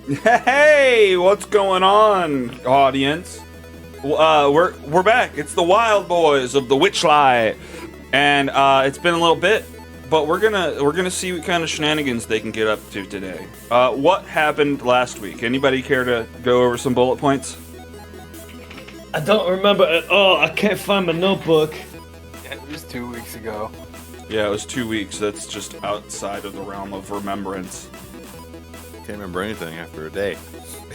Hey, what's going on, audience? We're back. It's the Wild Boys of the Witchlight, and it's been a little bit, but we're gonna see what kind of shenanigans they can get up to today. What happened last week? Anybody care to go over some bullet points? I don't remember at all. I can't find my notebook. It was 2 weeks ago. Yeah, it was 2 weeks. That's just outside of the realm of remembrance. Can't remember anything after a day.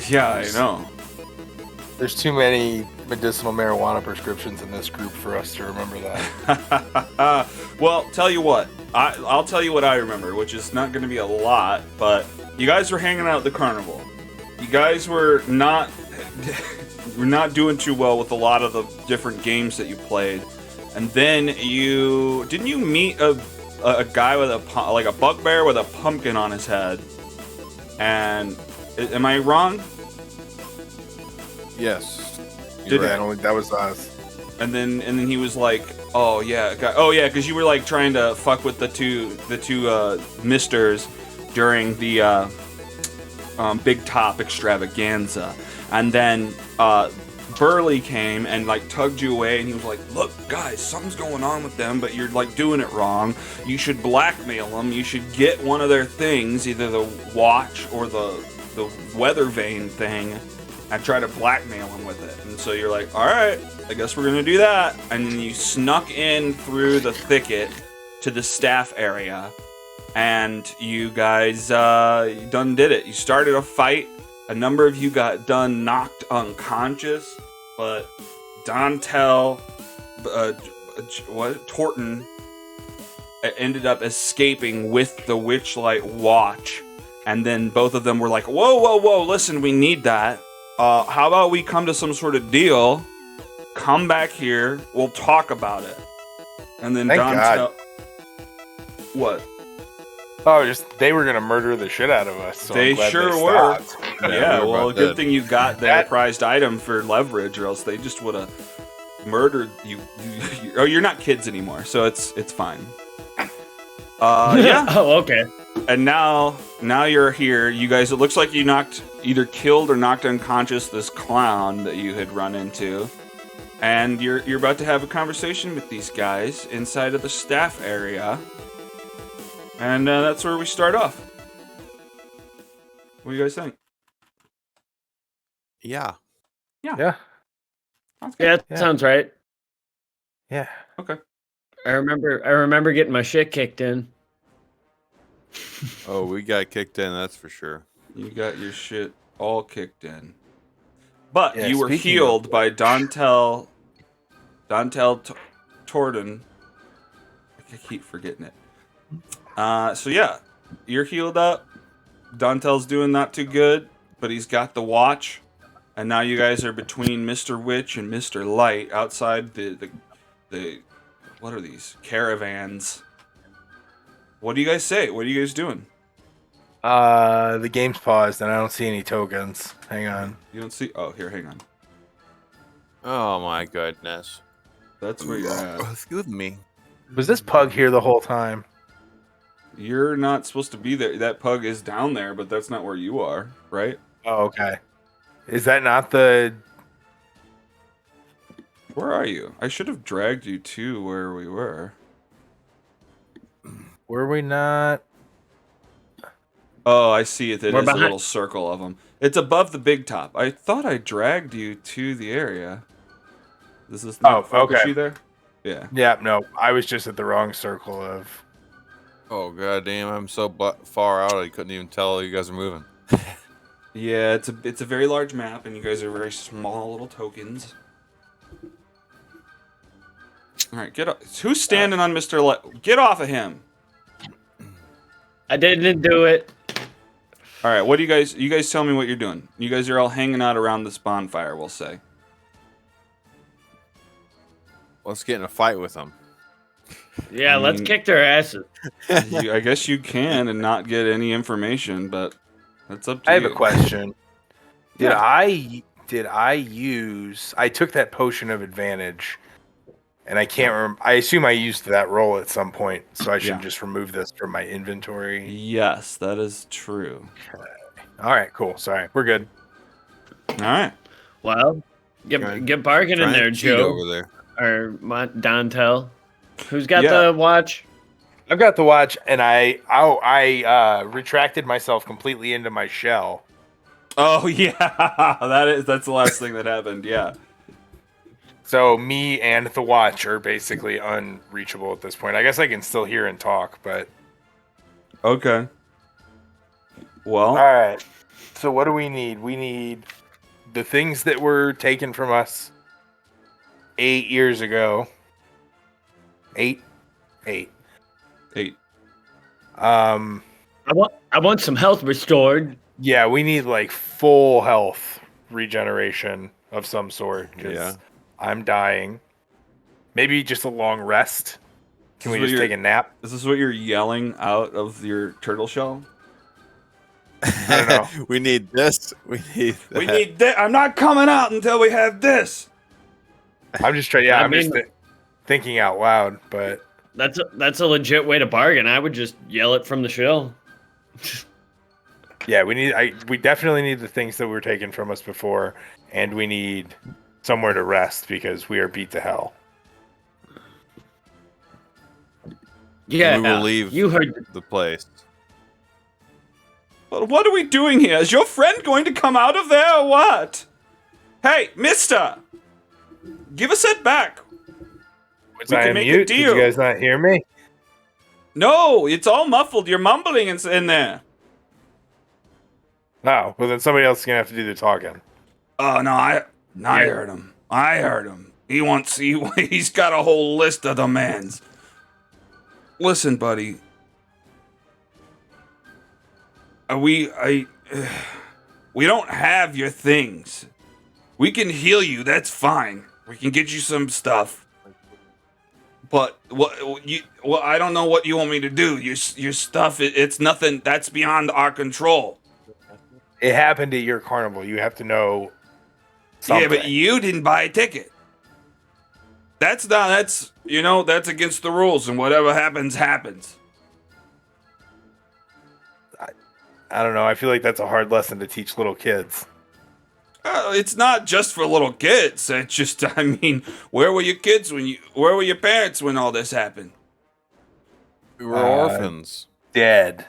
Yeah, I know. There's too many medicinal marijuana prescriptions in this group for us to remember that. Well, tell you what. I'll tell you what I remember, which is not going to be a lot, but you guys were hanging out at the carnival. You guys were not doing too well with a lot of the different games that you played. And then didn't you meet a guy with a bugbear with a pumpkin on his head? And am I wrong? Yes. That was us. And then he was like, "Oh yeah, because you were like trying to fuck with the two misters during the Big Top extravaganza." And then Burley came and like tugged you away, and he was like, "Look, guys, something's going on with them, but you're like doing it wrong. You should blackmail them. You should get one of their things, either the watch or the weather vane thing, and try to blackmail them with it." And so you're like, "All right, I guess we're gonna do that." And then you snuck in through the thicket to the staff area, and you guys done did it. You started a fight. A number of you got done knocked unconscious, but Dontel, Torton ended up escaping with the Witchlight watch, and then both of them were like, whoa, listen, we need that. How about we come to some sort of deal, come back here, we'll talk about it. And then Thank Dontel... God. What? Oh, they were gonna murder the shit out of us. So They I'm glad sure they were. stopped. Yeah, we were well, about good dead. thing you got their That- prized item for leverage, or else they just would have murdered you. Oh, you're not kids anymore, so it's fine. Yeah. Oh, okay. And now you're here. You guys, it looks like you either killed or knocked unconscious this clown that you had run into, and you're about to have a conversation with these guys inside of the staff area, and that's where we start off. What do you guys think? Yeah. Yeah. Sounds good. Yeah, that sounds right. Yeah. Okay. I remember getting my shit kicked in. Oh, we got kicked in, that's for sure. You got your shit all kicked in. But Yeah, you were speaking healed of by Dontel Torton. I keep forgetting it. So yeah, you're healed up. Dontel's doing not too good, but he's got the watch. And now you guys are between Mr. Witch and Mr. Light outside the what are these? Caravans. What do you guys say? What are you guys doing? The game's paused and I don't see any tokens. Hang on. You don't see... Oh, here, hang on. Oh my goodness. That's where you're at. Excuse me. Was this pug here the whole time? You're not supposed to be there. That pug is down there, but that's not where you are, right? Oh, okay. Is that not the... Where are you? I should have dragged you to where we were. Were we not? Oh, I see it. It We're is a behind- little circle of them. It's above the big top. I thought I dragged you to the area. Does this not focus okay. you there? Yeah. Yeah, no. I was just at the wrong circle of... Oh goddamn! I'm so far out I couldn't even tell you guys are moving. Yeah, it's a very large map, and you guys are very small little tokens. All right, get off. Who's standing on Mr. Get off of him. I didn't do it. All right, what do you guys tell me what you're doing. You guys are all hanging out around this bonfire, we'll say. Let's get in a fight with them. Yeah, let's mean- kick their asses. I guess you can and not get any information, but that's up to I you. have a question. Yeah. Did I use... I took that potion of advantage, and I can't remember... I assume I used that roll at some point, so I should Yeah. just remove this from my inventory. Yes, that is true. All right, cool. Sorry, we're good. All right. Well, get barking in Trying there, to cheat Joe. over there. Or Dontel. Who's got Yeah. the watch? I've got the watch, and I retracted myself completely into my shell. Oh yeah, that's the last thing that happened. Yeah. So me and the watch are basically unreachable at this point. I guess I can still hear and talk, but Okay. Well. all right. So what do we need? We need the things that were taken from us 8 years ago. Eight. 8. I want some health restored. Yeah, we need like full health regeneration of some sort. 'Cause Yeah. I'm dying. Maybe just a long rest. Can we This is just what take a nap? Is this what you're yelling out of your turtle shell? I don't know. We need this. We need that. We need this. I'm not coming out until we have this. I'm just trying. Yeah, I I'm just mean- thinking out loud. But That's a legit way to bargain. I would just yell it from the shell. yeah, we definitely need the things that were taken from us before, and we need somewhere to rest because we are beat to hell. Yeah, we will leave You heard. the place. Well, what are we doing here? Is your friend going to come out of there or what? Hey, mister! Give us it back. Was We I can on make a mute? Did deal. you guys not hear me? No, it's all muffled. You're mumbling in there. No. Well, then somebody else is gonna have to do the talking. Oh, no, I heard him. I heard him. He's got a whole list of demands. Listen, buddy. We don't have your things. We can heal you. That's fine. We can get you some stuff. But I don't know what you want me to do. Your stuff, it's nothing. That's beyond our control. It happened at your carnival. You have to know something. Yeah, but you didn't buy a ticket. That's against the rules, and whatever happens, happens. I don't know. I feel like that's a hard lesson to teach little kids. It's not just for little kids. It's just, I mean, where were your parents when all this happened? We were orphans. Dead.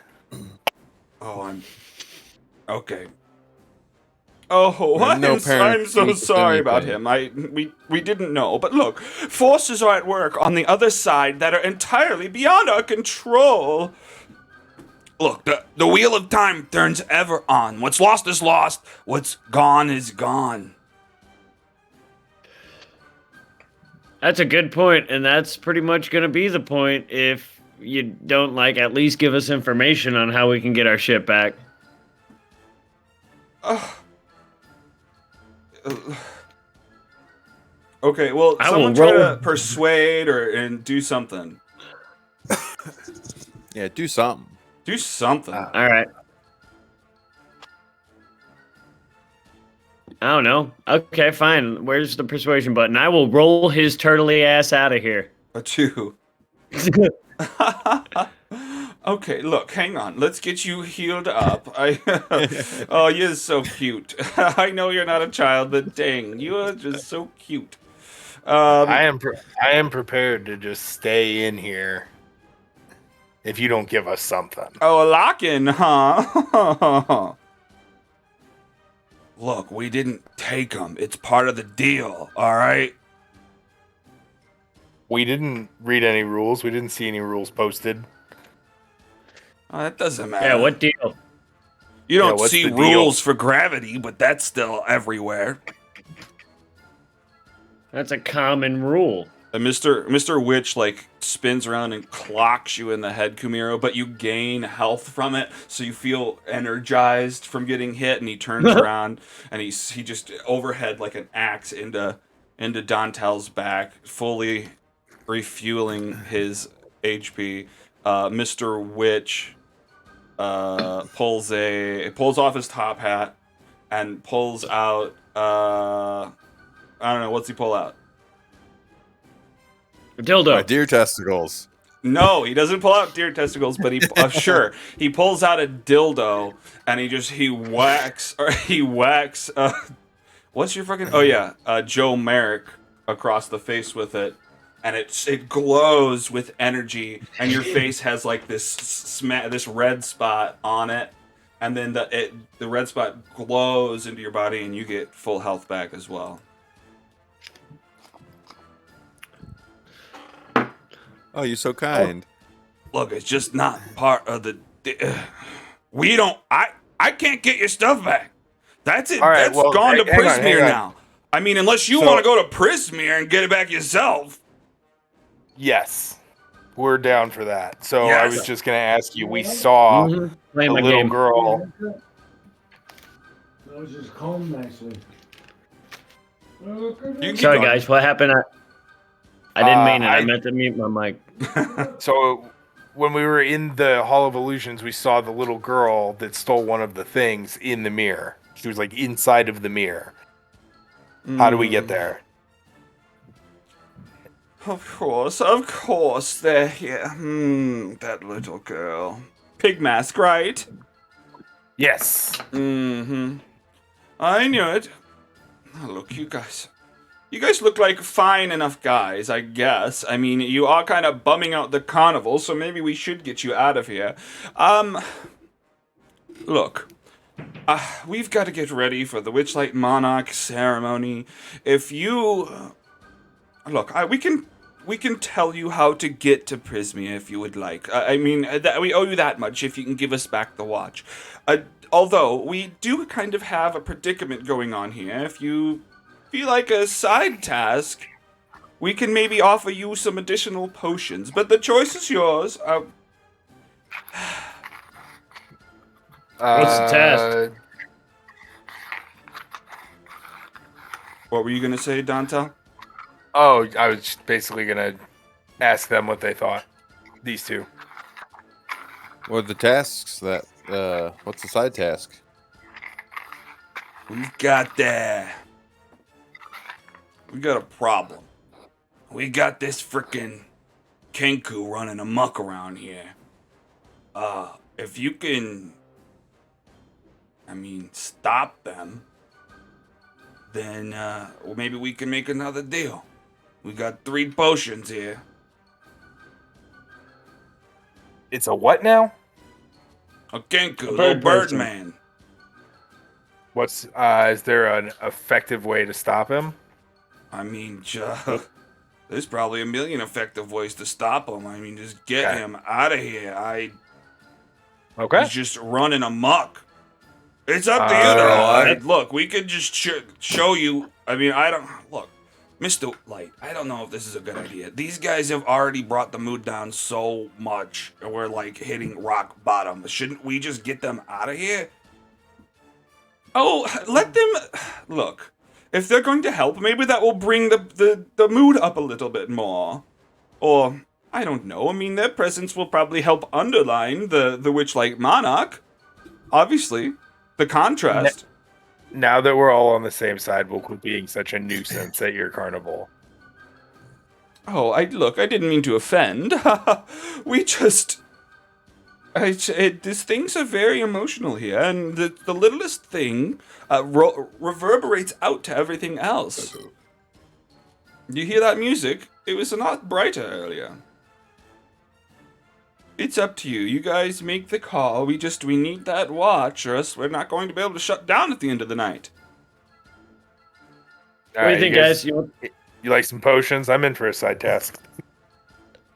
Oh, okay. Oh, And no I'm parents so teach us sorry about anything. him. We didn't know. But look, forces are at work on the other side that are entirely beyond our control. Look, the wheel of time turns ever on. What's lost is lost. What's gone is gone. That's a good point, and that's pretty much going to be the point if you don't at least give us information on how we can get our ship back. Okay, well, I someone will try roll. to persuade and do something. Yeah, do something. Do something. All right. I don't know. Okay, fine. Where's the persuasion button? I will roll his turtley ass out of here. A 2. Okay, look, hang on. Let's get you healed up. Oh, you're so cute. I know you're not a child, but dang, you are just so cute. I am prepared to just stay in here if you don't give us something. Oh, a lock-in, huh? Look, we didn't take them. It's part of the deal, all right? We didn't read any rules. We didn't see any rules posted. Oh, that doesn't matter. Yeah, what deal? You don't what's see the deal? rules for gravity, but that's still everywhere. That's a common rule. And Mr. Witch spins around and clocks you in the head, Kumiro, but you gain health from it, so you feel energized from getting hit. And he turns around and he just overhead like an axe into Dontel's back, fully refueling his HP. Mr. Witch pulls off his top hat and pulls out I don't know, what's he pull out? Dildo. My deer testicles. No, he doesn't pull out deer testicles, but sure, he pulls out a dildo and he whacks what's your fucking Joe Merrick across the face with it, and it glows with energy, and your face has like this red spot on it, and then the red spot glows into your body, and you get full health back as well. Oh, you're so kind. Look, it's just not part of the. We don't. I can't get your stuff back. That's it. All right, That's well, gone to hang on, Prismere hang on. now. I mean, unless you want to go to Prismere and get it back yourself. Yes, we're down for that. So I Yes. was just gonna ask you. We saw Playing a my little game. girl. That was just combed nicely. You can keep Sorry, going. guys. What happened? I didn't mean it. I I- meant to mute my mic. So when we were in the Hall of Illusions, we saw the little girl that stole one of the things in the mirror. She was like inside of the mirror. How do we get there? Of course, they're here. That little girl. Pig mask, right? Yes. Mm-hmm. I knew it. Look, you guys look like fine enough guys, I guess. I mean, you are kind of bumming out the carnival, so maybe we should get you out of here. Look. We've got to get ready for the Witchlight Monarch ceremony. If you... Look, we can tell you how to get to Prismia if you would like. We owe you that much if you can give us back the watch. Although, we do kind of have a predicament going on here. If you feel like a side task, we can maybe offer you some additional potions. But the choice is yours. What's the task? What were you going to say, Dante? Oh, I was just basically gonna ask them what they thought. These two. What are the tasks that? What's the side task? We got a problem. We got this frickin' Kenku running amok around here. If you can, stop them, then, maybe we can make another deal. We got 3 potions here. It's a what now? A Kenku, A little bird bird person. man. What's is there an effective way to stop him? There's probably a million effective ways to stop him. Just get Okay. him out of here. Okay. He's just running amok. It's up to you, though. Look, we could just show you. Look, Mr. Light, I don't know if this is a good idea. These guys have already brought the mood down so much, and we're like hitting rock bottom. Shouldn't we just get them out of here? Oh, let them. Look, if they're going to help, maybe that will bring the mood up a little bit more. Or, I don't know. Their presence will probably help underline the Witchlight Monarch. Obviously. The contrast. Now that we're all on the same side, we'll quit being such a nuisance at your carnival. Oh, I didn't mean to offend. We just... these things are very emotional here, and the littlest thing reverberates out to everything else. You hear that music? It was a lot brighter earlier. It's up to you. You guys make the call. We need that watch, or else we're not going to be able to shut down at the end of the night. What do you think, guys? You like some potions? I'm in for a side task.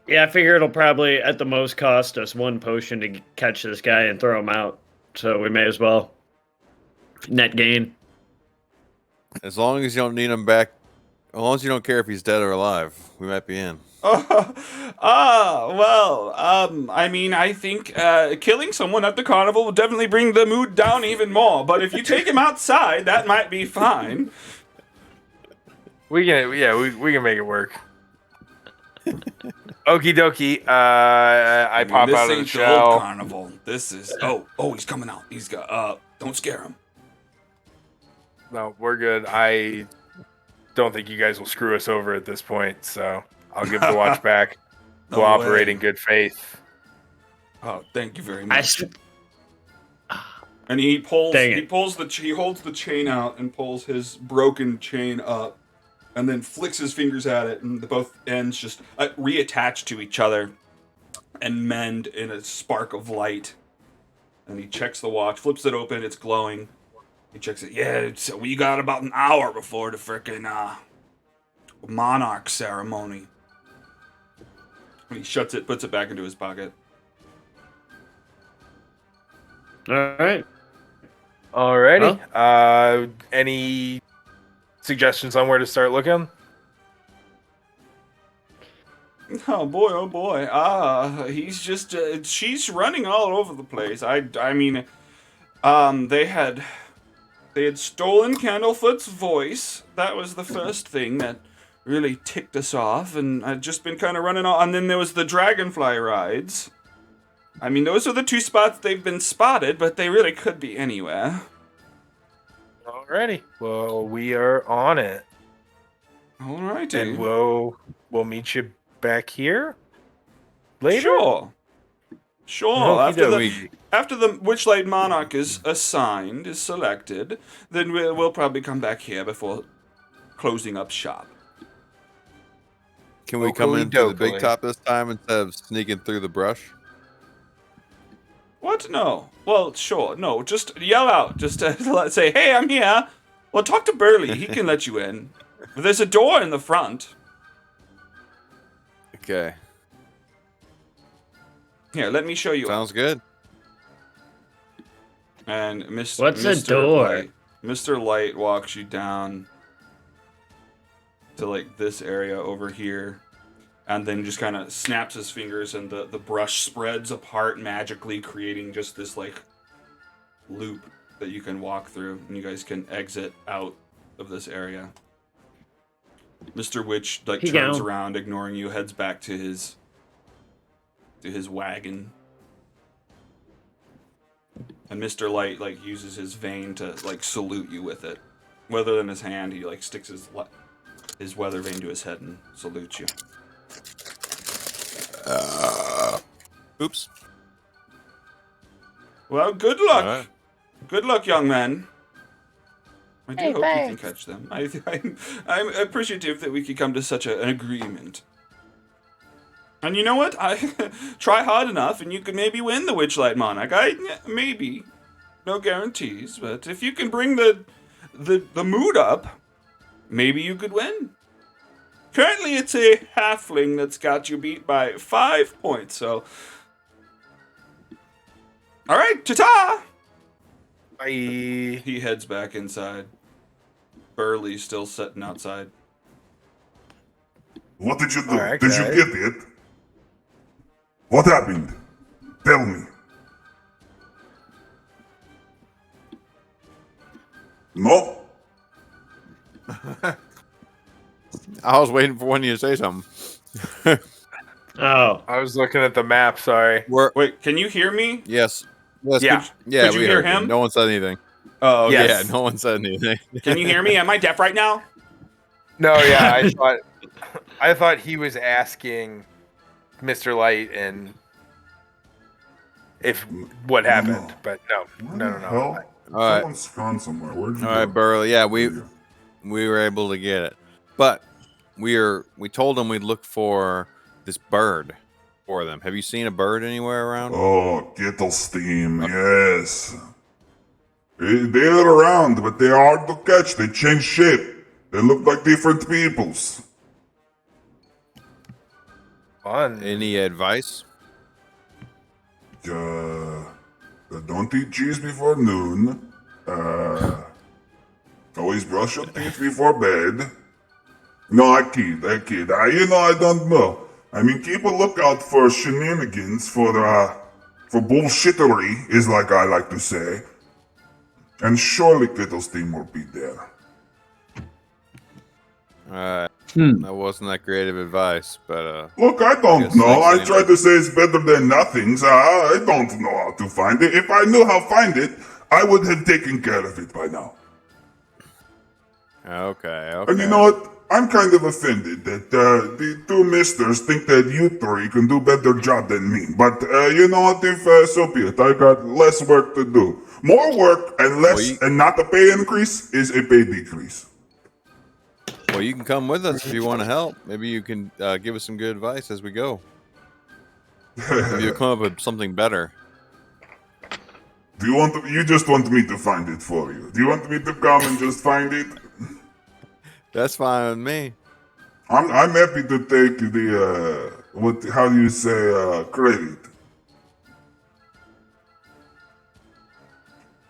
Yeah, I figure it'll probably, at the most, cost us 1 potion to catch this guy and throw him out. So we may as well. Net gain. As long as you don't need him back, as long as you don't care if he's dead or alive, we might be in. I think killing someone at the carnival will definitely bring the mood down even more. But if you take him outside, that might be fine. We can make it work. Okie dokie. I pop out of the This ain't the shell. old carnival. This is. Oh, he's coming out. He's got. Don't scare him. No, we're good. I don't think you guys will screw us over at this point, so I'll give the watch back. No Cooperate way. in good faith. Oh, thank you very I much. s- And he pulls. Dang He it. pulls the. He holds the chain out and pulls his broken chain up, and then flicks his fingers at it, and the both ends just reattach to each other, and mend in a spark of light. And he checks the watch, flips it open. It's glowing. He checks it. Yeah, we got about an hour before the frickin' monarch ceremony. And he shuts it, puts it back into his pocket. All right. Alrighty. Any suggestions on where to start looking? Oh boy, oh boy. He's just she's running all over the place. I mean, they had stolen Candlefoot's voice. That was the first thing that really ticked us off, and I'd just been kind of running on. And then there was the dragonfly rides. I mean, those are the two spots they've been spotted, but they really could be anywhere. Alrighty. Well, we are on it. Alrighty. And we'll meet you back here later. Sure. Okey-dokey. After the Witchlight Monarch is selected, then we'll probably come back here before closing up shop. Can we come in through the big Okey-dokey. top this time instead of sneaking through the brush? What? No. Well, sure. No, just yell out. Just say, hey, I'm here. Well, talk to Burley. He can let you in. There's a door in the front. Okay. Here, let me show you. Sounds good. And Mr. What's a Mr. door? Light, Mr. Light walks you down to like this area over here, and then just kind of snaps his fingers, and the brush spreads apart magically, creating just this like loop that you can walk through, and you guys can exit out of this area. Mr. Witch like He turns go. around, ignoring you, heads back to his wagon. And Mr. Light like uses his vein to like salute you with it. Rather than his hand, he like sticks his weather vein to his head and salutes you. Oops. Well, good luck. All right. Good luck, young man. I do Hey, hope thanks. you can catch them. I'm appreciative that we could come to such an agreement. And you know what? I try hard enough, and you could maybe win the Witchlight Monarch. Maybe, no guarantees, but if you can bring the mood up, maybe you could win. Currently, it's a halfling that's got you beat by 5 points. So, all right, ta-ta! Bye. He heads back inside. Burley's still sitting outside. What did you do? Alright, Did guys. you get it? What happened? Tell me. No? I was waiting for one of you to say something. Oh, I was looking at the map. Sorry. Wait, can you hear me? Yes. Yes. Yeah. Yeah. Could you we hear heard you. him? No one said anything. Oh, Yes. Yeah. No one said anything. Can you hear me? Am I deaf right now? No, yeah, I thought he was asking Mr. Light and if what happened, but no. Hell? All right. Someone's gone somewhere. Where'd you All go? right, Burley. Yeah, we Yeah. were able to get it, but we told them we'd look for this bird for them. Have you seen a bird anywhere around? Oh, kettle steam, yes. They're around, but they're hard to catch. They change shape. They look like different peoples. Fun. Any advice? Don't eat cheese before noon. Always brush your teeth before bed. No, I kid. I don't know. I mean, keep a lookout for shenanigans, for bullshittery, is like I like to say. And surely Kettlestein will be there. All right. That wasn't that creative advice, but Look, I don't Yes, know. thanks, I try to say it's better than nothing. So I don't know how to find it. If I knew how to find it, I would have taken care of it by now. okay. And you know what? I'm kind of offended that the two misters think that you three can do better job than me. But you know what? If so be it, I got less work to do. More work and less, and not a pay increase is a pay decrease. Well, you can come with us if you want to help. Maybe you can give us some good advice as we go. Maybe you'll come up with something better. Do you want to, you just want me to find it for you? Do you want me to come and just find it? That's fine with me. I'm happy to take the how do you say credit?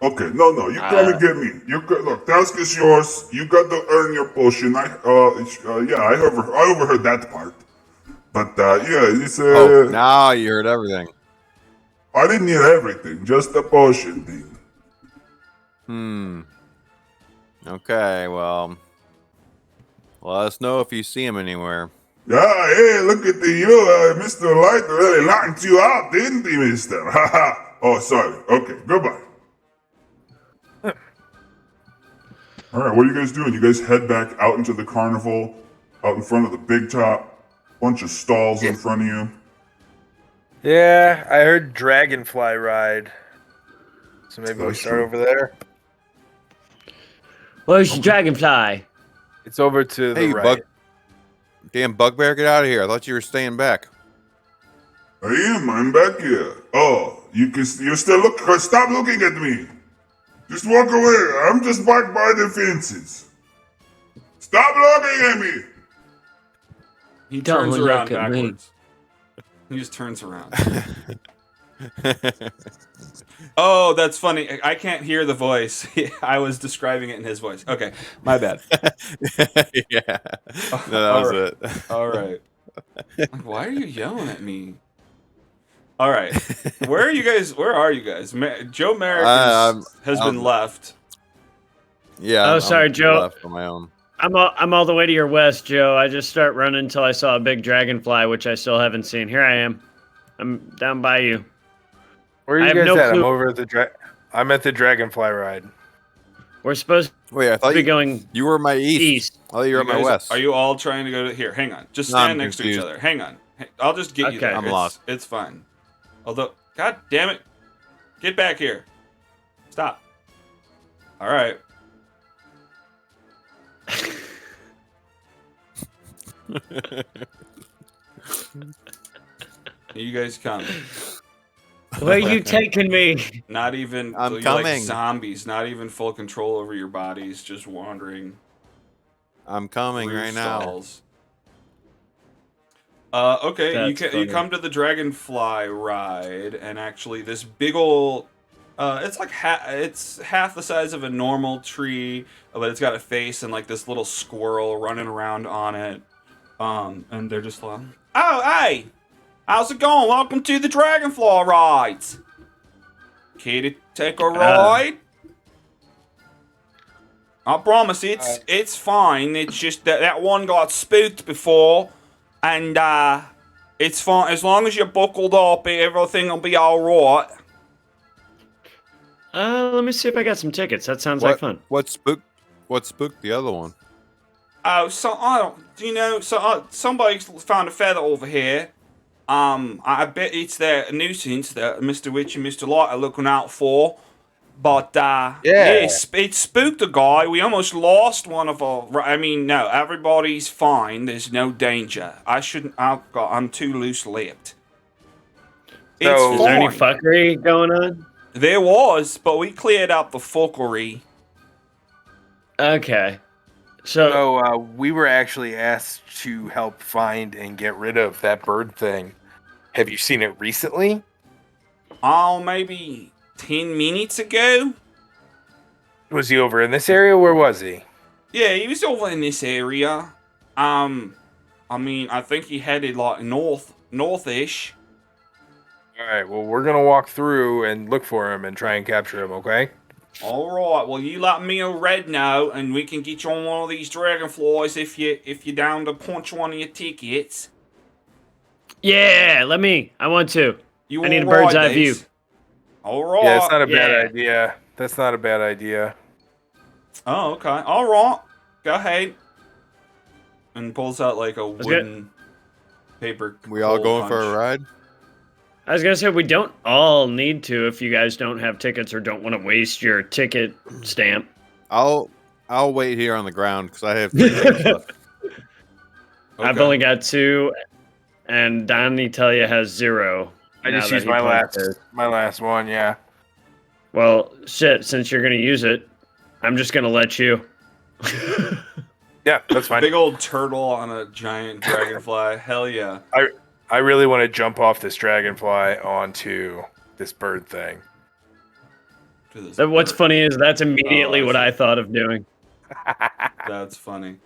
Okay, no, you come and get me. Look, task is yours. You got to earn your potion. I overheard that part. But yeah, it's now you heard everything. I didn't hear everything, just the potion thing. Okay, well, let us know if you see him anywhere. Yeah, hey, look at you, Mr. Light really knocked you out, didn't he, mister? Haha. Oh, sorry. Okay, goodbye. Alright, what are you guys doing? You guys head back out into the carnival, out in front of the big top, bunch of stalls in front of you. Yeah, I heard Dragonfly ride. So maybe we start over there. Where's the dragonfly? It's over to the right. Damn bugbear, get out of here. I thought you were staying back. I'm back here. Oh, you're still looking, stop looking at me. Just walk away. I'm just back by the fences. Stop looking at me. He Don't turns look around at me. backwards. He just turns around. Oh, that's funny. I can't hear the voice. I was describing it in his voice. Okay, my bad. Yeah. No, that was it. All right. Why are you yelling at me? All right. Where are you guys? Joe Merrick has been left. Yeah. Oh, sorry, Joe. Left on my own. I'm all the way to your west, Joe. I just start running until I saw a big dragonfly, which I still haven't seen. Here I am. I'm down by you. Where are you guys at? I'm over at I'm at the Dragonfly ride. We're supposed I thought to be going you were my east. I thought you were my west. Are you all trying to go to here? Hang on. Just stand next to each other. Hang on. I'll just get you there. I'm lost. It's fine. Although, god damn it. Get back here. Stop. All right. You guys come. Where are you taking me? Not even I'm coming. Like zombies, not even full control over your bodies, just wandering. I'm coming right stalls. Okay, you come to the Dragonfly ride, and actually this big ol' it's like it's half the size of a normal tree, but it's got a face and like this little squirrel running around on it. And they're just like, oh, hey, how's it going? Welcome to the Dragonfly rides. Care to take a ride? I promise it's fine. It's just that one got spooked before, and it's fine as long as you're buckled up. Everything will be all right. Let me see if I got some tickets. That sounds like fun. What spooked the other one? Oh, so I don't. You know, somebody's found a feather over here. I bet it's that nuisance that Mr. Witch and Mr. Light are looking out for. But it spooked a guy. We almost lost one of our. I mean, no, everybody's fine. There's no danger. I'm too loose-lipped. So, is there any fuckery going on? There was, but we cleared up the fuckery. Okay. So we were actually asked to help find and get rid of that bird thing. Have you seen it recently? Oh, maybe 10 minutes ago. Was he over in this area? Where was he? Yeah, he was over in this area. I mean, I think he headed like northish. All right. Well, we're gonna walk through and look for him and try and capture him. Okay. All right. Well, you let me a red note, and we can get you on one of these dragonflies if you're down to punch one of your tickets. Yeah, I want to. I need a bird's eye view. All right. Yeah, it's not a bad idea. That's not a bad idea. Oh, okay. All right. Go ahead. and pulls out like a wooden paper. We all hole going for punch. a ride? I was gonna say we don't all need to if you guys don't have tickets or don't want to waste your ticket stamp. I'll wait here on the ground because I have 3 tickets left. I've Okay. only got 2, and Donnie Talia has 0. I now just that used he punched my her. last one. Yeah. Well, shit. Since you're gonna use it, I'm just gonna let you. Yeah, that's fine. Big old turtle on a giant dragonfly. Hell yeah. I really want to jump off this dragonfly onto this bird thing. What's funny is that's immediately Oh, I what see. I thought of doing. That's funny.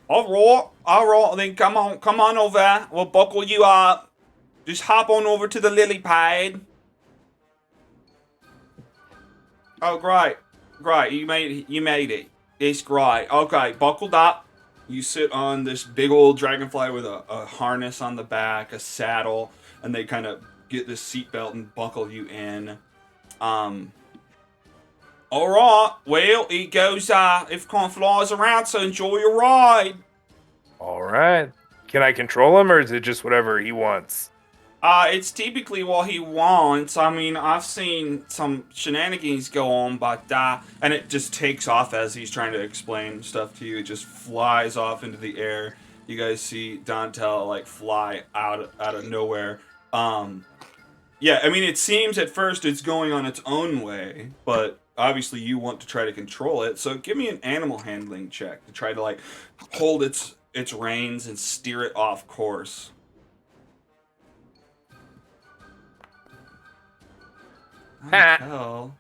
All right, then come on over. We'll buckle you up. Just hop on over to the lily pad. Oh, great. You made it. It's great. Okay, buckled up. You sit on this big old dragonfly with a harness on the back, a saddle, and they kind of get this seatbelt and buckle you in. All right. Well, it goes. If can't flies around, so enjoy your ride. All right. Can I control him, or is it just whatever he wants? It's typically what he wants. I mean, I've seen some shenanigans go on, but and it just takes off as he's trying to explain stuff to you. It just flies off into the air. You guys see Dantel like fly out of nowhere. Yeah, I mean, it seems at first it's going on its own way, but obviously you want to try to control it. So give me an animal handling check to try to like hold its reins and steer it off course. Dantel.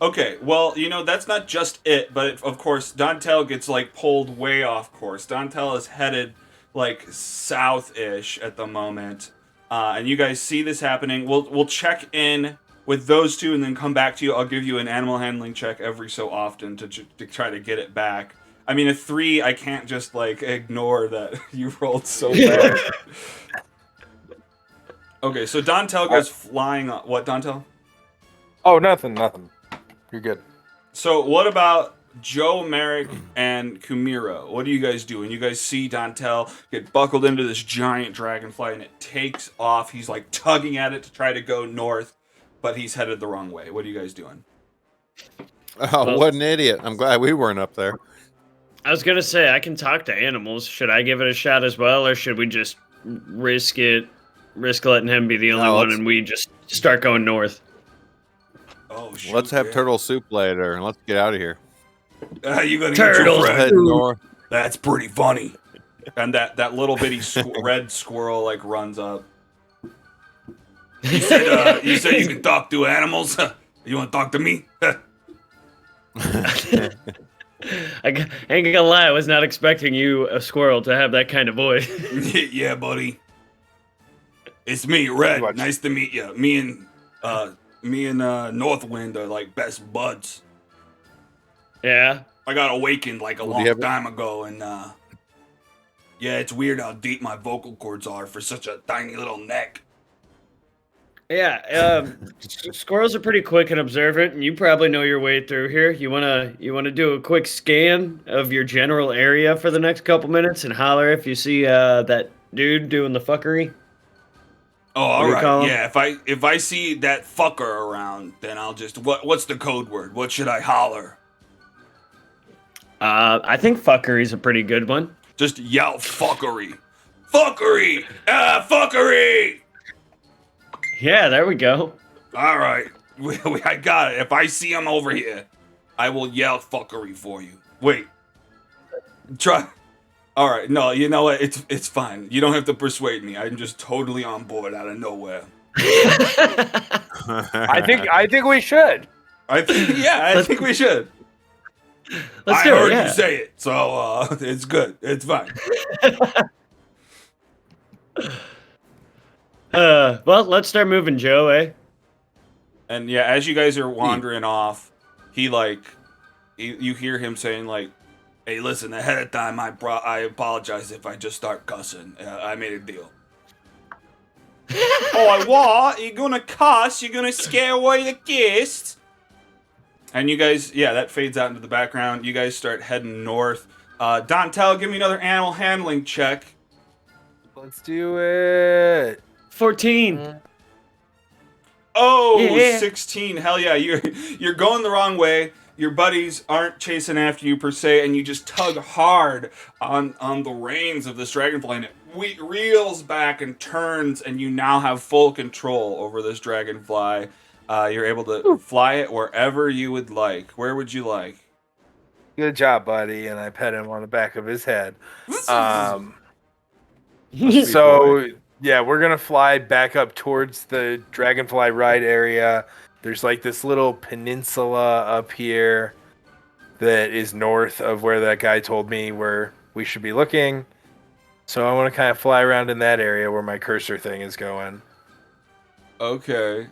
Okay, well, that's not just it, but of course, Dantel gets like pulled way off course. Dantel is headed like south-ish at the moment, and you guys see this happening. We'll check in with those two and then come back to you. I'll give you an animal handling check every so often to try to get it back. I mean, a 3, I can't just like ignore that you rolled so bad. Okay, so Dantel goes flying. What, Dantel? Oh, nothing. You're good. So what about Joe, Merrick, and Kumiro? What are you guys doing? You guys see Dantel get buckled into this giant dragonfly and it takes off. He's like tugging at it to try to go north, but he's headed the wrong way. What are you guys doing? Oh, what an idiot. I'm glad we weren't up there. I was gonna say I can talk to animals. Should I give it a shot as well, or should we just risk letting him be the only one and we just start going north? Oh, shoot, Let's have turtle soup later and let's get out of here. You gonna Turtles. get your Head friend? north. That's pretty funny. And that little bitty red squirrel like runs up. You said you can talk to animals. You want to talk to me? I ain't gonna lie, I was not expecting you, a squirrel, to have that kind of voice. Yeah, buddy. It's me, Red. Watch. Nice to meet you. Me and Northwind are like best buds. Yeah. I got awakened like a Well, do long you have- time ago, and yeah, it's weird how deep my vocal cords are for such a tiny little neck. Yeah, squirrels are pretty quick and observant, and you probably know your way through here. You wanna do a quick scan of your general area for the next couple minutes and holler if you see that dude doing the fuckery? Oh, all do you call right. 'em? Yeah, if I see that fucker around, then I'll just what's the code word? What should I holler? I think fuckery's a pretty good one. Just yell fuckery. Fuckery! Fuckery! Yeah, there we go. All right. I got it. If I see him over here, I will yell fuckery for you. Wait. Try. All right. No, you know what? It's fine. You don't have to persuade me. I'm just totally on board out of nowhere. I think we should. I think we should. Let's I do heard it. Yeah. you say it, so it's good. It's fine. Well, let's start moving, Joe. And yeah, as you guys are wandering off, you hear him saying like, "Hey, listen, ahead of time, I apologize if I just start cussing. I made a deal." Oh, what? You're gonna cuss? You're gonna scare away the guests? And you guys, yeah, that fades out into the background. You guys start heading north. Dontel, give me another animal handling check. Let's do it. 14. Oh, Yeah. 16. Hell yeah, you're going the wrong way. Your buddies aren't chasing after you per se, and you just tug hard on the reins of this dragonfly, and it reels back and turns, and you now have full control over this dragonfly. You're able to fly it wherever you would like. Where would you like? Good job, buddy. And I pet him on the back of his head. Sweet So, boy. yeah, we're going to fly back up towards the dragonfly ride area. There's like this little peninsula up here that is north of where that guy told me where we should be looking. So I want to kind of fly around in that area where my cursor thing is going. Okay.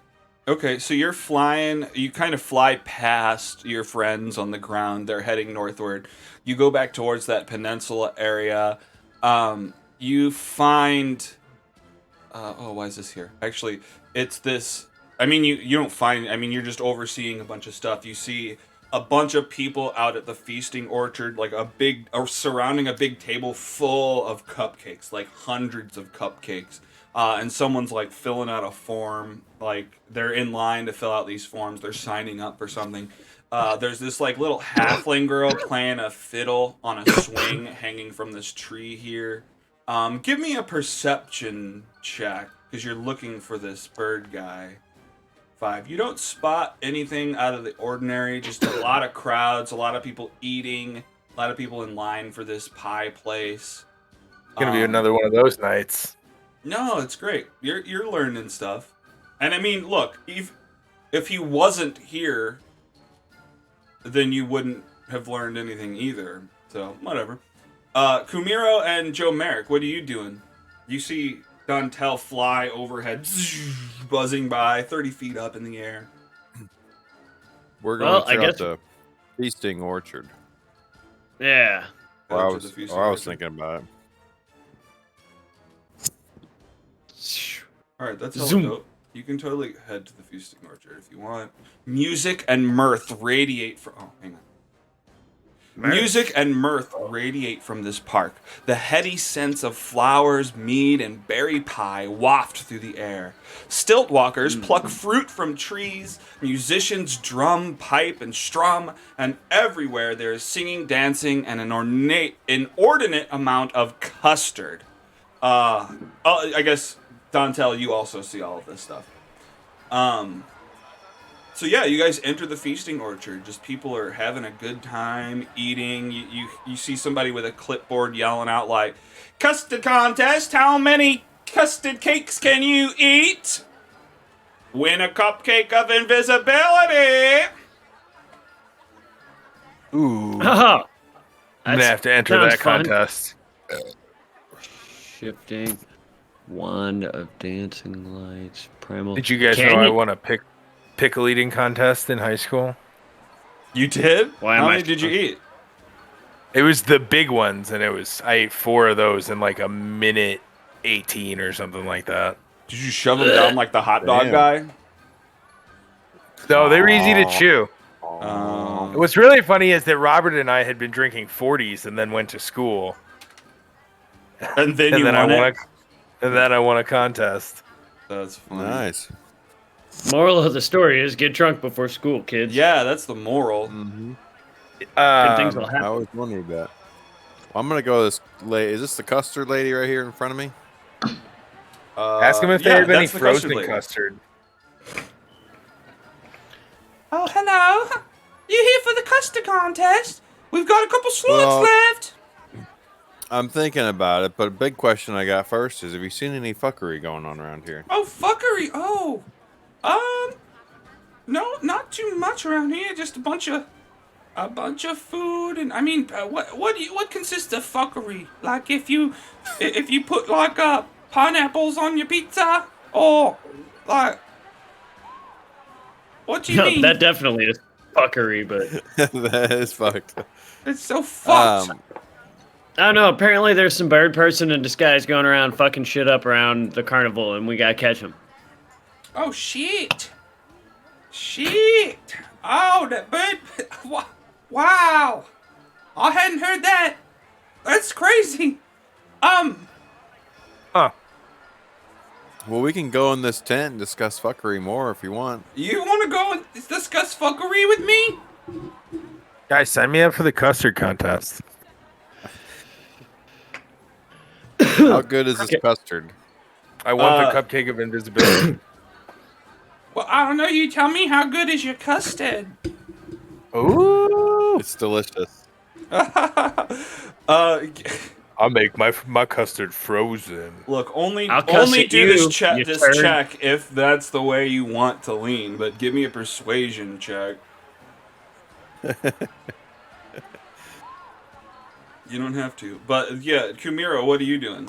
Okay, so you're flying, you kind of fly past your friends on the ground. They're heading northward. You go back towards that peninsula area. You find... why is this here? Actually, it's this... I mean, you don't find... I mean, you're just overseeing a bunch of stuff. You see a bunch of people out at the feasting orchard, like or surrounding a big table full of cupcakes, like hundreds of cupcakes. And someone's like filling out a form, like they're in line to fill out these forms. They're signing up for something. There's this like little halfling girl playing a fiddle on a swing hanging from this tree here. Give me a perception check because you're looking for this bird guy. 5. You don't spot anything out of the ordinary. Just a lot of crowds, a lot of people eating, a lot of people in line for this pie place. It's going to be another one of those nights. No, it's great. You're learning stuff. And I mean, look, if he wasn't here, then you wouldn't have learned anything either. So, whatever. Kumiro and Joe Merrick, what are you doing? You see Dontel fly overhead, buzzing by, 30 feet up in the air. We're going to guess... the feasting orchard. Yeah. Or I was thinking about it. Alright, that's all dope. You can totally head to the feasting orchard if you want. Music and mirth radiate from... Oh, hang on. Music and mirth radiate from this park. The heady scents of flowers, mead, and berry pie waft through the air. Stilt walkers pluck fruit from trees. Musicians drum, pipe, and strum. And everywhere there is singing, dancing, and an inordinate amount of custard. I guess, Dontel, you also see all of this stuff. So yeah, you guys enter the feasting orchard. Just people are having a good time, eating. You see somebody with a clipboard yelling out like, "Custard contest, how many custard cakes can you eat? Win a cupcake of invisibility!" Ooh. Oh, I'm going to have to enter that fun. contest. Shifting. Wand of dancing lights. Primal. Did you guys know I won a pickle eating contest in high school? You did? Why How am many I- did you eat? It was the big ones, and I ate 4 of those in like a minute 18 or something like that. Did you shove them down like the hot dog Damn. guy? No, they were easy to chew. What's really funny is that Robert and I had been drinking 40s and then went to school. And then you then won it? And then I won a contest. That's funny. Nice. Moral of the story is get drunk before school, kids. Yeah, that's the moral. Mm-hmm. Good things will I happen. always wondered that. Well, I'm gonna go this lady. Is this the custard lady right here in front of me? Ask them if they have any that's the frozen lady. custard. Oh, hello. You here for the custard contest? We've got a couple slots Well- left. I'm thinking about it, but a big question I got first is: have you seen any fuckery going on around here? Oh, fuckery. Oh. No, not too much around here. Just a bunch of food, and I mean, what consists of fuckery? Like if you put like pineapples on your pizza, or like, what do you mean? That definitely is fuckery, but That is fucked. It's so fucked. I don't know. Apparently, there's some bird person in disguise going around fucking shit up around the carnival, and we gotta catch him. Oh shit! Shit! Oh, that bird! Wow! I hadn't heard that. That's crazy. Huh. Well, we can go in this tent and discuss fuckery more if you want. You want to go and discuss fuckery with me? Guys, sign me up for the custard contest. How good is this custard? I want the cupcake of invisibility. Well, I don't know. You tell me, how good is your custard? Ooh. It's delicious. I'll make my custard frozen. Look, only I'll cuss only at do you, this you this turd. check if that's the way you want to lean. But give me a persuasion check. You don't have to. But yeah, Kumiro, what are you doing?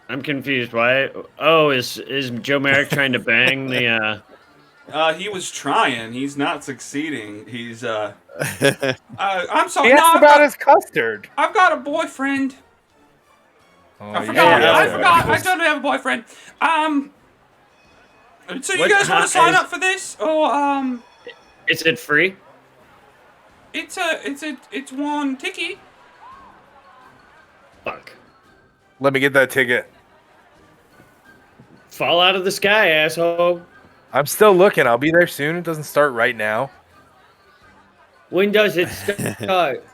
I'm confused. Why? Oh, is Joe Merrick trying to bang the? He was trying. He's not succeeding. He's I'm sorry. He asked No, about his custard. I've got a boyfriend. Oh, I forgot. yeah, I yeah. forgot. I don't have a boyfriend. So you What guys want to sign is- up for this? Or Is it free? it's one ticket. Fuck. Let me get that ticket. Fall out of the sky, asshole. I'm still looking. I'll be there soon. It doesn't start right now. When does it start?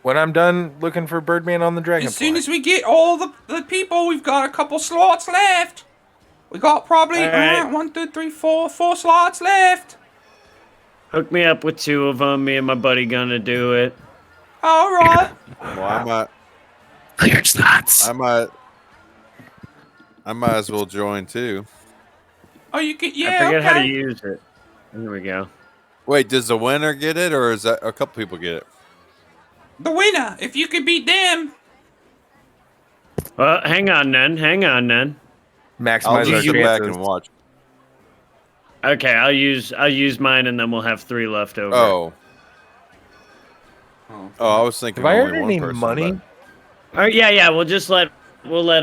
When I'm done looking for Birdman on the Dragonfly. As soon as we get all the people, we've got a couple slots left. We got probably All right. 1, 2, 3, 4 slots left. Hook me up with 2 of them. Me and my buddy gonna do it. All right. Well, I might Clear slots. I might as well join too. Oh, you can. I Yeah. forget Okay. how to use it. There we go. Wait, does the winner get it, or is that a couple people get it? The winner, if you can beat them. Well, hang on then. I'll Maximize our just go back and chances. watch. Okay, I'll use mine, and then we'll have 3 left over. Oh, I was thinking Have I only earned one any person. money? All right, yeah. We'll let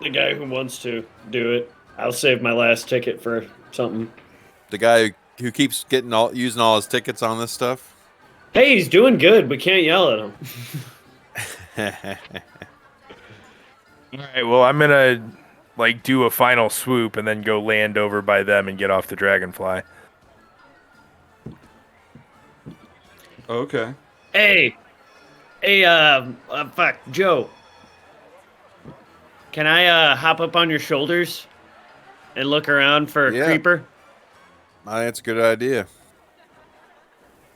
the guy who wants to do it. I'll save my last ticket for something. But the guy who keeps using all his tickets on this stuff. Hey, he's doing good. We can't yell at him. All right. Well, I'm gonna do a final swoop and then go land over by them and get off the Dragonfly. Okay. Hey, fuck, Joe. Can I hop up on your shoulders and look around for a Yeah. creeper? I think it's a good idea.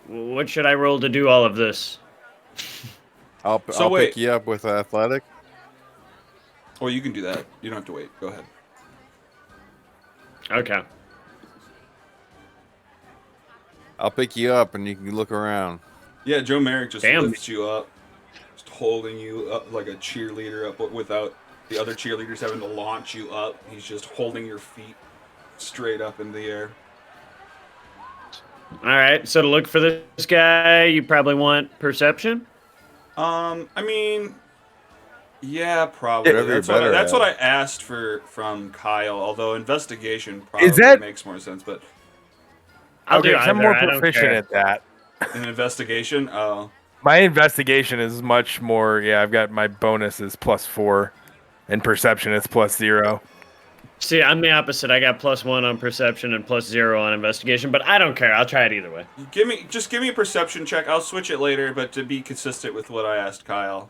What should I roll to do all of this? I'll wait. pick you up with athletic. Or you can do that. You don't have to wait. Go ahead. Okay. I'll pick you up and you can look around. Yeah, Joe Merrick just Damn. lifts you up, just holding you up like a cheerleader up, but without the other cheerleaders having to launch you up. He's just holding your feet straight up in the air. All right. So to look for this guy, you probably want perception. I mean, yeah, probably. Whatever you're That's, what I, better that's at. what I asked from Kyle. Although investigation probably that- makes more sense, but I'll do I'm either, more I don't proficient care. at that. in investigation, oh, My investigation is much more. Yeah, I've got my bonus is +4, and perception is +0. See, I'm the opposite. I got +1 on perception and +0 on investigation, but I don't care. I'll try it either way. give me a perception check. I'll switch it later, but to be consistent with what I asked Kyle.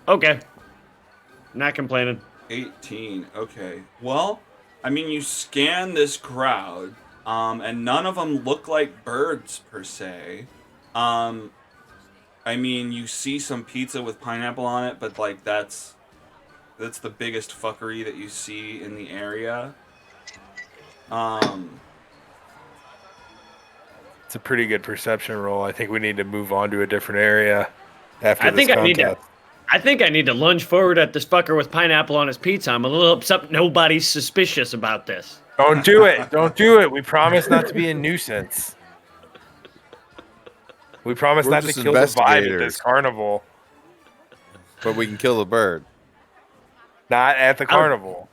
Okay. Not complaining. 18. Okay. Well, I mean, you scan this crowd, and none of them look like birds per se. I mean, you see some pizza with pineapple on it, but like that's the biggest fuckery that you see in the area. It's a pretty good perception roll. I think we need to move on to a different area after I this think I contest. need to lunge forward at this fucker with pineapple on his pizza. I'm a little upset nobody's suspicious about this. Don't do it. Don't do it. We promise not to be a nuisance. We promise We're not to just kill the vibe at investigators. this carnival. But we can kill the bird. Not at the carnival.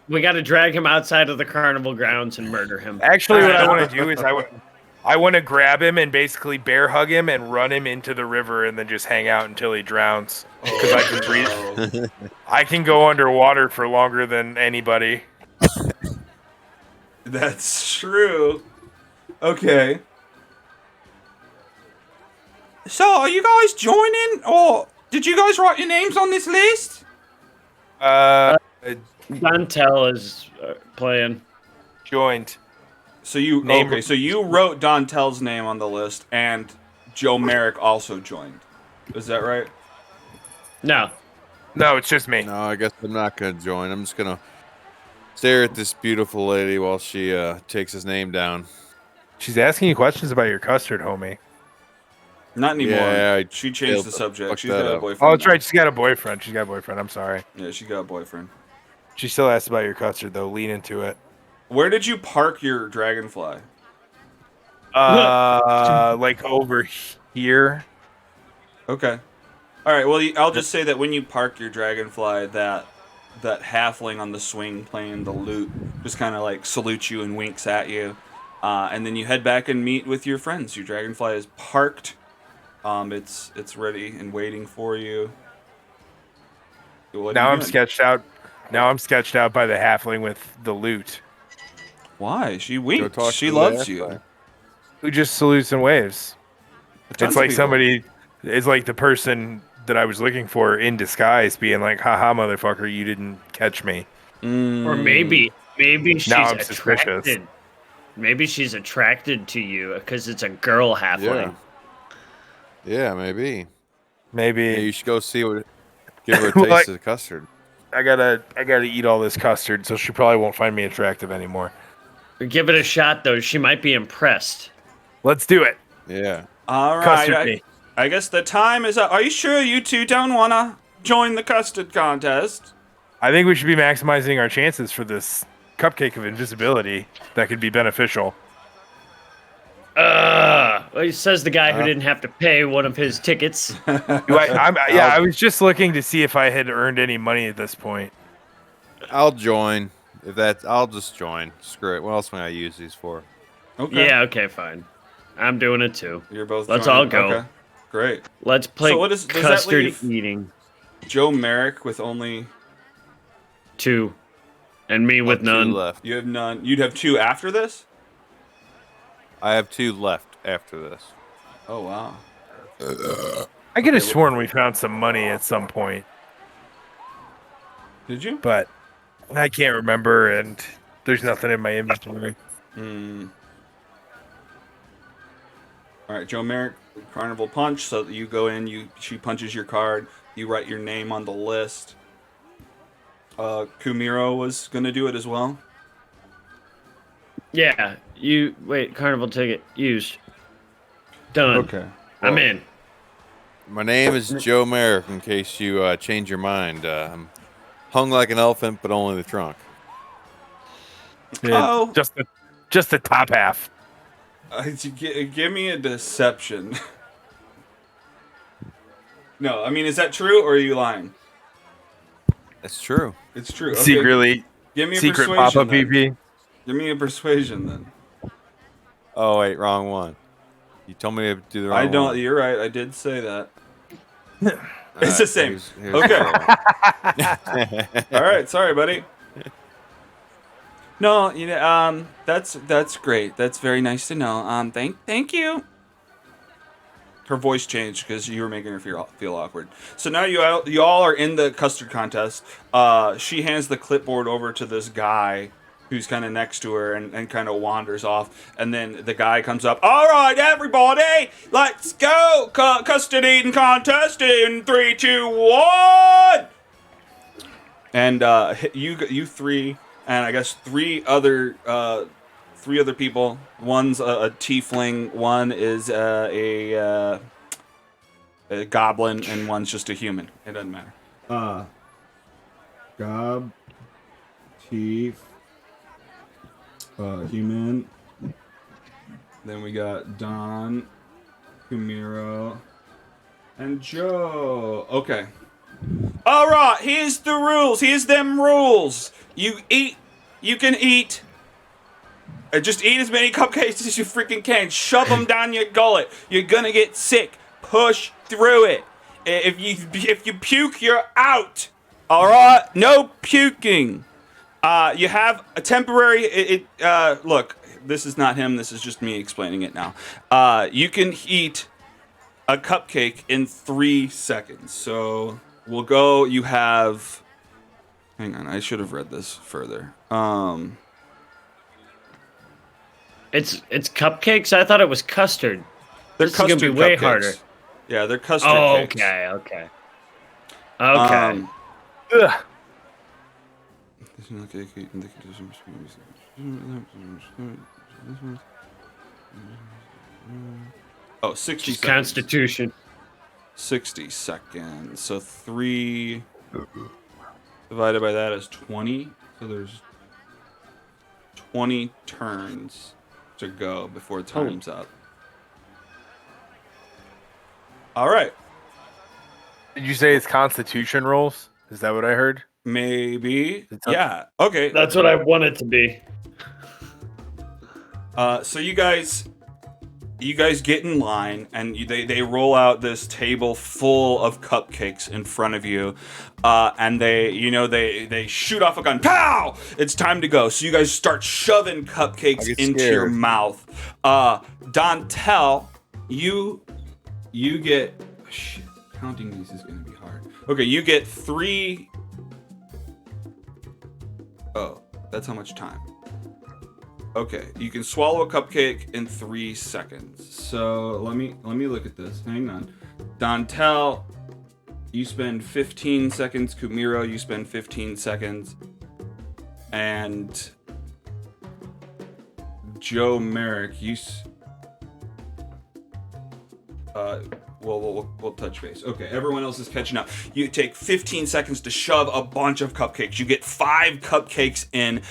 We got to drag him outside of the carnival grounds and murder him. Actually, what I want to do is I want to grab him and basically bear hug him and run him into the river and then just hang out until he drowns. Because I can breathe. I can go underwater for longer than anybody. That's true. Okay. So, are you guys joining, or did you guys write your names on this list? Dantel is playing. Joined. So you So you wrote Dontel's name on the list, and Joe Merrick also joined. Is that right? No. No, it's just me. No, I guess I'm not gonna join. I'm just gonna stare at this beautiful lady while she takes his name down. She's asking you questions about your custard, homie. Not anymore. Yeah, she changed the subject. fuck She's that got a up. boyfriend. Oh, that's now. right. She's got a boyfriend. I'm sorry. Yeah, she got a boyfriend. She still asked about your custard, though. Lean into it. Where did you park your dragonfly? Like over here. Okay. All right. Well, I'll just say that when you park your dragonfly, that halfling on the swing playing the lute just kind of like salutes you and winks at you, and then you head back and meet with your friends. Your dragonfly is parked. It's ready and waiting for you. Now I'm sketched out. Now I'm sketched out by the halfling with the lute, Why? She Go winks. talk She to the loves halfling. you. who just salutes and waves. Tons It's of like people. somebody. It's like the person that I was looking for in disguise, being like, "Haha, motherfucker, you didn't catch me." Or maybe she's Now I'm suspicious. attracted. Maybe she's attracted to you because it's a girl halfling. Yeah, maybe. Maybe Yeah, you should go see what. Give her a Well, taste of the custard. I gotta eat all this custard, so she probably won't find me attractive anymore. Give it a shot, though. She might be impressed. Let's do it. Yeah. All right. Custard me. I guess the time is up. Are you sure you two don't want to join the custard contest? I think we should be maximizing our chances for this cupcake of invisibility that could be beneficial. Well, says the guy who didn't have to pay one of his tickets. I was just looking to see if I had earned any money at this point. I'll join. I'll just join. Screw it. What else am I use these for? Okay. Yeah, okay, fine. I'm doing it too. You're both Let's joining. all go. Okay. Great. Let's play So what does that custard leave? eating. Joe Merrick with only 2. And me with Two none. left. you have none. You'd have 2 after this? I have 2 left after this. Oh wow. I could have sworn we found some money at some point, Did you? but I can't remember, and there's nothing in my inventory. All right, Joe Merrick, Carnival Punch. So you go in, she punches your card. You write your name on the list. Kumiro was gonna do it as well. Yeah, wait, carnival ticket used. Done. Okay. I'm in. My name is Joe Merrick, in case you change your mind. I'm hung like an elephant, but only the trunk. Oh. Just the top half. Give me a deception. No, I mean, is that true or are you lying? That's true. It's true. Okay. Secretly, Give me a secret persuasion. pop-up then. PP. Give me a persuasion then. Oh, wait, wrong one. You told me to do the wrong I don't. one. You're right. I did say that. All It's the same. here's Okay. the All right. Sorry, buddy. No, that's great. That's very nice to know. Thank you. Her voice changed because you were making her feel awkward. So now you all are in the custard contest. She hands the clipboard over to this guy who's kind of next to her and kind of wanders off. And then the guy comes up. All right, everybody, let's go. Custard eating contest in 3, 2, 1. And you 3, and I guess 3 other people. One's a tiefling, one is a goblin, and one's just a human. It doesn't matter. Gob, Tief, Human. Then we got Don, Kumiro, and Joe. Okay. All right, here's the rules. Here's them rules. You can eat Just eat as many cupcakes as you freaking can. Shove them down your gullet. You're gonna get sick. Push through it. If you puke, you're out. All right, no puking. You have a temporary. Look, this is not him. This is just me explaining it now. You can eat a cupcake in 3 seconds. So we'll go. You have. Hang on, I should have read this further. It's cupcakes. I thought it was custard. They're This is gonna be custard way cupcakes. harder. Yeah, they're custard Oh, cakes. okay. Ugh. Oh, 60 Just seconds. Constitution. 60 seconds. So 3 divided by that is 20. So there's 20 turns to go before time's up. All right. Did you say it's Constitution rules? Is that what I heard? Maybe. It's Yeah. Okay. That's what I want it to be. So you guys get in line, and they roll out this table full of cupcakes in front of you, and they shoot off a gun. Pow! It's time to go. So you guys start shoving cupcakes into your mouth. Dontel, you get shit. Counting these is gonna be hard. Okay, you get 3. Oh, that's how much time. Okay, you can swallow a cupcake in 3 seconds. So let me look at this. Hang on. Dontel, you spend 15 seconds. Kumiro, you spend 15 seconds. And Joe Merrick, we'll touch base. Okay, everyone else is catching up. You take 15 seconds to shove a bunch of cupcakes. You get 5 cupcakes in.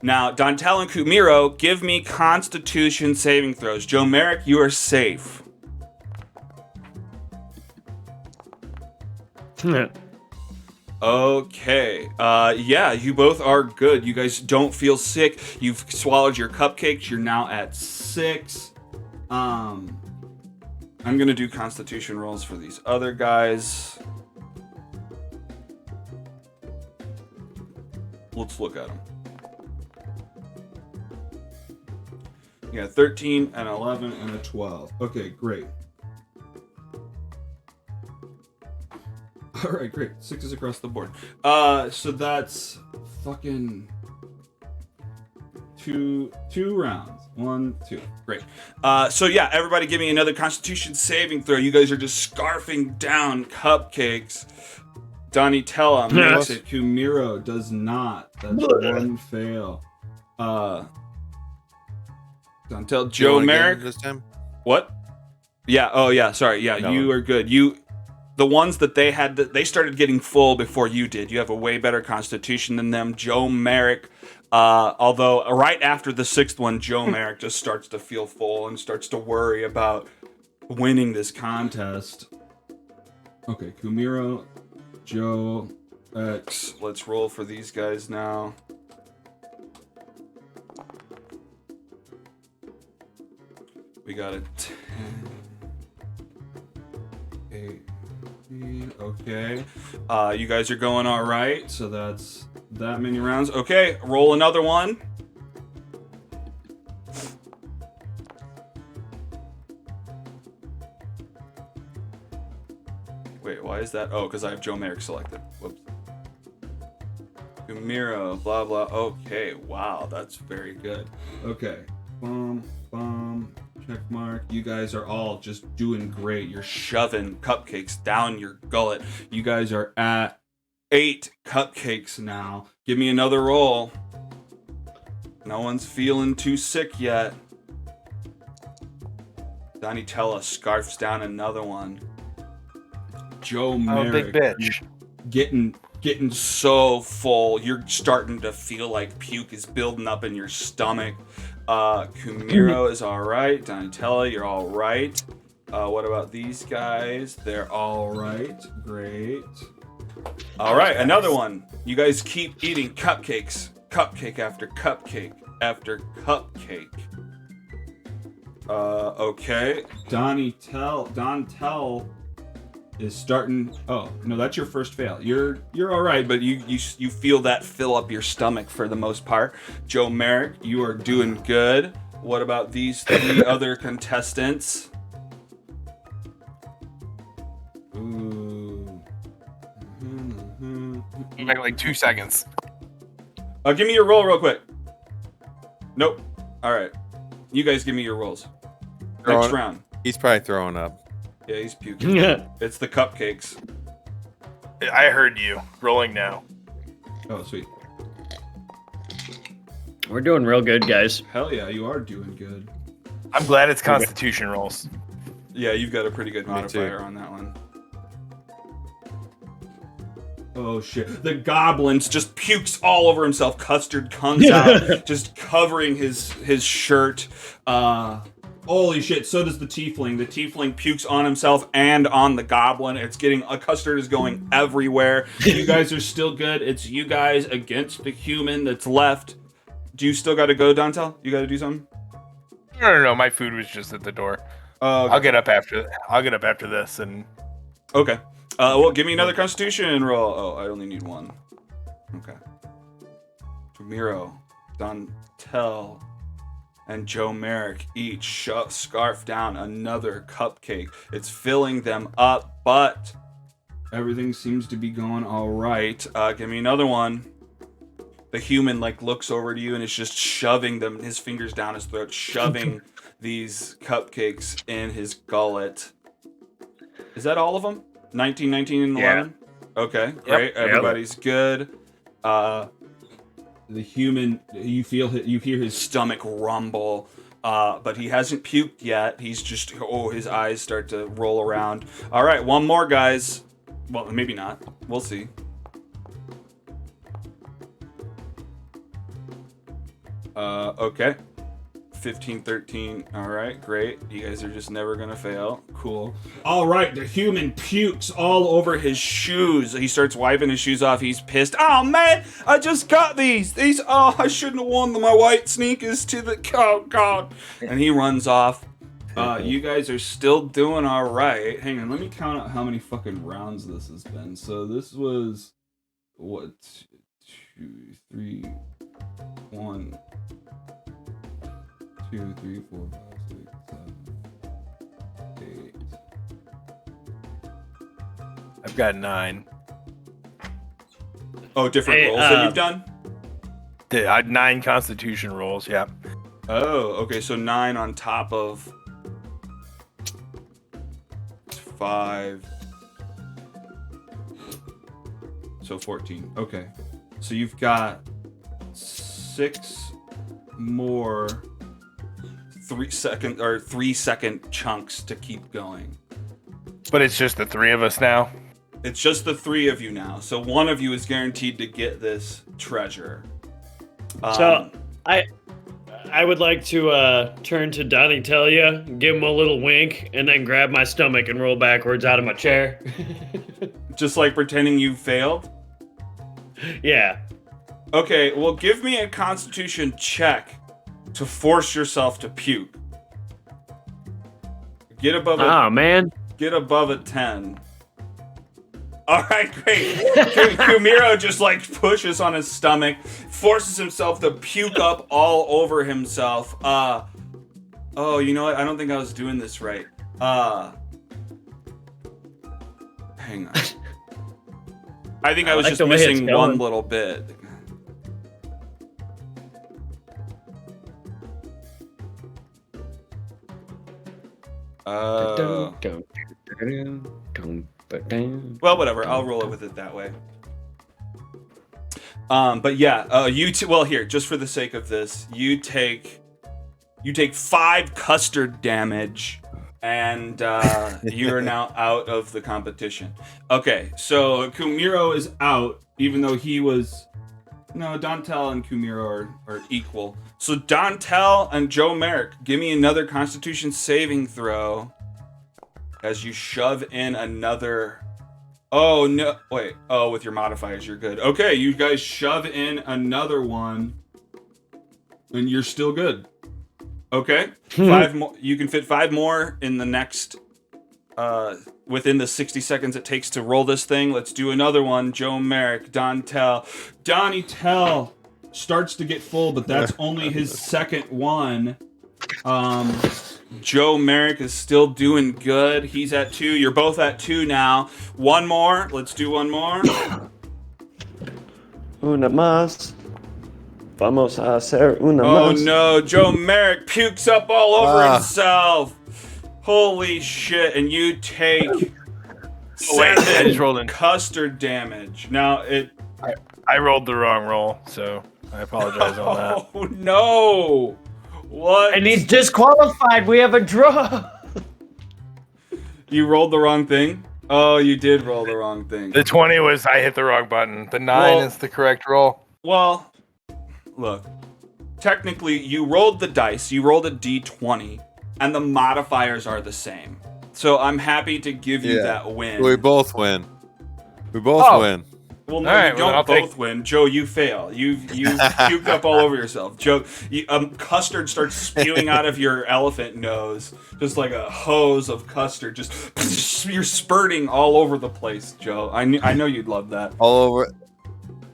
Now, Dontel and Kumiro, give me Constitution saving throws. Joe Merrick, you are safe. Okay. Yeah, you both are good. You guys don't feel sick. You've swallowed your cupcakes. You're now at 6. I'm gonna do Constitution rolls for these other guys. Let's look at them. You got 13, an 11, and a 12. Okay, great. All right, great. 6s across the board. So that's fucking two rounds. 1, 2. Great. So yeah, everybody give me another Constitution saving throw. You guys are just scarfing down cupcakes. Donitella makes it. Kumiro does not. That's 1 fail. Dontel, Joe Merrick. This time? What? Yeah. Oh yeah. Sorry. Yeah, No. You are good. The ones that they had, they started getting full before you did. You have a way better Constitution than them. Joe Merrick. Although right after the 6th one, Joe Merrick just starts to feel full and starts to worry about winning this contest. Okay, Kumiro, Joe, X. Let's roll for these guys now. We got a 10. 8. Okay. You guys are going all right. So that's that many rounds. Okay, roll another one. Wait, why is that? Oh, because I have Joe Merrick selected. Whoops. Kumiro, blah, blah. Okay, wow, that's very good. Okay. Check mark. You guys are all just doing great. You're shoving cupcakes down your gullet. You guys are at 8 cupcakes now. Give me another roll. No one's feeling too sick yet. Donitella scarfs down another one. Joe Merrick, big bitch. Getting so full. You're starting to feel like puke is building up in your stomach. Kumiro is all right. Donitella, you're all right. What about these guys? They're all right. Great. All right, another one. You guys keep eating cupcakes. Cupcake after cupcake. after cupcake. Okay. Dontel is starting. Oh no, that's your first fail. You're all right, but you feel that fill up your stomach for the most part. Joe Merrick, you are doing good. What about these three other contestants? Ooh. Back like 2 seconds. Give me your roll real quick. Nope. All right. You guys give me your rolls. Next round. He's probably throwing up. Yeah, he's puking. It's the cupcakes. I heard you. Rolling now. Oh, sweet. We're doing real good, guys. Hell yeah, you are doing good. I'm glad it's Constitution rolls. Yeah, you've got a pretty good Me modifier too. on that one. Oh shit. The goblins just pukes all over himself. Custard comes out, just covering his shirt. Holy shit, so does the tiefling. The tiefling pukes on himself and on the goblin. It's getting, a custard is going everywhere. You guys are still good. It's you guys against the human that's left. Do you still gotta go, Dantel? You gotta do something? No. My food was just at the door. I'll get up after this and. Okay. Well, give me another Constitution roll. Oh, I only need one. Okay. Miro, Dantel, and Joe Merrick each scarf down another cupcake. It's filling them up, but everything seems to be going all right. Give me another one. The human looks over to you and is just shoving them, his fingers down his throat, shoving these cupcakes in his gullet. Is that all of them? 19, 19, and 11? Yeah. Okay, great. Yep. Everybody's good. The human, you hear his stomach rumble, but he hasn't puked yet. He's just, his eyes start to roll around. All right, one more, guys. Well, maybe not. We'll see. Okay. 15, 13. All right, great. You guys are just never gonna fail. Cool. All right, the human pukes all over his shoes. He starts wiping his shoes off. He's pissed. Oh man, I just got these. I shouldn't have worn my white sneakers to the. Oh god. And he runs off. You guys are still doing all right. Hang on, let me count out how many fucking rounds this has been. So this was what? 2, 3, 1. 2, 3, 4, 5, 6, 7, 8. I've got 9. Oh, different rolls that you've done? 9 Constitution rolls, yeah. Oh, okay, so 9 on top of 5. So 14. Okay. So you've got 6 more 3-second chunks to keep going. But it's just the 3 of us now? It's just the 3 of you now. So one of you is guaranteed to get this treasure. So I would like to turn to Donnie Telia, give him a little wink, and then grab my stomach and roll backwards out of my chair. Just like pretending you failed? Yeah. Okay, well give me a Constitution check to force yourself to puke. Get above a 10. All right, great. Kumiro just pushes on his stomach, forces himself to puke up all over himself. Oh, you know what? I don't think I was doing this right. Hang on. I think I was just missing one little bit. Well, whatever. I'll roll it with it that way. But yeah, well, here, just for the sake of this, you take 5 custard damage, and you're now out of the competition. Okay, so Kumiro is out, even though he was. No, Dantel and Kumiro are equal. So Dantel and Joe Merrick, give me another Constitution saving throw as you shove in another. Oh no! Wait. Oh, with your modifiers, you're good. Okay, you guys shove in another one. And you're still good. Okay. 5 more. You can fit 5 more in the next, within the 60 seconds it takes to roll this thing. Let's do another one. Joe Merrick, Dontel. Donnie Tell starts to get full, but that's only his second one. Joe Merrick is still doing good. He's at 2. You're both at 2 now. One more. Let's do one more. Una más. Vamos a hacer una Oh más. no, Joe Merrick pukes up all over himself. Holy shit, and you take 7 custard damage. Now I rolled the wrong roll, so I apologize on that. Oh no! What? And he's disqualified. We have a draw. You rolled the wrong thing? Oh, you did roll the wrong thing. The 20 was I hit the wrong button. The 9 is the correct roll. Well, look. Technically, you rolled the dice. You rolled a d20, and the modifiers are the same. So I'm happy to give you that win. We both win. We both win. Well, no, Alright, you don't well, both win. Joe, you fail. You puked up all over yourself. Joe, custard starts spewing out of your elephant nose, just like a hose of custard. Just you're spurting all over the place, Joe. I know you'd love that. All over.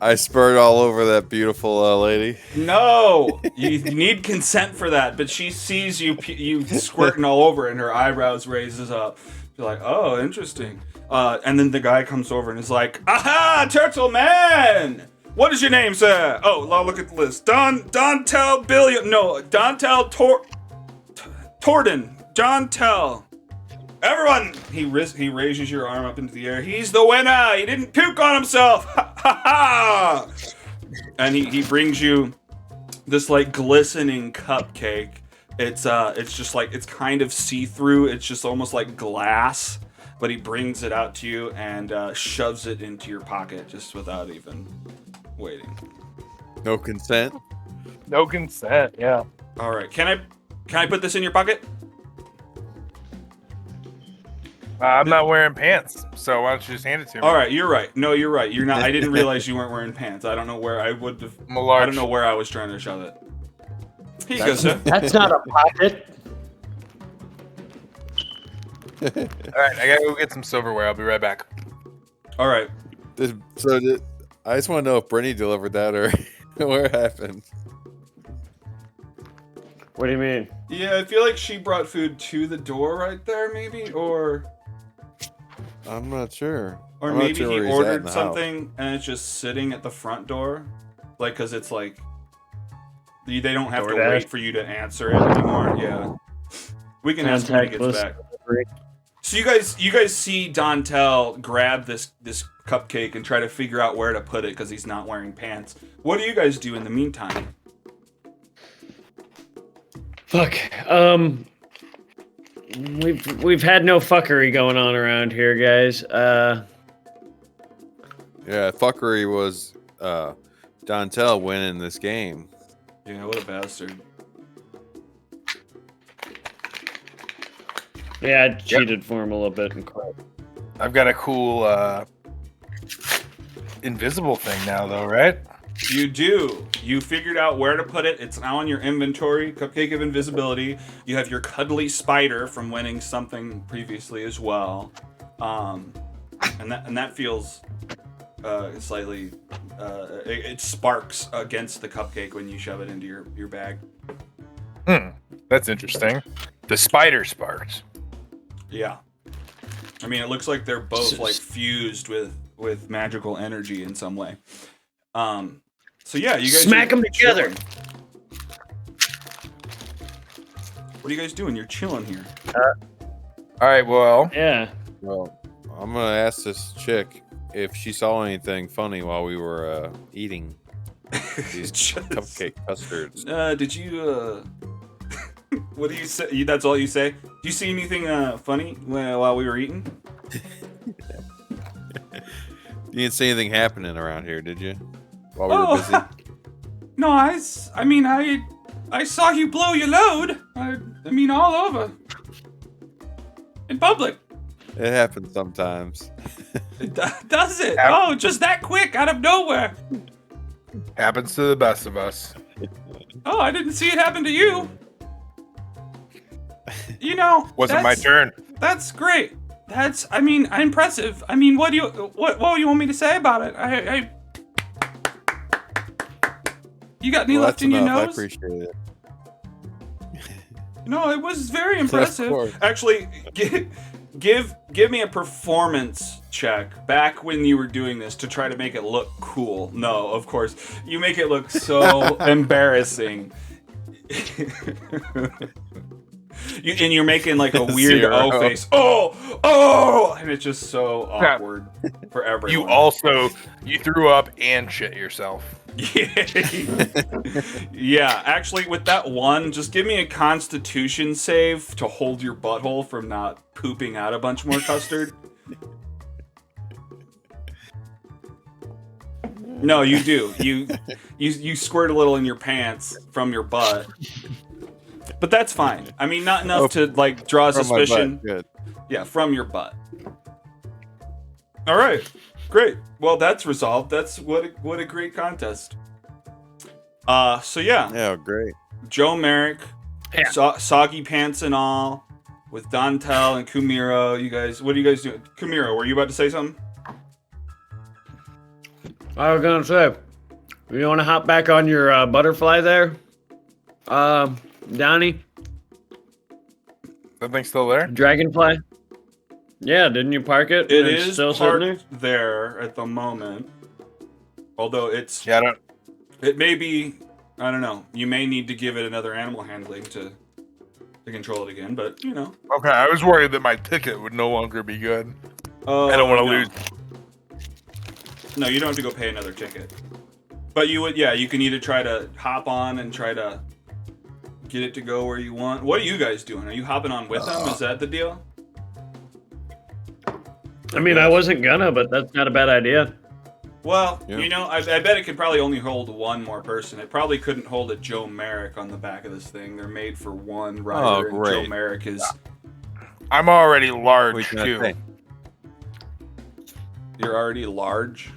I spurred all over that beautiful lady. No, you need consent for that. But she sees you squirting all over, and her eyebrows raises up. You're like, oh, interesting. And then the guy comes over and is like, aha, Turtle Man! What is your name, sir? Oh, look at the list. Dontel Billion. No, Dontel Torden. Dontel. Everyone! He raises your arm up into the air. He's the winner! He didn't puke on himself! Ha ha ha! And he brings you this, like, glistening cupcake. It's just like, it's kind of see-through. It's just almost like glass. But he brings it out to you and shoves it into your pocket just without even waiting. No consent? No consent, yeah. All right, can I put this in your pocket? I'm not wearing pants, so why don't you just hand it to me? All right, you're right. No, you're right. You're not. I didn't realize you weren't wearing pants. I don't know where I would have. I'm a large. I don't know where I was trying to shove it. Here you go, sir. That's not a pocket. All right, I gotta go get some silverware. I'll be right back. All right. I just want to know if Brittany delivered that or what happened. What do you mean? Yeah, I feel like she brought food to the door right there, maybe, or I'm not sure. maybe he ordered something and it's just sitting at the front door, like, cause it's like they don't have to wait for you to answer it anymore. Yeah, we can ask when he gets back. So you guys see Dontel grab this cupcake and try to figure out where to put it because he's not wearing pants. What do you guys do in the meantime? Fuck. We've had no fuckery going on around here, guys. Yeah, fuckery was Dontel winning this game. Yeah, what a bastard. Yeah, I cheated for him a little bit and quit. I've got a cool invisible thing now, though, right? You do. You figured out where to put it. It's now in your inventory. Cupcake of Invisibility. You have your cuddly spider from winning something previously as well. And that feels slightly. It sparks against the cupcake when you shove it into your bag. That's interesting. The spider sparks. Yeah. I mean, it looks like they're both like fused with magical energy in some way. So yeah, you guys smack them together. Chilling. What are you guys doing? You're chilling here. All right. Well. Yeah. Well, I'm gonna ask this chick if she saw anything funny while we were eating these cupcake custards. Did you? What do you say? That's all you say? Do you see anything funny while we were eating? You didn't see anything happening around here, did you? While we were busy. No, I saw you blow your load. I mean, all over. In public. It happens sometimes. Does it? Oh, just that quick, out of nowhere. Happens to the best of us. Oh, I didn't see it happen to you. You know, Wasn't my turn. That's great. I mean, impressive. I mean, what do you want me to say about it? You got any left in your enough. I nose? appreciate it. No, it was very Of impressive. course. Actually, give me a performance check back when you were doing this to try to make it look cool. No, of course. You make it look so embarrassing. And you're making like a weird 0. O face. Oh! And it's just so awkward for everyone. You threw up and shit yourself. Yeah, actually, with that one, just give me a Constitution save to hold your butthole from not pooping out a bunch more custard. No, you do. You squirt a little in your pants from your butt. But that's fine. I mean, not enough to like draw From my butt, suspicion. good. Yeah, from your butt. All right, great. Well, that's resolved. That's what a great contest. So yeah, Yeah, great. Joe Merrick, Yeah. Soggy Pants and all, with Dantel and Kumiro. You guys, what are you guys doing? Kumiro, were you about to say something? I was gonna say, you want to hop back on your butterfly there, Donnie? That thing's still there? Dragonfly? Yeah, didn't you park it? It It's is still sitting there? parked there at the moment. Although Yeah, I don't. it may be, I don't know. You may need to give it another animal handling to control it again. But you know. Okay, I was worried that my ticket would no longer be good. Oh, I don't want to no. lose. No, you don't have to go pay another ticket. But you would, yeah, you can either try to hop on and try to get it to go where you want. What are you guys doing? Are you hopping on with them? Is that the deal? I mean, I wasn't gonna, but that's not a bad idea. Well, Yeah. you know, I bet it could probably only hold one more person. It probably couldn't hold a Joe Merrick on the back of this thing. They're made for one rider, and Joe great. Merrick is... I'm already What large can I too. say? You're already large?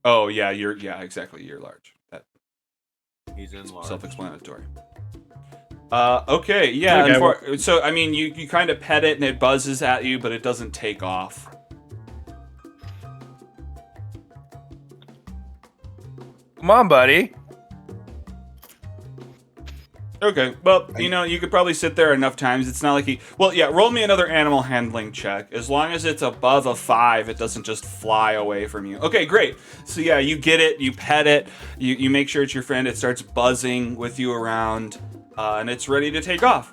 Oh, yeah, exactly, you're large. That's He's in large. self-explanatory. Okay, yeah. Okay, So, I mean, you kind of pet it and it buzzes at you, but it doesn't take off. Come on, buddy. Okay, well, you know, you could probably sit there enough times. It's not like he... Well, yeah, roll me another animal handling check. As long as it's above a 5, it doesn't just fly away from you. Okay, great. So, yeah, you get it, you pet it, you make sure it's your friend, it starts buzzing with you around, and it's ready to take off.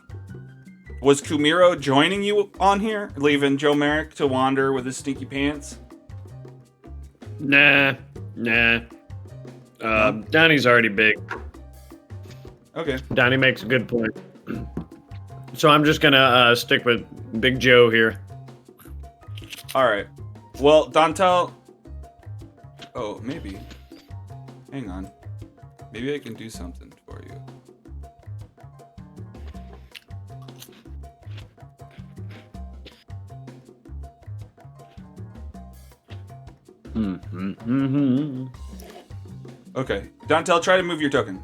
Was Kumiro joining you on here, leaving Joe Merrick to wander with his stinky pants? Nah. Donnie's already big. Okay. Donnie makes a good point. So I'm just gonna stick with Big Joe here. All right. Well, Dantel... Oh, maybe. Hang on. Maybe I can do something for you. Okay. Dantel, try to move your token.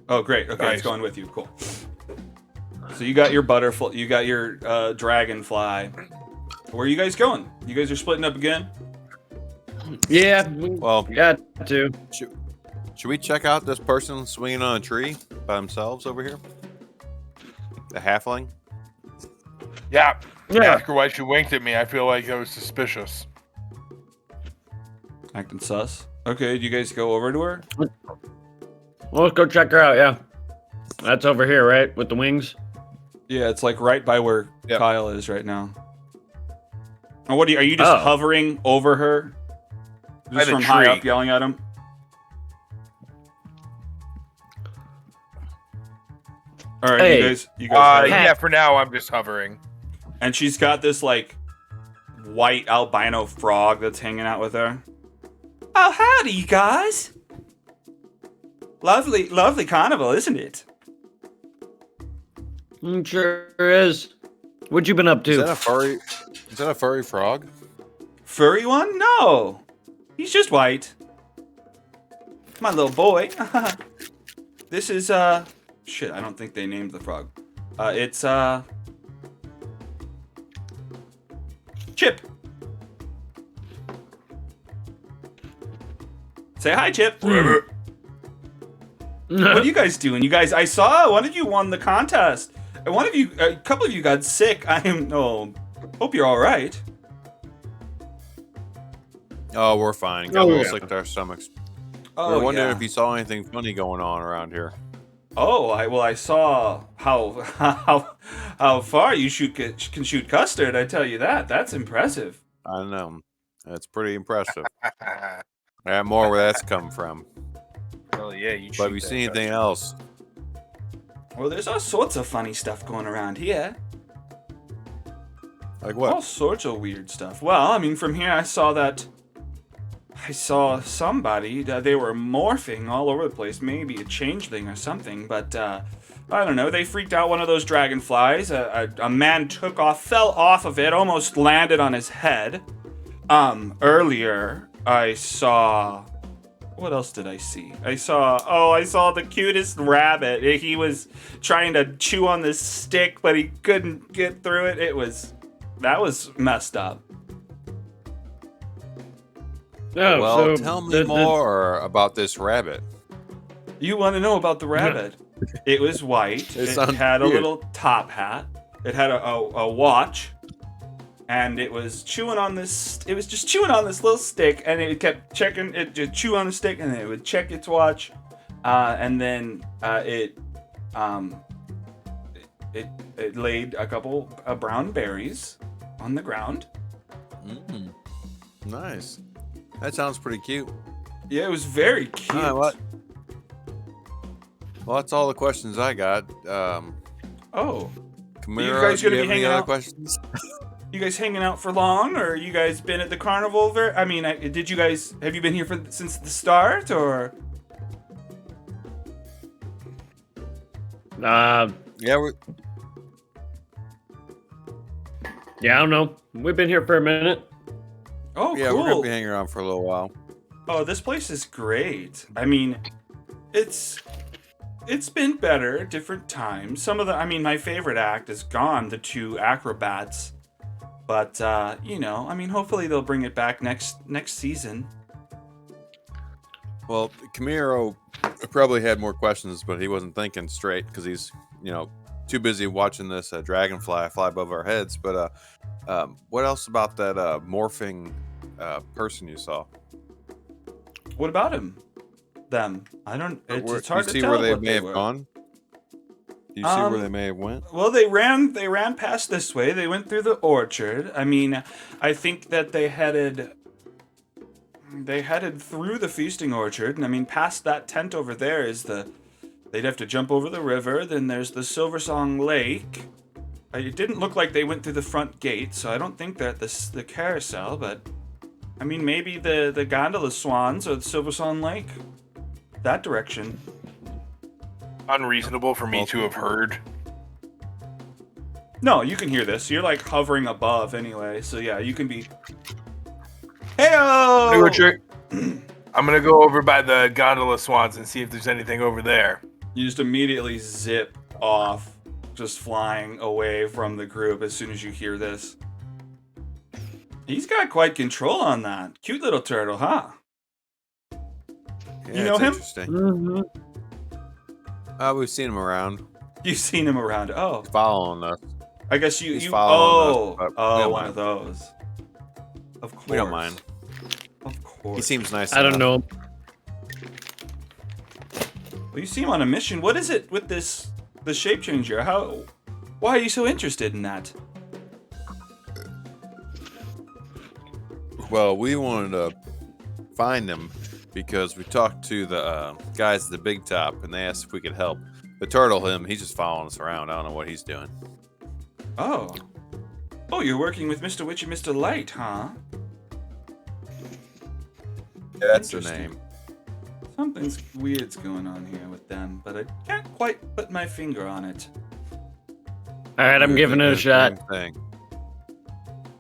Oh, great. Okay, Nice. it's going with you. Cool. So you got your butterfly, you got your dragonfly. Where are you guys going? You guys are splitting up again? Yeah, Well, got to. should we check out this person swinging on a tree by themselves over here? The halfling? Yeah. Yeah. Ask her why she winked at me. I feel like that was suspicious. Acting sus. Okay, do you guys go over to her? Well, let's go check her out. Yeah, that's over here, right, with the wings. Yeah, it's like right by where Yep. Kyle is right now. And what are you just Oh. hovering over her? By Just the from high tree. up yelling at him? All right, Hey. you guys. Yeah, for now I'm just hovering. And she's got this like white albino frog that's hanging out with her. Oh, howdy, you guys! Lovely carnival, isn't it? Sure is. What you been up to? Is that a furry frog? Furry one? No, he's just white. My little boy. This is, shit, I don't think they named the frog. It's, Chip. Say hi, Chip. What are you guys doing? You guys, I saw one of you won the contest. And a couple of you got sick. Hope you're all right. Oh, we're fine. Got a little sick to our stomachs. Oh, we were wondering yeah. if you saw anything funny going on around here. Oh, I saw how far you can shoot custard. I tell you that. That's impressive. I know. That's pretty impressive. I have more where that's come from. Well, yeah, you. But have you seen anything else? Well, there's all sorts of funny stuff going around here. Like what? All sorts of weird stuff. Well, I mean, from here I saw somebody. They were morphing all over the place. Maybe a changeling or something. But I don't know. They freaked out one of those dragonflies. A man fell off of it, almost landed on his head. Earlier I saw. What else did I see? I saw the cutest rabbit. He was trying to chew on this stick, but he couldn't get through it. That was messed up. Oh, well, so tell me more about this rabbit. You want to know about the rabbit? It was white. It had a little top hat. It had a watch. And it was chewing on this. It was just chewing on this little stick, and it kept checking. It just chew on the stick, and then it would check its watch, and then it laid a couple of brown berries on the ground. Nice. That sounds pretty cute. Yeah, it was very cute. Well, that's all the questions I got. Oh, Camaro, you guys gonna do be you have any hanging other out? questions? You guys hanging out for long, or you guys been at the carnival? Have you been here since the start, or? Yeah, Yeah, I don't know. We've been here for a minute. Oh, yeah, cool. we're gonna be hanging around for a little while. Oh, this place is great. I mean, it's been better at different times. My favorite act is gone, the two acrobats. But, hopefully they'll bring it back next season. Well, Camaro probably had more questions, but he wasn't thinking straight because he's, too busy watching this dragonfly fly above our heads. But what else about that morphing person you saw? What about him? Them? I don't. It's hard to see tell where they what may have were. gone. Do you see where they may have went? Well, they ran past this way. They went through the orchard. I mean, I think that they headed through the feasting orchard, and I mean, past that tent over there is they'd have to jump over the river. Then there's the Silversong Lake. It didn't look like they went through the front gate, so I don't think they're at the carousel. But I mean, maybe the gondola swans or the Silversong Lake, that direction. Unreasonable for me to have heard. No, you can hear this. You're like hovering above anyway, so yeah, you can be. Heyo! I'm gonna go over by the gondola swans and see if there's anything over there. You just immediately zip off, just flying away from the group as soon as you hear this. He's got quite control on that. Cute little turtle, huh? Yeah, You know it's him? Interesting. Mm-hmm. We've seen him around. You've seen him around. Oh, Following us. I guess He's you. following us, but we don't One mind. of those. Of course. We don't mind. Of course. He seems nice. I don't enough. know. Well, you seem on a mission. What is it with the shape changer? Why are you so interested in that? Well, we wanted to find him because we talked to the guys at the big top, and they asked if we could help. The turtle, he's just following us around. I don't know what he's doing. Oh, you're working with Mr. Witch and Mr. Light, huh? Yeah, that's the Interesting. name. Something's weird's going on here with them, but I can't quite put my finger on it. All right, I'm giving it a shot. Same thing.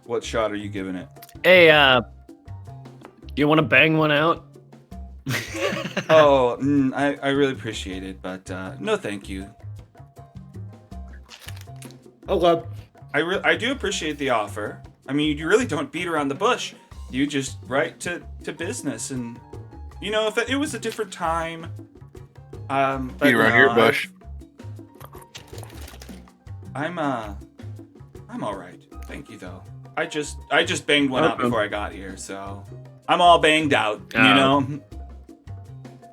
What shot are you giving it? Hey, you want to bang one out? Oh, I really appreciate it, but no, thank you. Okay. I do appreciate the offer. I mean, you really don't beat around the bush. You just right to business, and you know, if it was a different time, but Beat around your bush. I'm all right. Thank you though. I just banged one out before I got here, so I'm all banged out. You know.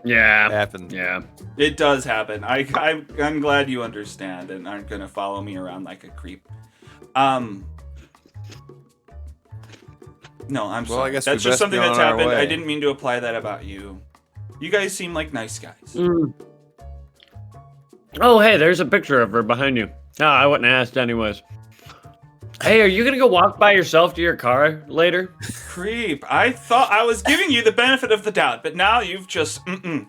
Yeah. Happened. Yeah. It does happen. I'm glad you understand and aren't gonna follow me around like a creep. No, I'm sorry. I guess That's we just best something be on that's our happened. I way. didn't mean to apply that about you. You guys seem like nice guys. Oh, hey, there's a picture of her behind you. Oh, I wouldn't have asked anyways. Hey, are you gonna go walk by yourself to your car later? Creep. I thought I was giving you the benefit of the doubt, but now you've just I'll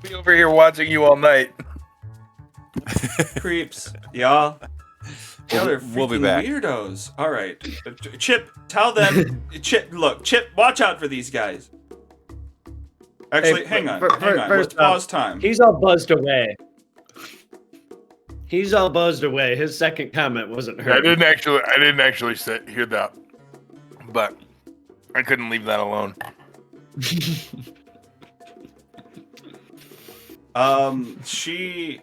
be over here watching you all night. creeps, y'all. Y'all are We'll be freaking back. weirdos. All right, Chip, tell them. Chip, watch out for these guys. Actually, Hey, hang on. first Let's off, pause time. He's all buzzed away. He's all buzzed away. His second comment wasn't I heard. didn't actually hear that, but I couldn't leave that alone. She.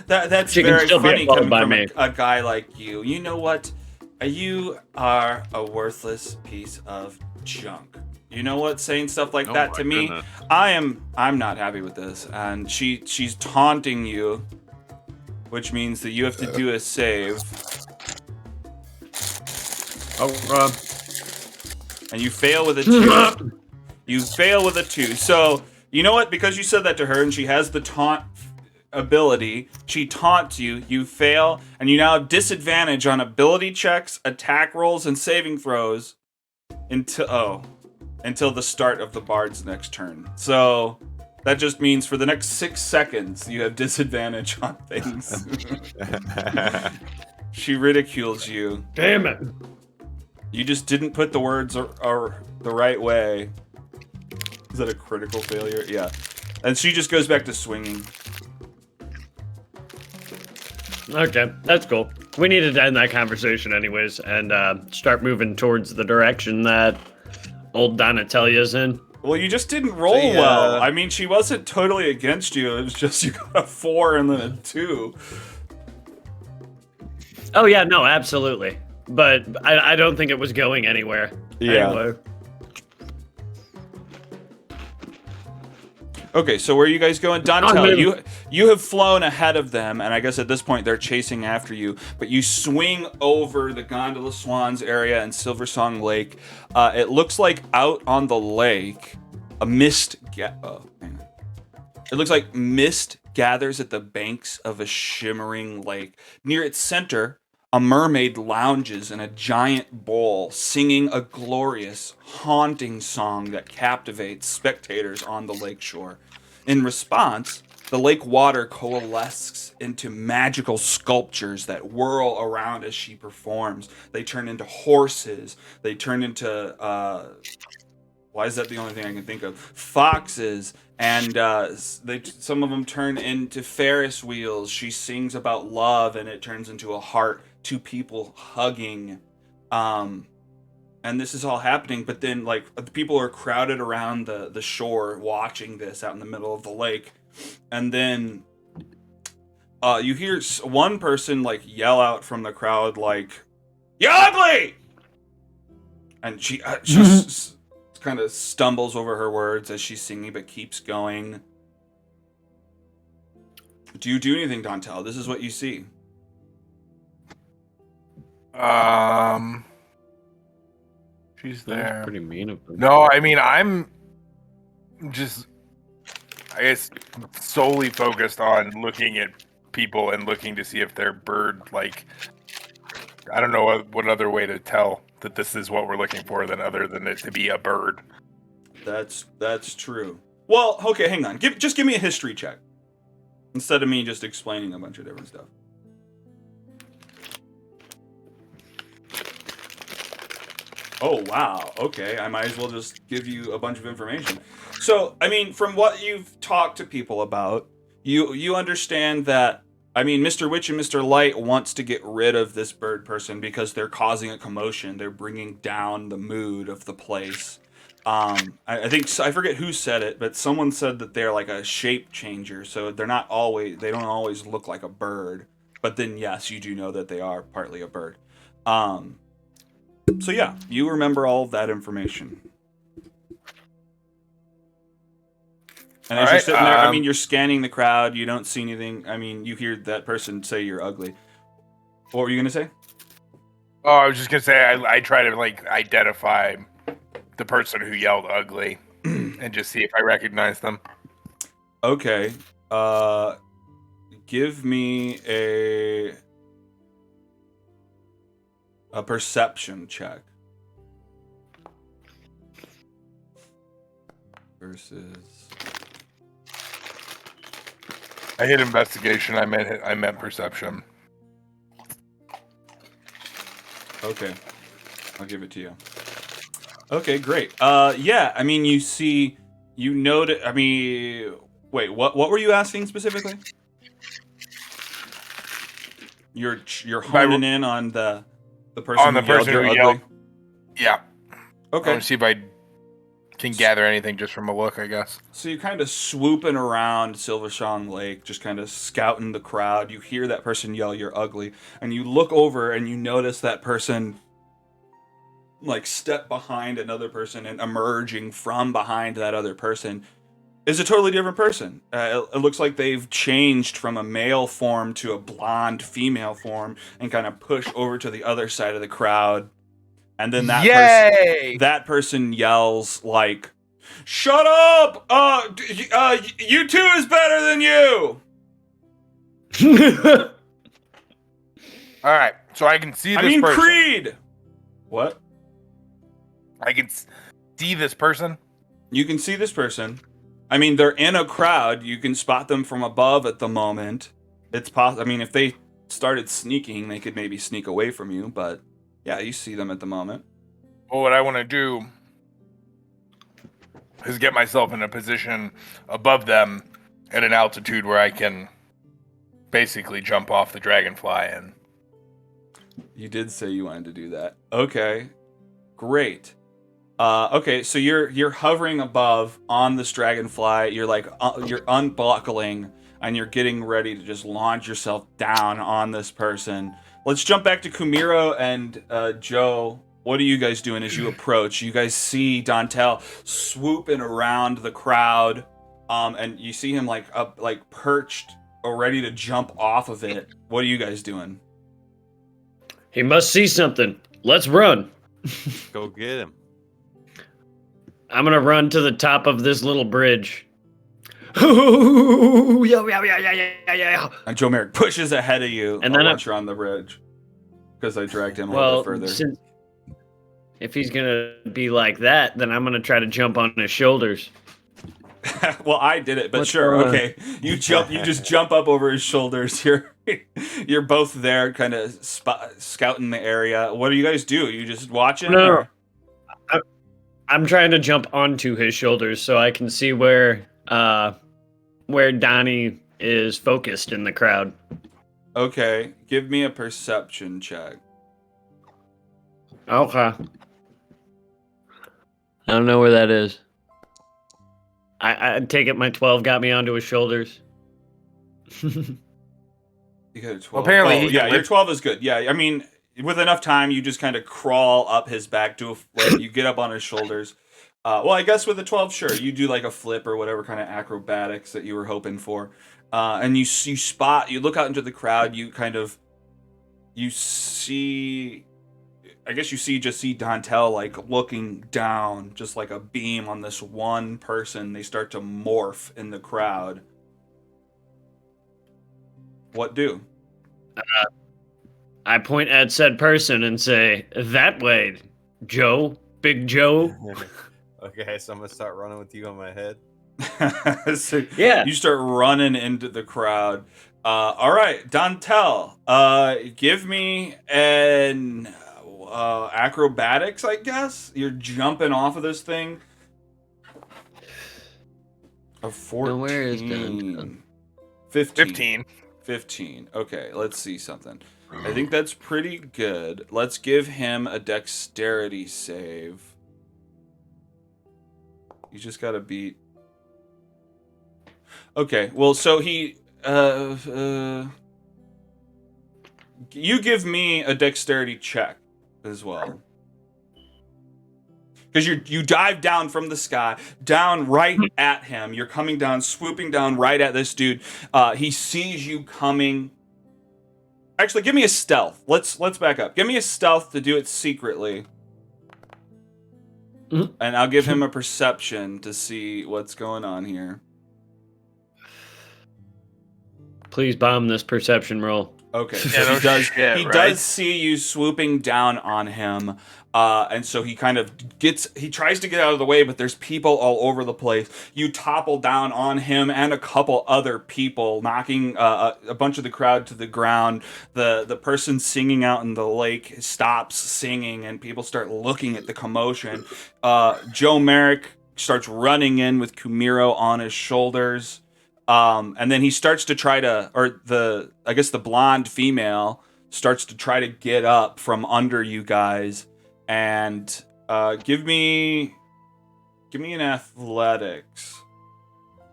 That's She can very still be funny appalled coming by from me. a guy like you. You know what? You are a worthless piece of junk. You know what? Saying stuff like Oh that my to me, goodness. I'm not happy with this. And she's taunting you, which means that you have to do a save, Oh, and you fail with a 2. You fail with a 2. So, you know what? Because you said that to her and she has the taunt ability, she taunts you, you fail, and you now have disadvantage on ability checks, attack rolls, and saving throws until the start of the bard's next turn. So, that just means for the next 6 seconds, you have disadvantage on things. She ridicules you. damn it. You just didn't put the words or the right way. Is that a critical failure? Yeah. And she just goes back to swinging. Okay, that's cool. We needed to end that conversation anyways and start moving towards the direction that old Donatella's in. Well, you just didn't roll See, well. I mean, she wasn't totally against you. It was just you got a 4 and then a 2. Oh yeah, no, absolutely. But I don't think it was going anywhere. Yeah. Anyway. Okay, so where are you guys going? Donatello, you have flown ahead of them, and I guess at this point they're chasing after you, but you swing over the Gondola Swans area and Silver Song Lake. It looks like out on the lake, a mist... hang on. It looks like mist gathers at the banks of a shimmering lake. Near its center, a mermaid lounges in a giant bowl, singing a glorious, haunting song that captivates spectators on the lakeshore. In response, the lake water coalesces into magical sculptures that whirl around as she performs. They turn into horses. They turn into, why is that the only thing I can think of? Foxes. And some of them turn into Ferris wheels. She sings about love, and it turns into a heart. 2 people hugging, and this is all happening, but then like the people are crowded around the shore watching this out in the middle of the lake, and then you hear one person like yell out from the crowd like, "You're ugly!" And she just kind of stumbles over her words as she's singing but keeps going. Do you do anything, Dontel? This is what you see. She's That there. was pretty mean of them. No, I mean I'm just, I guess, solely focused on looking at people and looking to see if they're bird. Like, I don't know what other way to tell that this is what we're looking for other than it to be a bird. That's true. Well, okay, hang on. Just give me a history check instead of me just explaining a bunch of different stuff. Oh, wow. Okay, I might as well just give you a bunch of information. So, I mean, from what you've talked to people about, you understand that, I mean, Mr. Witch and Mr. Light wants to get rid of this bird person because they're causing a commotion. They're bringing down the mood of the place. I think, I forget who said it, but someone said that they're like a shape changer, so they don't always look like a bird. But then, yes, you do know that they are partly a bird. So yeah, you remember all of that information. And as you're sitting there, I mean, you're scanning the crowd. You don't see anything. I mean, you hear that person say you're ugly. What were you gonna say? Oh, I was just gonna say I try to like identify the person who yelled ugly and just see if I recognize them. Okay. Give me a perception check. Versus. I hit investigation. I meant perception. Okay, I'll give it to you. Okay, great. Yeah, I mean, you notice. I mean, wait, what were you asking specifically? You're honing in on the person who yelled ugly. Yeah. Okay. I want to see if I can gather anything just from a look, I guess. So you're kind of swooping around Silversong Lake, just kind of scouting the crowd. You hear that person yell, "You're ugly," and you look over and you notice that person like step behind another person, and emerging from behind that other person is a totally different person. It looks like they've changed from a male form to a blonde female form and kind of push over to the other side of the crowd. And then that person yells like, "Shut up! You two is better than you." All right, so I can see this person. Creed. What? I can see this person. You can see this person. I mean, they're in a crowd. You can spot them from above at the moment. It's possible. I mean, if they started sneaking, they could maybe sneak away from you. But yeah, you see them at the moment. Well, what I want to do is get myself in a position above them at an altitude where I can basically jump off the dragonfly. And you did say you wanted to do that. Okay, great. Okay, so you're hovering above on this dragonfly. You're like you're unbuckling and you're getting ready to just launch yourself down on this person. Let's jump back to Kumiro and Joe. What are you guys doing as you approach? You guys see Dantel swooping around the crowd, and you see him like up, like perched or ready to jump off of it. What are you guys doing? He must see something. Let's run. Go get him. I'm gonna run to the top of this little bridge. Yeah. And Joe Merrick pushes ahead of you, and then once you're on the bridge, because I dragged him a little bit further. If he's gonna be like that, then I'm gonna try to jump on his shoulders. Well, I did it, but sure, okay. You just jump up over his shoulders. You're both there, kind of scouting the area. What do you guys do? You just watching? No. I'm trying to jump onto his shoulders so I can see where Donnie is focused in the crowd. Okay, give me a perception check. Okay. I don't know where that is. I take it my 12 got me onto his shoulders. You got a 12. Well, apparently, your 12 is good. Yeah, I mean, with enough time, you just kind of crawl up his back, do a flip, you get up on his shoulders. Well, I guess with a 12, sure, you do like a flip or whatever kind of acrobatics that you were hoping for. And you look out into the crowd, you see, I guess you see Dantel like looking down, just like a beam on this one person. They start to morph in the crowd. What do? I point at said person and say, "That way, Joe, Big Joe." Okay, so I'm gonna start running with you on my head. So yeah, you start running into the crowd. All right, Dantel, give me an acrobatics, I guess. You're jumping off of this thing. A 14. Now, where is Dun? 15. 15. Okay, let's see something. I think that's pretty good. Let's give him a dexterity save. You just gotta beat. Okay, well, so he. You give me a dexterity check as well. Because you dive down from the sky, down right at him. You're coming down, swooping down right at this dude. He sees you coming. Actually, give me a stealth. Let's back up. Give me a stealth to do it secretly. And I'll give him a perception to see what's going on here. Please bomb this perception roll. Okay, so he does see you swooping down on him, and so he kind of tries to get out of the way, but there's people all over the place. You topple down on him and a couple other people, knocking a bunch of the crowd to the ground. The person singing out in the lake stops singing, and people start looking at the commotion. Joe Merrick starts running in with Kumiro on his shoulders. And then he starts to try to, I guess the blonde female starts to try to get up from under you guys, and give me an athletics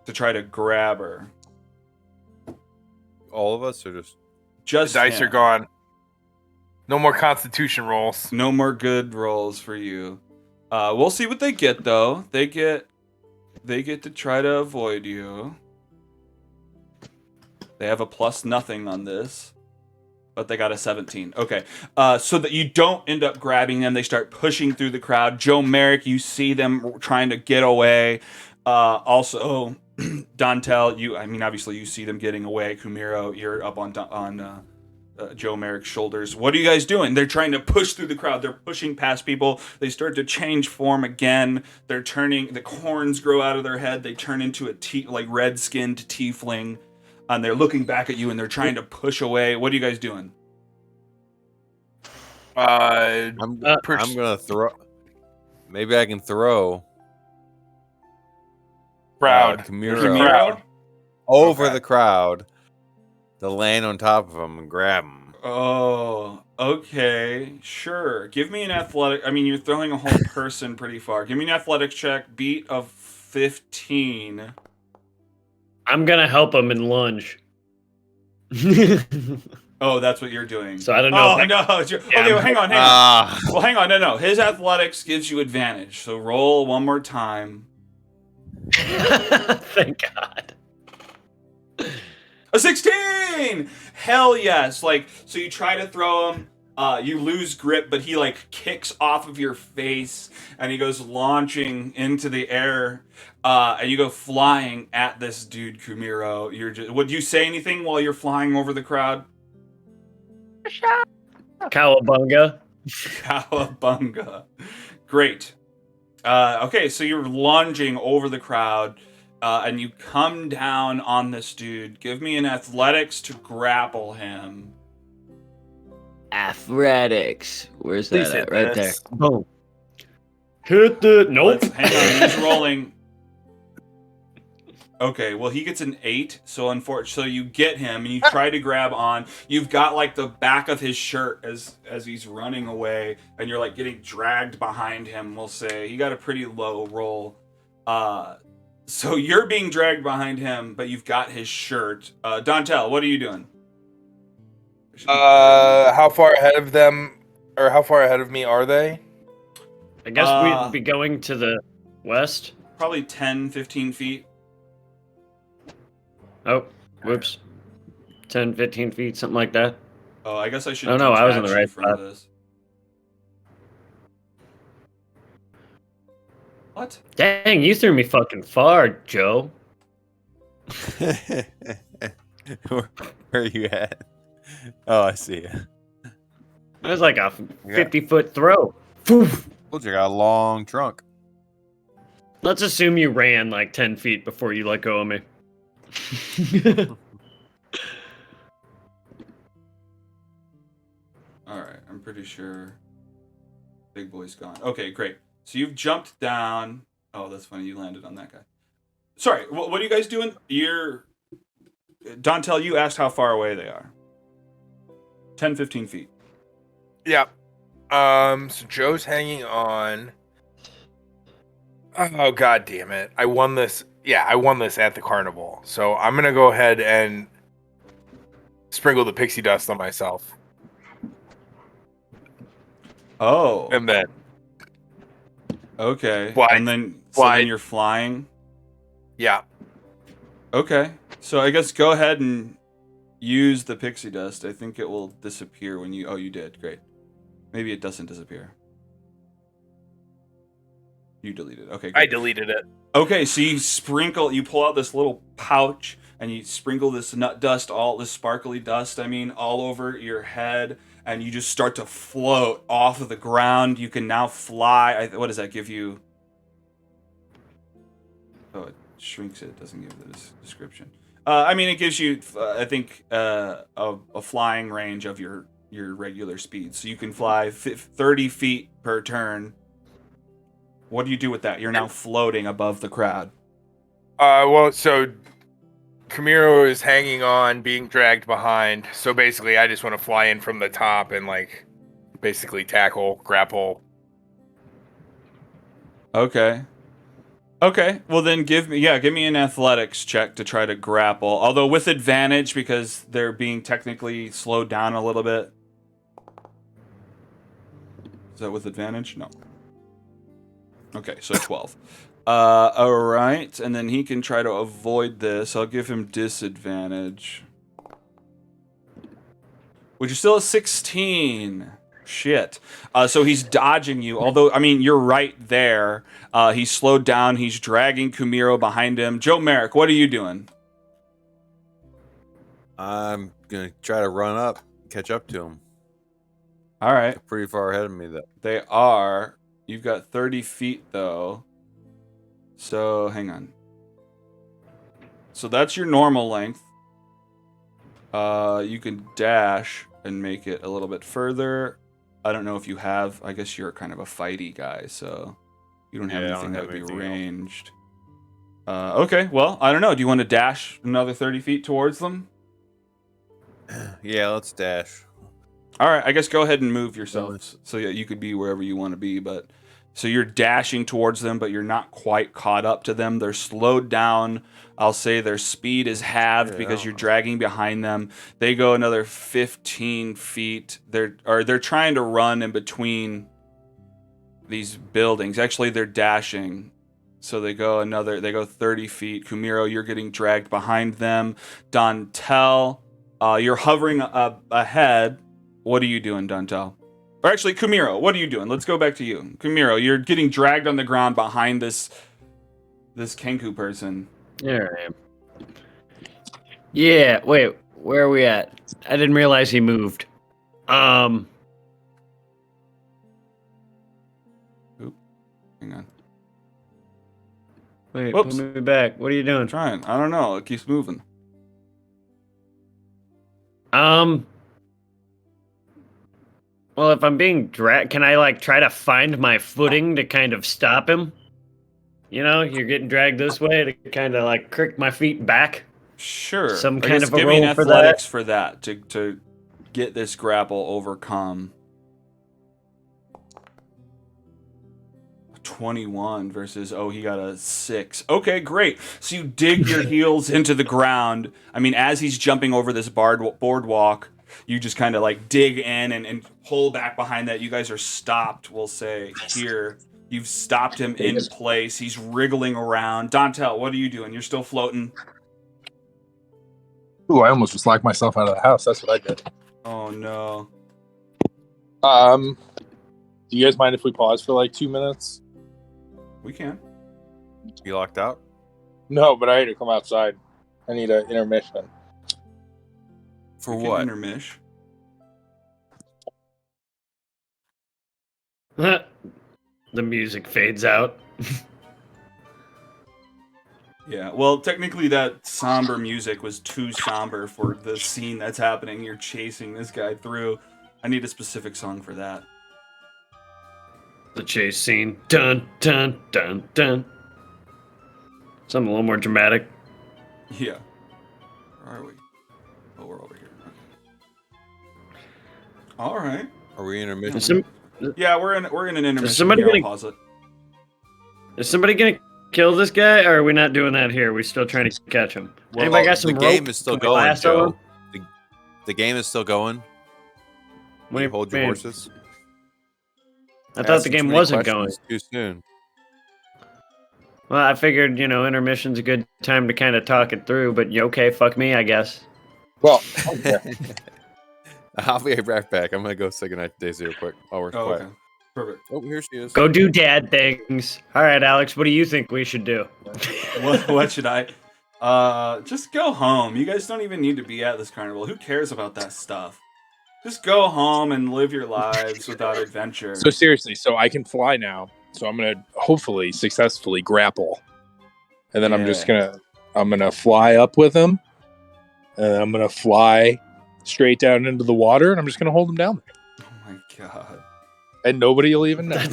to try to grab her. All of us, or just the dice him. are gone. No more Constitution rolls. No more good rolls for you. We'll see what they get though. They get to try to avoid you. They have a plus nothing on this, but they got a 17. Okay, so that you don't end up grabbing them, they start pushing through the crowd. Joe Merrick, you see them trying to get away. Also, Dantel, obviously you see them getting away. Kumiro, you're up on Joe Merrick's shoulders. What are you guys doing? They're trying to push through the crowd. They're pushing past people. They start to change form again. They're turning. The horns grow out of their head. They turn into a red-skinned tiefling. And they're looking back at you, and they're trying to push away. What are you guys doing? I'm gonna throw. Maybe I can throw. Crowd. Kumiro over the crowd to land on top of him and grab him. Oh, okay, sure. Give me an athletic. You're throwing a whole person pretty far. Give me an athletics check. Beat of 15. I'm gonna help him and lunge. Oh, that's what you're doing. So I don't know. Okay, well, hang on. Well, hang on. No. His athletics gives you advantage. So roll one more time. Thank God. A 16! Hell yes. So you try to throw him. You lose grip, but he kicks off of your face, and he goes launching into the air, and you go flying at this dude, Kumiro. Would you say anything while you're flying over the crowd? Cowabunga. Cowabunga. Great. Okay, so you're lunging over the crowd, and you come down on this dude. Give me an athletics to grapple him. Athletics. Where's Please that hit at? Right there. this. Boom. Hit the. Nope. Hang on, he's rolling. Okay, well, he gets an 8, so unfortunately, so you get him, and you try to grab on. You've got, the back of his shirt as he's running away, and you're, getting dragged behind him, we'll say. He got a pretty low roll. So you're being dragged behind him, but you've got his shirt. Dantel, what are you doing? How far ahead of them, or how far ahead of me are they? I guess we'd be going to the west. Probably 10, 15 feet. Oh, whoops. 10, 15 feet, something like that. Oh, I guess I should. Oh no, I was in the detach you right from spot. this. What? Dang, you threw me fucking far, Joe. Where are you at? Oh, I see you. That was like a 50-foot throw. Poof. Told you I got a long trunk. Let's assume you ran 10 feet before you let go of me. All right, I'm pretty sure. Big boy's gone. Okay, great. So you've jumped down. Oh, that's funny. You landed on that guy. Sorry, what are you guys doing? Dontel, you asked how far away they are. 10, 15 feet. Yeah. So Joe's hanging on. Oh, god damn it. I won this. Yeah, I won this at the carnival. So I'm going to go ahead and sprinkle the pixie dust on myself. Oh. And then. Okay. Fly. And then, Fly. then you're flying? Yeah. Okay. So I guess go ahead and use the pixie dust. I think it will disappear when you... Oh, you did. Great. Maybe it doesn't disappear. You deleted it. Okay, great. I deleted it. Okay, so you pull out this little pouch and you sprinkle this nut dust, all this sparkly dust, all over your head, and you just start to float off of the ground. You can now fly. What does that give you? Oh, it shrinks it. It doesn't give this description. It gives you, I think, a flying range of your regular speed. So you can fly 30 feet per turn. What do you do with that? You're now floating above the crowd. So Camiro is hanging on, being dragged behind. So basically, I just want to fly in from the top and, basically tackle, grapple. Okay. Well, then give me an athletics check to try to grapple. Although with advantage because they're being technically slowed down a little bit. Is that with advantage? No. Okay, so 12. All right, and then he can try to avoid this. I'll give him disadvantage. Which is still a 16. Shit. So he's dodging you. Although, you're right there. He's slowed down. He's dragging Kumiro behind him. Joe Merrick, what are you doing? I'm going to try to run up, catch up to him. All right. They're pretty far ahead of me, though. They are. You've got 30 feet, though. So, hang on. So that's your normal length. You can dash and make it a little bit further. I don't know if you have... I guess you're kind of a fighty guy, so... You don't have anything that would be ranged. Okay, well, I don't know. Do you want to dash another 30 feet towards them? Yeah, let's dash. All right, I guess go ahead and move yourself so that you could be wherever you want to be. But so you're dashing towards them, but you're not quite caught up to them. They're slowed down. I'll say their speed is halved because you're dragging behind them. They go another 15 feet. They're trying to run in between these buildings. Actually, they're dashing. So they go 30 feet. Kumiro, you're getting dragged behind them. Dontel, you're hovering ahead. What are you doing, Dontel? Or actually, Kumiro, what are you doing? Let's go back to you. Kumiro, you're getting dragged on the ground behind this Kenku person. There I am. Yeah, wait, where are we at? I didn't realize he moved. Oop. Hang on. Wait, Whoops. put me back. What are you doing? I'm trying. I don't know. It keeps moving. Well, if I'm being dragged, can I try to find my footing to kind of stop him? You know, you're getting dragged this way to kind of crick my feet back. Sure. Some I kind guess of a give me an roll for athletics for that to get this grapple overcome. 21 versus he got a 6. Okay, great. So you dig your heels into the ground. As he's jumping over this boardwalk, you just kind of dig in and pull back behind that. You guys are stopped, we'll say, here. You've stopped him in place. He's wriggling around. Dontel, what are you doing? You're still floating? Ooh, I almost just locked myself out of the house. That's what I did. Oh, no. Do you guys mind if we pause for 2 minutes? We can. You locked out? No, but I need to come outside. I need an intermission. For We can what? intermish. The music fades out. Yeah, well, technically that somber music was too somber for the scene that's happening. You're chasing this guy through. I need a specific song for that. the chase scene. Dun, dun, dun, dun. Something a little more dramatic. Yeah. Where are we? Oh, we're over here. All right. Are we intermission? Is, some, Yeah, we're in an intermission. somebody Here, I'll gonna- pause it. is somebody gonna kill this guy, or are we not doing that here? We're still trying to catch him. Well, Anybody got some the rope? game is still Can we going, lasso Joe. him? The game is still going. What do you Hold your mean? horses. I thought the Asking game too many wasn't going. questions too soon. Well, I figured, intermission's a good time to kind of talk it through, but okay, fuck me, I guess. Well, I'll be right back. I'm gonna go say goodnight to Daisy real quick. Oh, we're quiet. Okay. Perfect. Oh, here she is. Go do dad things. All right, Alex, what do you think we should do? What should I? Just go home. You guys don't even need to be at this carnival. Who cares about that stuff? Just go home and live your lives without adventure. so seriously, so I can fly now. So I'm gonna hopefully successfully grapple, and then I'm gonna fly up with him, and I'm gonna fly straight down into the water, and I'm just gonna hold him down there, Oh my god. and nobody will even know.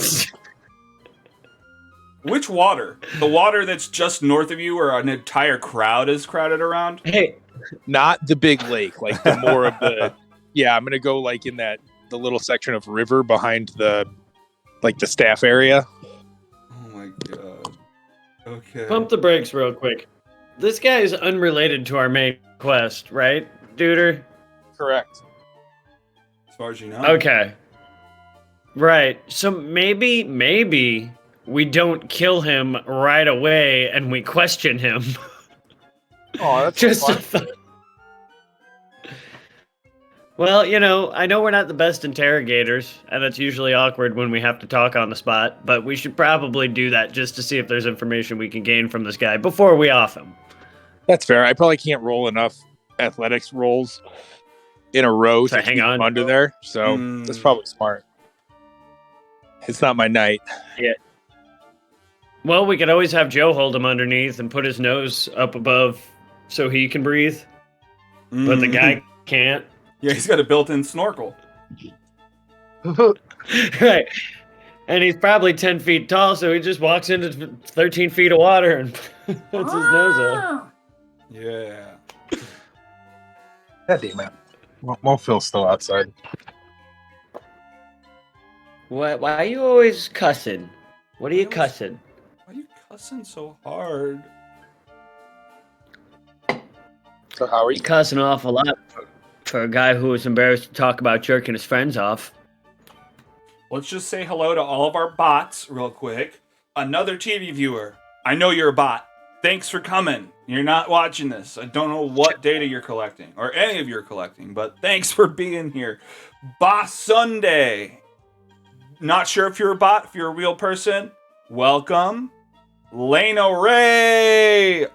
Which water? The water that's just north of you, where an entire crowd is crowded around? Hey, Not the big lake, like the more of the. Yeah, I'm gonna go like in the little section of river behind the staff area. Oh my god. Okay. pump the brakes real quick. This guy is unrelated to our main quest, right, Duder? Correct. As far as you know. Okay. Right. So maybe we don't kill him right away and we question him. Oh, that's Just a fun. thought. Well, I know we're not the best interrogators, and it's usually awkward when we have to talk on the spot, but we should probably do that just to see if there's information we can gain from this guy before we off him. That's fair. I probably can't roll enough athletics rolls in a row So to hang keep on. him under there. So that's probably smart. It's not my night. Well, we could always have Joe hold him underneath and put his nose up above so he can breathe, but the guy can't. Yeah, he's got a built-in snorkel. Right. And he's probably 10 feet tall, so he just walks into 13 feet of water and puts his nose up. Yeah. God damn it. Well, Phil's still outside. Why are you always cussing? What are you cussing? Why are you cussing so hard? So how are you? You cuss an awful lot for a guy who was embarrassed to talk about jerking his friends off. Let's just say hello to all of our bots real quick. Another TV viewer. I know you're a bot. Thanks for coming. You're not watching this. I don't know what data you're collecting, or any of you're collecting, but thanks for being here. Boss Sunday. Not sure if you're a bot, if you're a real person. Welcome. Lena Ray.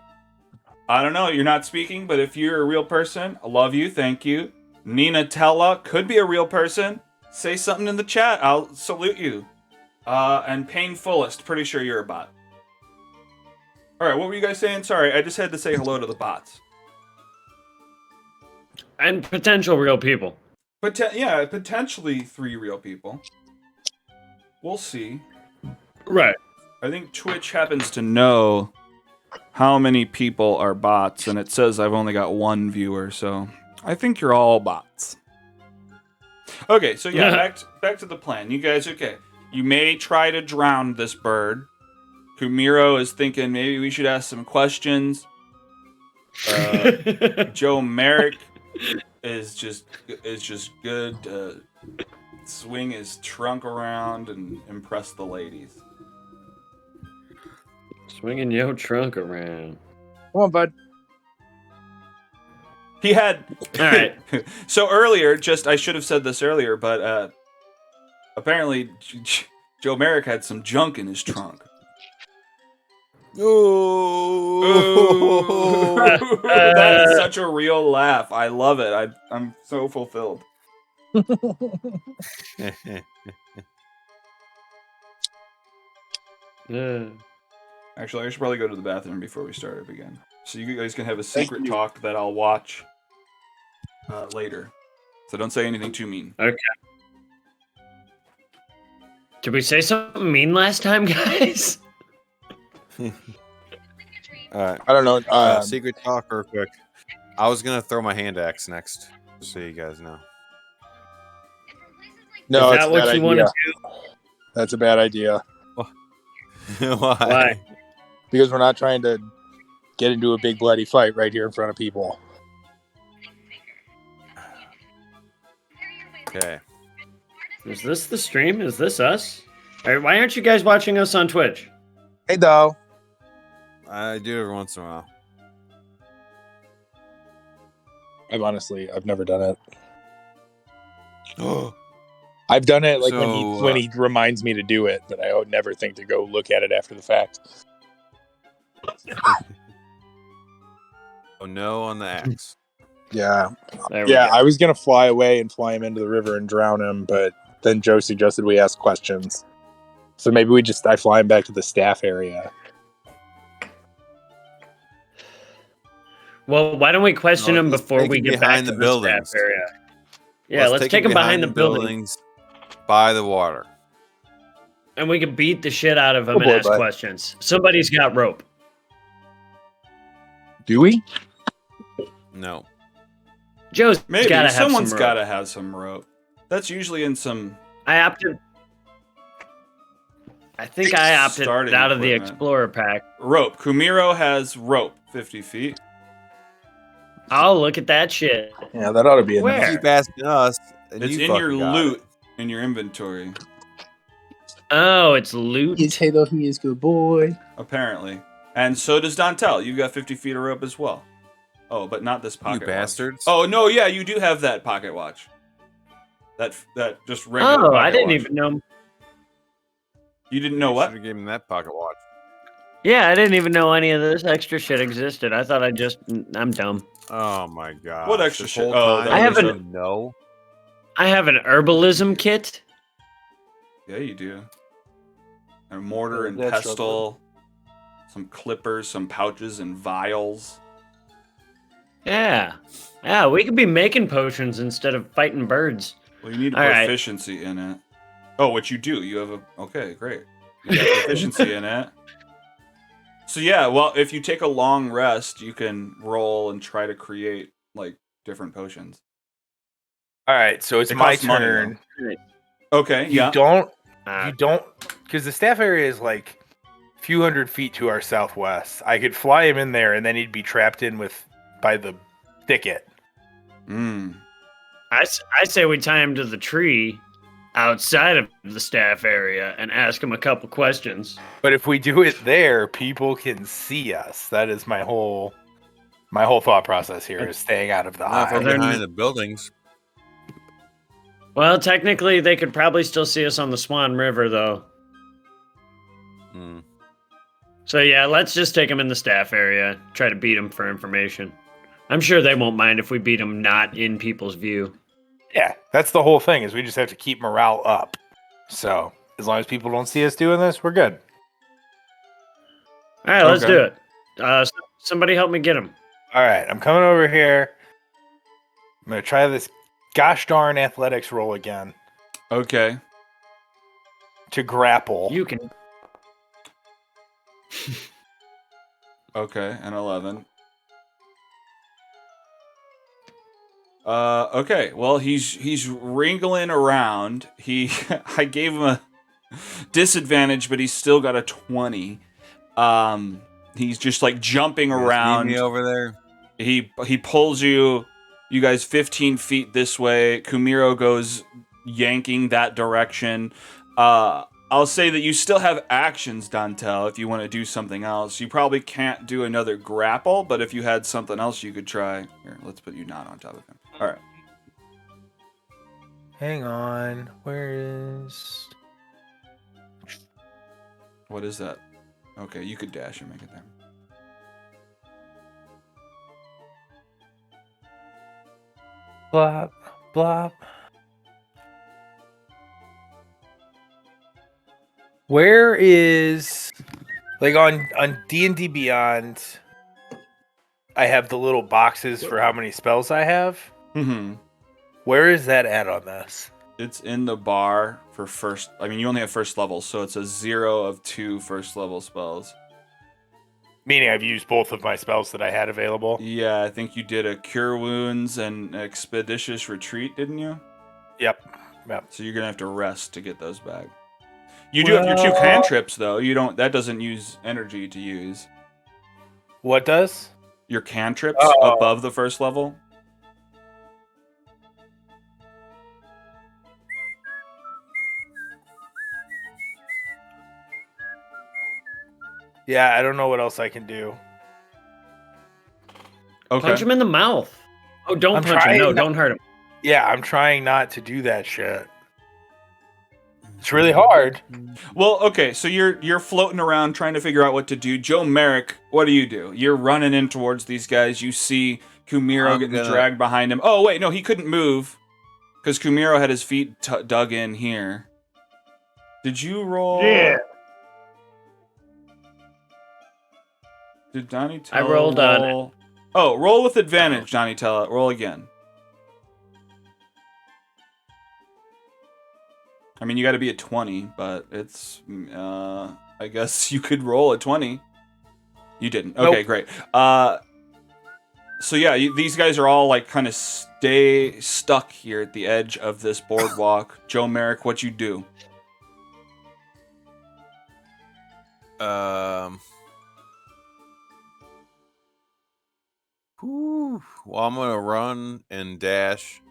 I don't know, you're not speaking, but if you're a real person, I love you, thank you. Nina Tella could be a real person. Say something in the chat, I'll salute you. And Painfulest, pretty sure you're a bot. Alright, what were you guys saying? Sorry, I just had to say hello to the bots. And potential real people. Potentially 3 real people. We'll see. Right. I think Twitch happens to know how many people are bots, and it says I've only got 1 viewer, so I think you're all bots. Okay, so yeah, back to the plan. You guys, okay. You may try to drown this bird. Kumiro is thinking maybe we should ask some questions. Joe Merrick is just good to swing his trunk around and impress the ladies. Swinging your trunk around. Come on, bud. He had... Alright. So earlier, I should have said this earlier, but apparently Joe Merrick had some junk in his trunk. Oh, That is such a real laugh. I love it. I'm so fulfilled. Actually, I should probably go to the bathroom before we start up again. So you guys can have a secret talk that I'll watch later. So don't say anything too mean. Okay. Did we say something mean last time, guys? All right. I don't know. Secret talk real quick. I was gonna throw my hand axe next, just so you guys know. No, Is it's that a what bad you want to idea. do? That's a bad idea Why? because we're not trying to get into a big bloody fight right here in front of people. Okay. Is this the stream? Is this us? Why aren't you guys watching us on Twitch? Hey, though. I do every once in a while. I've never done it. I've done it like when he reminds me to do it, but I would never think to go look at it after the fact. Oh no on the axe. Yeah. There we Yeah, go. I was going to fly away and fly him into the river and drown him, but then Joe suggested we ask questions. So maybe I fly him back to the staff area. Well, why don't we question No, him let's before take we him get back behind to the the buildings. staff area? Yeah, let's take him behind the building, by the water. and we can beat the shit out of him Oh, and boy, ask bud. questions. Somebody's got rope. Do we? No. Joe's Maybe gotta have someone's some rope. gotta have some rope. That's usually in some. I think I opted Starting out of the equipment. Explorer pack. Rope. Kumiro has rope, 50 feet. Oh, look at that shit. Yeah, that ought to be in Where? there. Keep asking us. And It's you in your fucking got loot, it. in your inventory, Oh, it's loot. Hey, though, he is good boy. apparently. And so does Dantel. You've got 50 feet of rope as well. Oh, but not this pocket watch. bastards. Oh, no, yeah, you do have that pocket watch. That just regular Oh, pocket I didn't watch. even know. You didn't know what? Should have given him that pocket watch. Yeah, I didn't even know any of this extra shit existed. I thought I'm dumb. Oh my god. What extra This shit? whole Oh, time I you haven't- know. I have an herbalism kit. Yeah, you do. A mortar and That's pestle, some clippers, some pouches and vials. Yeah. Yeah, we could be making potions instead of fighting birds. Well, you need All right. proficiency in it. Oh, what you do? You have a okay, great. You got proficiency in it. So yeah, well, if you take a long rest, you can roll and try to create like different potions. All right, so it's It my costs money, turn. Okay, You yeah. don't, Uh, because the staff area is like a few hundred feet to our southwest. I could fly him in there, and then he'd be trapped in by the thicket. Mm. I say we tie him to the tree outside of the staff area and ask him a couple questions. But if we do it there, people can see us. That is my whole thought process here is staying out of the Not if eye. we're They're behind n- the buildings. Well, technically, they could probably still see us on the Swan River, though. Hmm. So yeah, let's just take him in the staff area. Try to beat him for information. I'm sure they won't mind if we beat him not in people's view. Yeah, that's the whole thing. Is we just have to keep morale up. So as long as people don't see us doing this, we're good. All right, let's Okay. do it. Somebody help me get him. All right, I'm coming over here. I'm gonna try this gosh darn athletics roll again Okay. to grapple. You can. Okay, and 11. Okay. Well, he's wriggling around. I gave him a disadvantage, but he's still got a 20. He's just like jumping You guys need around. me over there. He pulls you guys 15 feet this way. Kumiro goes yanking that direction. I'll say that you still have actions, Dantel, if you want to do something else. You probably can't do another grapple, but if you had something else you could try. Here, let's put you not on top of him. All right. Hang on, where is? What is that? Okay, you could dash and make it there. Blop, blop. Where is like on D&D Beyond? I have the little boxes for how many spells I have. Mm-hmm. Where is that at on this? It's in the bar for first. I mean, you only have first level, so it's a 0 of 2 first level spells. Meaning I've used both of my spells that I had available. Yeah, I think you did a Cure Wounds and Expeditious Retreat, didn't you? Yep. So you're gonna have to rest to get those back. You do have your 2 cantrips, though. You don't. That doesn't use energy to use. What does? Your cantrips above the first level. Yeah, I don't know what else I can do. Okay. Punch him in the mouth. Oh, don't I'm punch him. No, trying not- don't hurt him. Yeah, I'm trying not to do that shit. It's really hard. Well, okay, so you're floating around trying to figure out what to do. Joe Merrick, what do? You're running in towards these guys. You see Kumiro getting dragged behind him. Oh, wait, no, he couldn't move because Kumiro had his feet dug in here. Did you roll? Yeah. Did Donnie I rolled on it. Oh, roll with advantage, Johnny Tella. Roll again. I mean, you got to be at 20, but it's, I guess you could roll at 20. You didn't. Okay, Nope. great. So yeah, these guys are all like kind of stay stuck here at the edge of this boardwalk. Joe Merrick, what you do? Well, I'm gonna run and dash,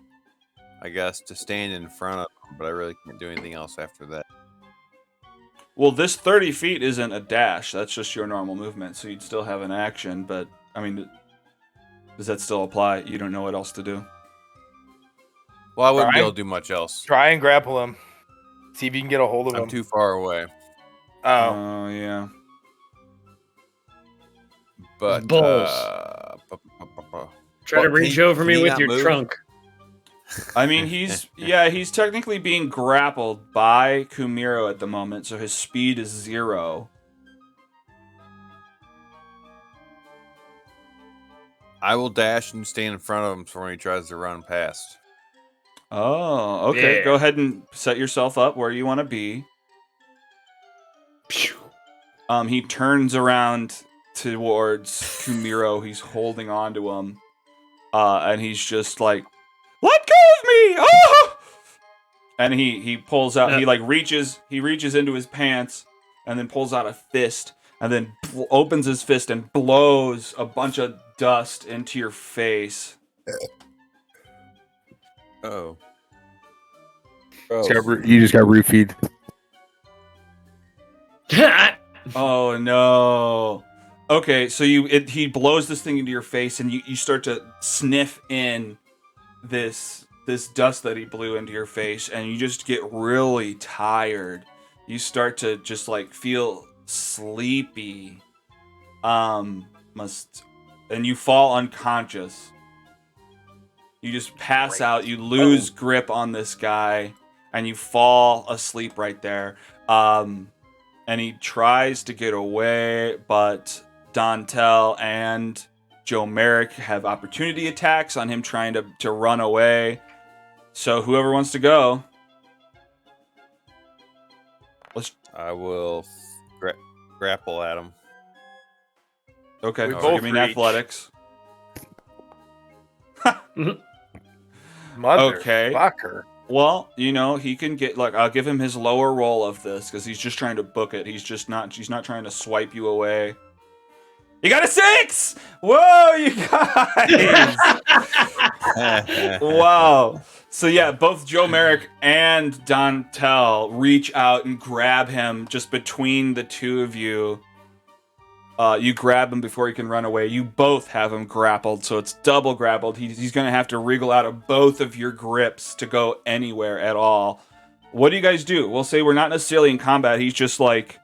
I guess, to stand in front of them, but I really can't do anything else after that. Well, this 30 feet isn't a dash. That's just your normal movement, so you'd still have an action, but, I mean, does that still apply? You don't know what else to do? Well, I wouldn't be Try- able to do much else. Try and grapple him. See if you can get a hold of him. I'm too far away. Oh, Oh, yeah. But Balls. Well, Try to can reach he- over can me he with not your move? trunk. I mean, he's technically being grappled by Kumiro at the moment, so his speed is 0. I will dash and stand in front of him for when he tries to run past. Oh, okay. Yeah. Go ahead and set yourself up where you want to be. He turns around towards Kumiro. He's holding on to him. And he's just like, "Let go of me!" Oh! And he pulls out, he reaches into his pants and then pulls out a fist and then opens his fist and blows a bunch of dust into your face. Oh. you just got roofied. Oh no. Okay, so he blows this thing into your face and you start to sniff in this dust that he blew into your face and you just get really tired. You start to just like feel sleepy. And you fall unconscious. You just pass out, you lose grip on this guy and you fall asleep right there. And he tries to get away, but Dantel and Joe Merrick have opportunity attacks on him trying to run away. So whoever wants to go. I will grapple at him. Okay, We so both give me an reach. athletics. Okay. Motherfucker. Well, he can get I'll give him his lower roll of this because he's just trying to book it. He's not trying to swipe you away. You got a 6! Whoa, you guys! Wow. So yeah, both Joe Merrick and Dantel reach out and grab him just between the two of you. You grab him before he can run away. You both have him grappled, so it's double grappled. He's going to have to wriggle out of both of your grips to go anywhere at all. What do you guys do? We'll say we're not necessarily in combat. He's just like,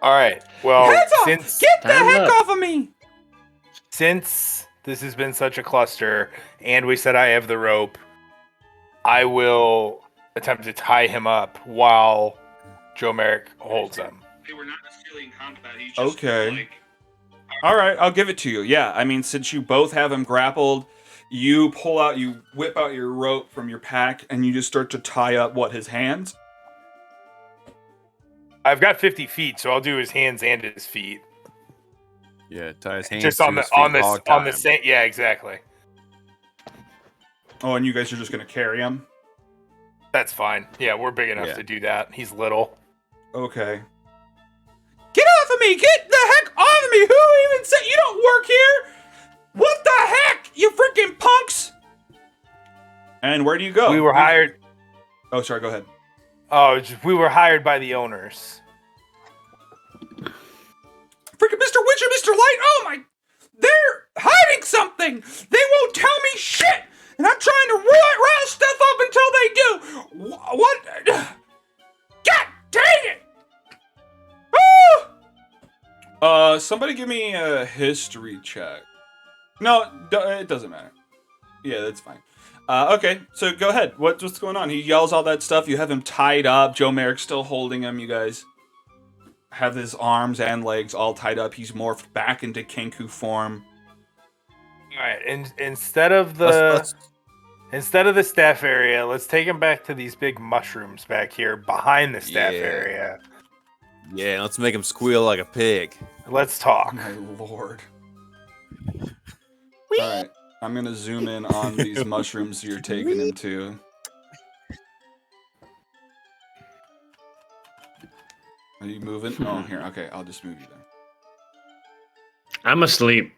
All right. Well, "Hands off! since Get the Time's heck up. off of me!" since this has been such a cluster, and we said I have the rope, I will attempt to tie him up while Joe Merrick holds him. We're not necessarily in combat. He's just okay. All right, I'll give it to you. Yeah, I mean, since you both have him grappled, you whip out your rope from your pack, and you just start to tie up his hands. I've got 50 feet, so I'll do his hands and his feet. Yeah, tie his hands Just to on his the feet, on the same. Yeah, exactly. Oh, and you guys are just gonna carry him? That's fine. Yeah, we're big enough to do that. He's little. Okay. Get off of me! Get the heck off of me! Who even said you don't work here? What the heck? You freaking punks! And where do you go? We were hired. Oh, sorry. Go ahead. Oh, we were hired by the owners. Freaking Mr. Witcher, Mr. Light! Oh my! They're hiding something! They won't tell me shit! And I'm trying to rile stuff up until they do! What? God dang it! Ah! Somebody give me a history check. No, it doesn't matter. Yeah, that's fine. Okay, so go ahead. What's going on? He yells all that stuff. You have him tied up. Joe Merrick's still holding him. You guys have his arms and legs all tied up. He's morphed back into Kenku form. All right, and instead of the staff area, let's take him back to these big mushrooms back here behind the staff area. Yeah, let's make him squeal like a pig. Let's talk. My lord. Alright, I'm gonna zoom in on these mushrooms you're taking him to. Are you moving? Oh, here. Okay, I'll just move you there. I'm asleep.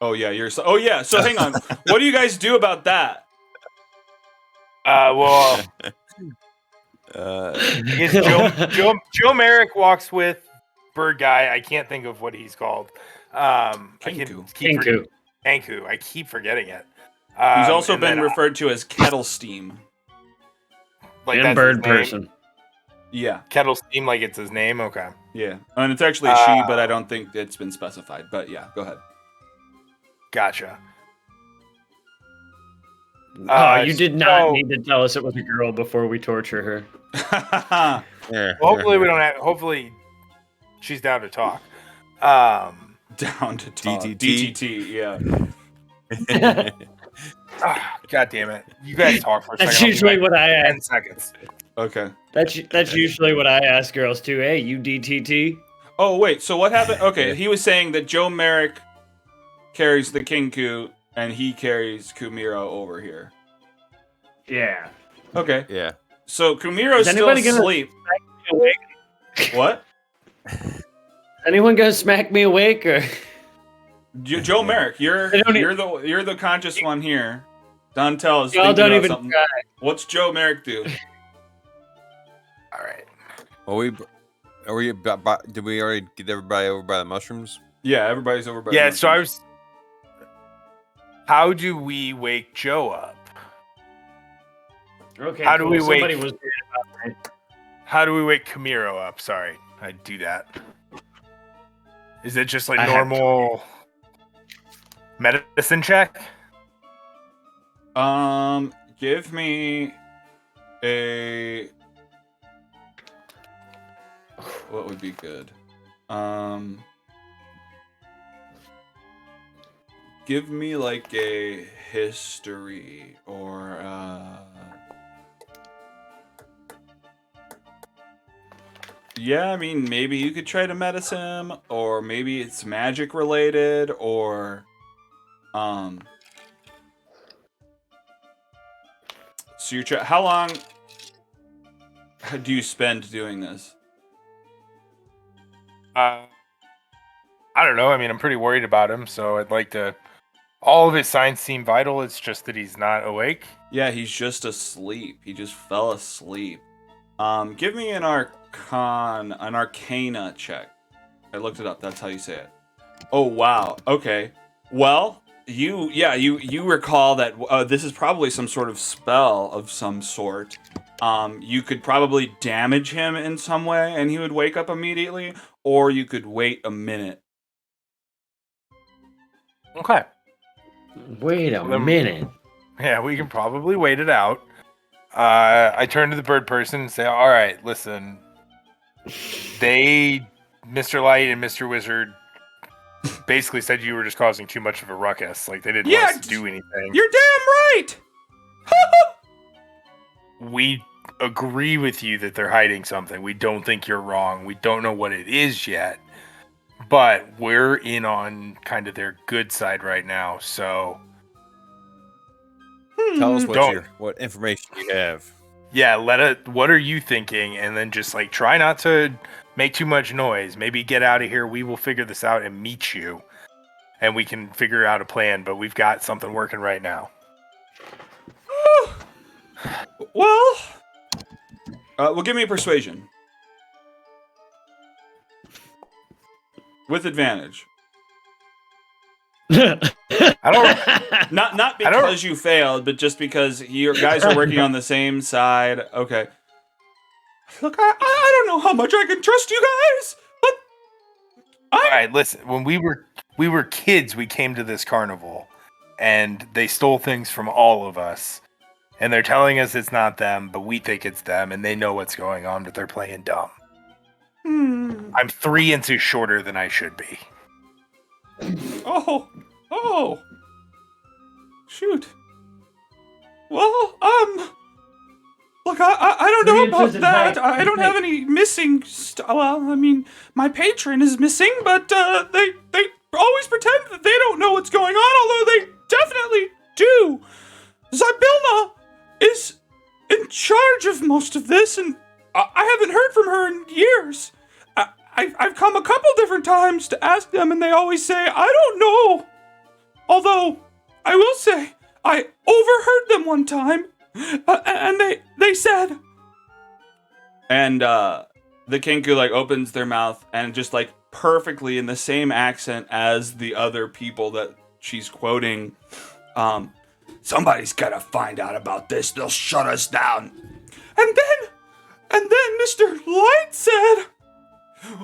Oh, yeah, oh, yeah, so hang on. What do you guys do about that? Well, I guess Joe Merrick walks with Bird Guy. I can't think of what he's called. Kenku. Kenku. I keep forgetting it. He's also been referred to as Kettle Steam. Like and Bird Person. Yeah. Kettle Steam, like it's his name? Okay. Yeah. And it's actually a she, but I don't think it's been specified. But yeah, go ahead. Gotcha. You did not need to tell us it was a girl before we torture her. Hopefully we don't have. Hopefully, she's down to talk. Down to talk. DTT, yeah. God damn it! You guys talk for a second. That's usually what I ask. 10 seconds. Okay. That's usually what I ask girls too. Hey, you DTT? Oh wait, so what happened? Okay, he was saying that Joe Merrick carries the Kenku and he carries Kumiro over here. Yeah. Okay. Yeah. So Kumiro's still asleep. What? Anyone gonna smack me awake or? Joe Merrick, you're the conscious one here. Dantel is Y'all thinking don't about even something. try. What's Joe Merrick do? All right. Well, did we already get everybody over by the mushrooms? Yeah, everybody's over by Yeah. the So I was. How do we wake Joe up? Okay. How do we wake? Somebody was weird about that. How do we wake Kamiro up? Sorry, I do that. Is it just like normal medicine check? Give me a. What would be good? Give me like a history or yeah, I mean maybe you could try to medicine him, or maybe it's magic related, or so you're how long do you spend doing this? I don't know. I mean, I'm pretty worried about him, so I'd like to. All of his signs seem vital. It's just that he's not awake. Yeah, he's just asleep. He just fell asleep. Give me an arcana check. I looked it up. That's how you say it. Oh wow. Okay. Well, you recall that this is probably some sort of spell of some sort. You could probably damage him in some way, and he would wake up immediately, or you could wait a minute. Okay. Wait a minute. Yeah, we can probably wait it out. I turn to the bird person and say, all right, listen. Mr. Light and Mr. Wizard basically said you were just causing too much of a ruckus. Like they didn't want us to do anything. You're damn right. We agree with you that they're hiding something. We don't think you're wrong. We don't know what it is yet, but we're in on kind of their good side right now. So Tell us Don't. what information you have. yeah, what are you thinking? And then just like try not to make too much noise. Maybe get out of here. We will figure this out and meet you, and we can figure out a plan. But we've got something working right now. Well, give me a persuasion with advantage. I don't. Not because you failed, but just because you guys are working on the same side. Okay. Look, I don't know how much I can trust you guys, but All right, listen. When we were kids, we came to this carnival, and they stole things from all of us. And they're telling us it's not them, but we think it's them, and they know what's going on, but they're playing dumb. I'm 3 inches shorter than I should be. Oh, shoot. Well, look, I don't know about that. I don't have any missing. Well, I mean, my patron is missing, but they always pretend that they don't know what's going on, although they definitely do. Zybilna is in charge of most of this, and I haven't heard from her in years. I've come a couple different times to ask them, and they always say, I don't know. Although, I will say, I overheard them one time, and they said... And the Kenku, like, opens their mouth, and just, like, perfectly in the same accent as the other people that she's quoting, somebody's gotta find out about this, they'll shut us down. And then Mr. Light said...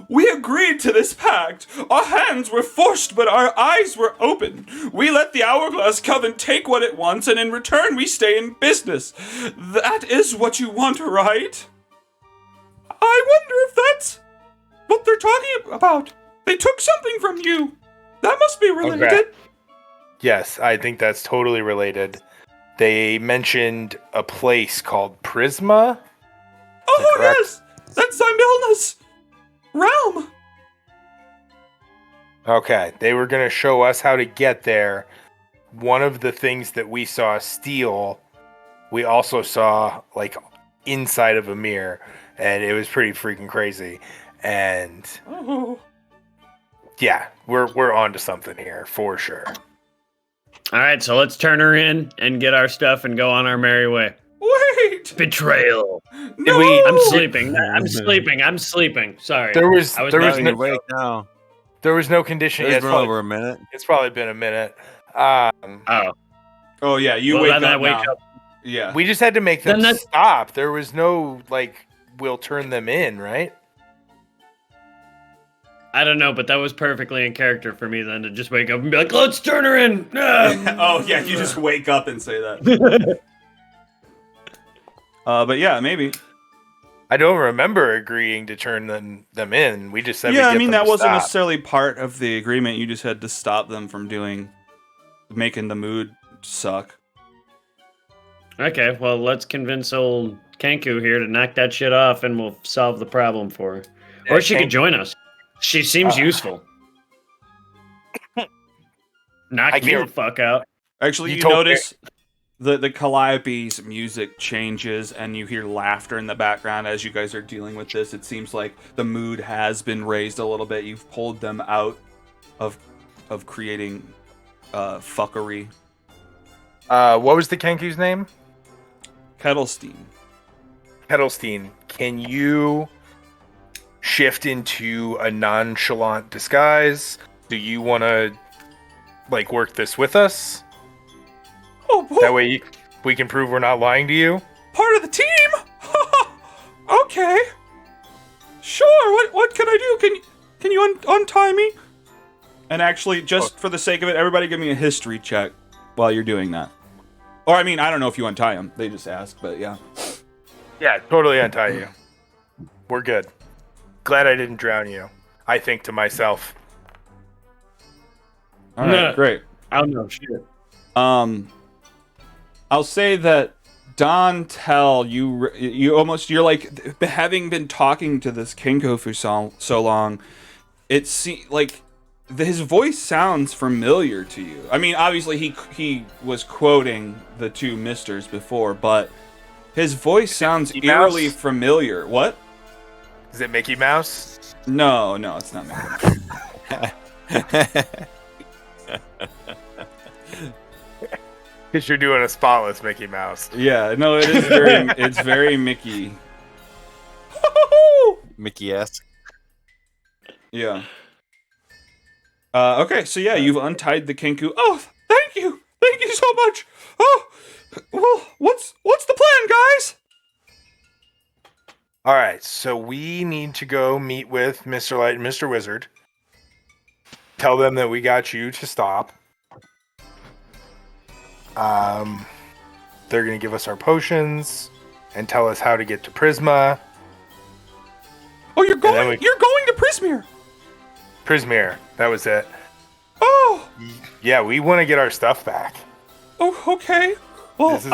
We agreed to this pact. Our hands were forced, but our eyes were open. We let the Hourglass Coven take what it wants, and in return we stay in business. That is what you want, right? I wonder if that's what they're talking about. They took something from you. That must be related. Okay. Yes, I think that's totally related. They mentioned a place called Prisma. Oh, yes! That's Zybilna's realm. Okay, they were going to show us how to get there. One of the things that we saw steal, we also saw like inside of a mirror, and it was pretty freaking crazy. And yeah, we're onto something here for sure. All right, so let's turn her in and get our stuff and go on our merry way. Wait! Betrayal. No! I'm sleeping. I'm sleeping. Sorry. There was I was there was not- no, Wait now. there was no condition It's yet. been It's probably, over a minute. it's probably been a minute. Oh, yeah, you Well, wake then I up wake now. up. Yeah. We just had to make them Then that's- stop. There was no like we'll turn them in, right? I don't know, but that was perfectly in character for me then to just wake up and be like, let's turn her in. Oh, yeah, you just wake up and say that. But yeah, maybe. I don't remember agreeing to turn them in. We just said Yeah, we'd I get mean, them that to wasn't stop. necessarily part of the agreement. You just had to stop them from making the mood suck. Okay, well, let's convince old Kenku here to knock that shit off and we'll solve the problem for her. Yeah, Or she could Kenku- join us. She seems useful. Knock I you can't- the fuck out. Actually, You you told notice the Calliope's music changes and you hear laughter in the background as you guys are dealing with this. It seems like the mood has been raised a little bit. You've pulled them out of creating fuckery. What was the Kenku's name? Kettlestein. Kettlestein. Can you shift into a nonchalant disguise? Do you want to like work this with us? Oh, boy, That way we can prove we're not lying to you. part of the team? Okay. Sure, what can I do? Can you untie me? And actually, just for the sake of it, everybody give me a history check while you're doing that. Or, I mean, I don't know if you untie them. They just asked, but yeah. Yeah, totally untie you. We're good. Glad I didn't drown you. I think to myself. All right, No. great. I don't know shit. I'll say that Don Tell, you're like, having been talking to this Kinko for so long, like his voice sounds familiar to you. I mean, obviously he was quoting the two misters before, but his voice sounds Mickey Mouse? eerily familiar. What? Is it Mickey Mouse? No, it's not Mickey. Because you're doing a spotless Mickey Mouse. Yeah, no, it is it's very Mickey. Mickey-esque. Yeah. Okay, so yeah, you've untied the Kinku. Oh, thank you so much. Oh, well, what's the plan, guys? All right, so we need to go meet with Mr. Light and Mr. Wizard. Tell them that we got you to stop. They're going to give us our potions and tell us how to get to Prisma. Oh, you're going we- to Prismere. Prismere, that was it. Oh. Yeah, we want to get our stuff back. Oh, okay. Well, This is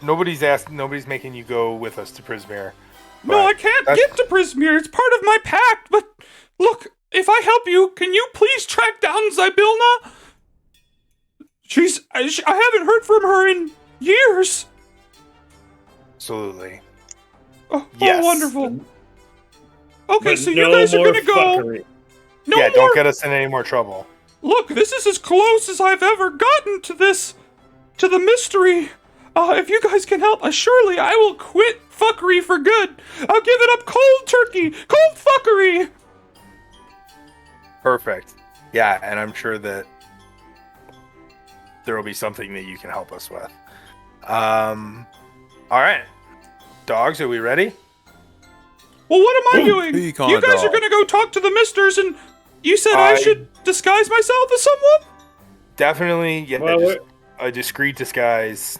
nobody's making you go with us to Prismere. No, I can't get to Prismere. It's part of my pact. But look, if I help you, can you please track down Zybilna? I haven't heard from her in years. Absolutely. Oh, Yes. oh wonderful. Okay, But so no you guys are more gonna go. fuckery. No Yeah, more. don't get us in any more trouble. Look, this is as close as I've ever gotten to the mystery. If you guys can help, surely I will quit fuckery for good. I'll give it up cold turkey, cold fuckery. Perfect. Yeah, and I'm sure that there will be something that you can help us with. All right. Dogs, are we ready? Well, what am I doing? who you You calling a guys are dog? gonna go talk to the misters, and you said I should disguise myself as someone? Definitely, yeah, Well, just a discreet disguise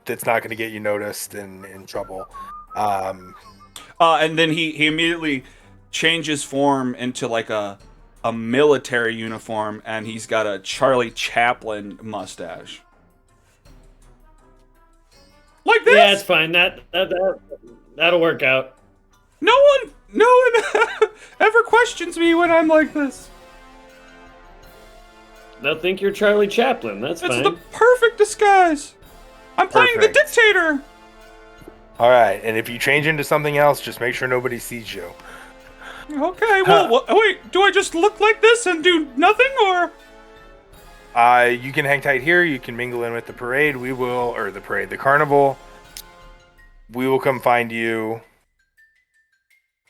that's not going to get you noticed and in trouble. And then he immediately changes form into like a military uniform, and he's got a Charlie Chaplin mustache. Like this? Yeah, it's fine. That'll work out. No one ever questions me when I'm like this. They'll think you're Charlie Chaplin. That's It's fine. the perfect disguise. I'm playing the Perfect. dictator. All right, and if you change into something else, just make sure nobody sees you. Okay, well, wait, do I just look like this and do nothing, or? You can hang tight here. You can mingle in with the parade. The carnival. We will come find you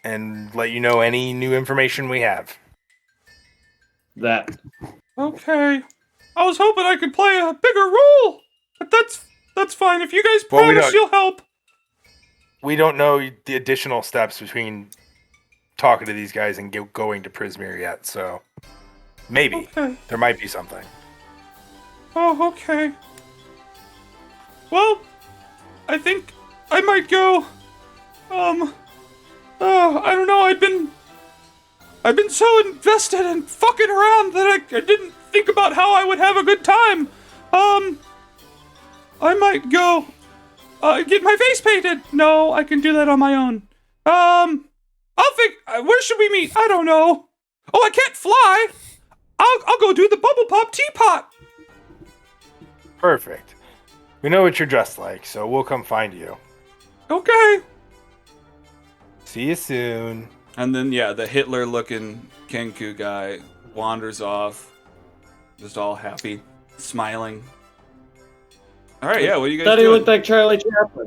and let you know any new information we have. That. Okay. I was hoping I could play a bigger role, but that's fine. If you guys Well, we promise don't- you'll help. We don't know the additional steps between talking to these guys and going to Prismere yet, so maybe Okay. there might be something. Oh, okay. Well, I think I might go. I don't know. I've been so invested in fucking around that I didn't think about how I would have a good time. I might go get my face painted. No, I can do that on my own. I'll think. Where should we meet? I don't know. Oh, I can't fly. I'll go do the bubble pop teapot. Perfect. We know what you're dressed like, so we'll come find you. Okay. See you soon. And then, yeah, the Hitler-looking Kenku guy wanders off, just all happy, smiling. All right, yeah, what are you guys Thought he doing? looked like Charlie Chaplin.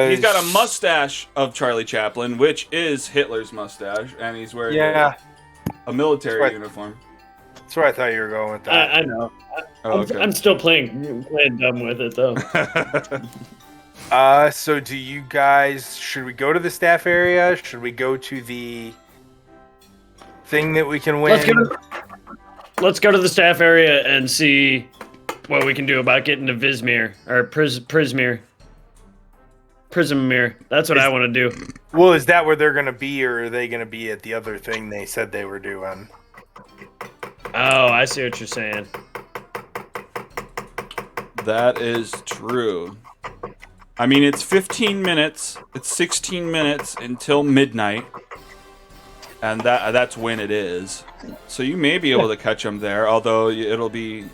He's got a mustache of Charlie Chaplin, which is Hitler's mustache, and he's wearing a military Right. uniform. That's where I thought you were going with that. I know. Oh, okay. I'm still playing dumb with it though. So do you guys, should we go to the staff area? Should we go to the thing that we can win? Let's go to the staff area and see what we can do about getting to Vismere or Prismere. Prismere. That's what I want to do. Well, is that where they're going to be, or are they going to be at the other thing they said they were doing? Oh, I see what you're saying. That is true. I mean, it's 15 minutes. It's 16 minutes until midnight. And that's when it is. So you may be able to catch him there, although it'll be...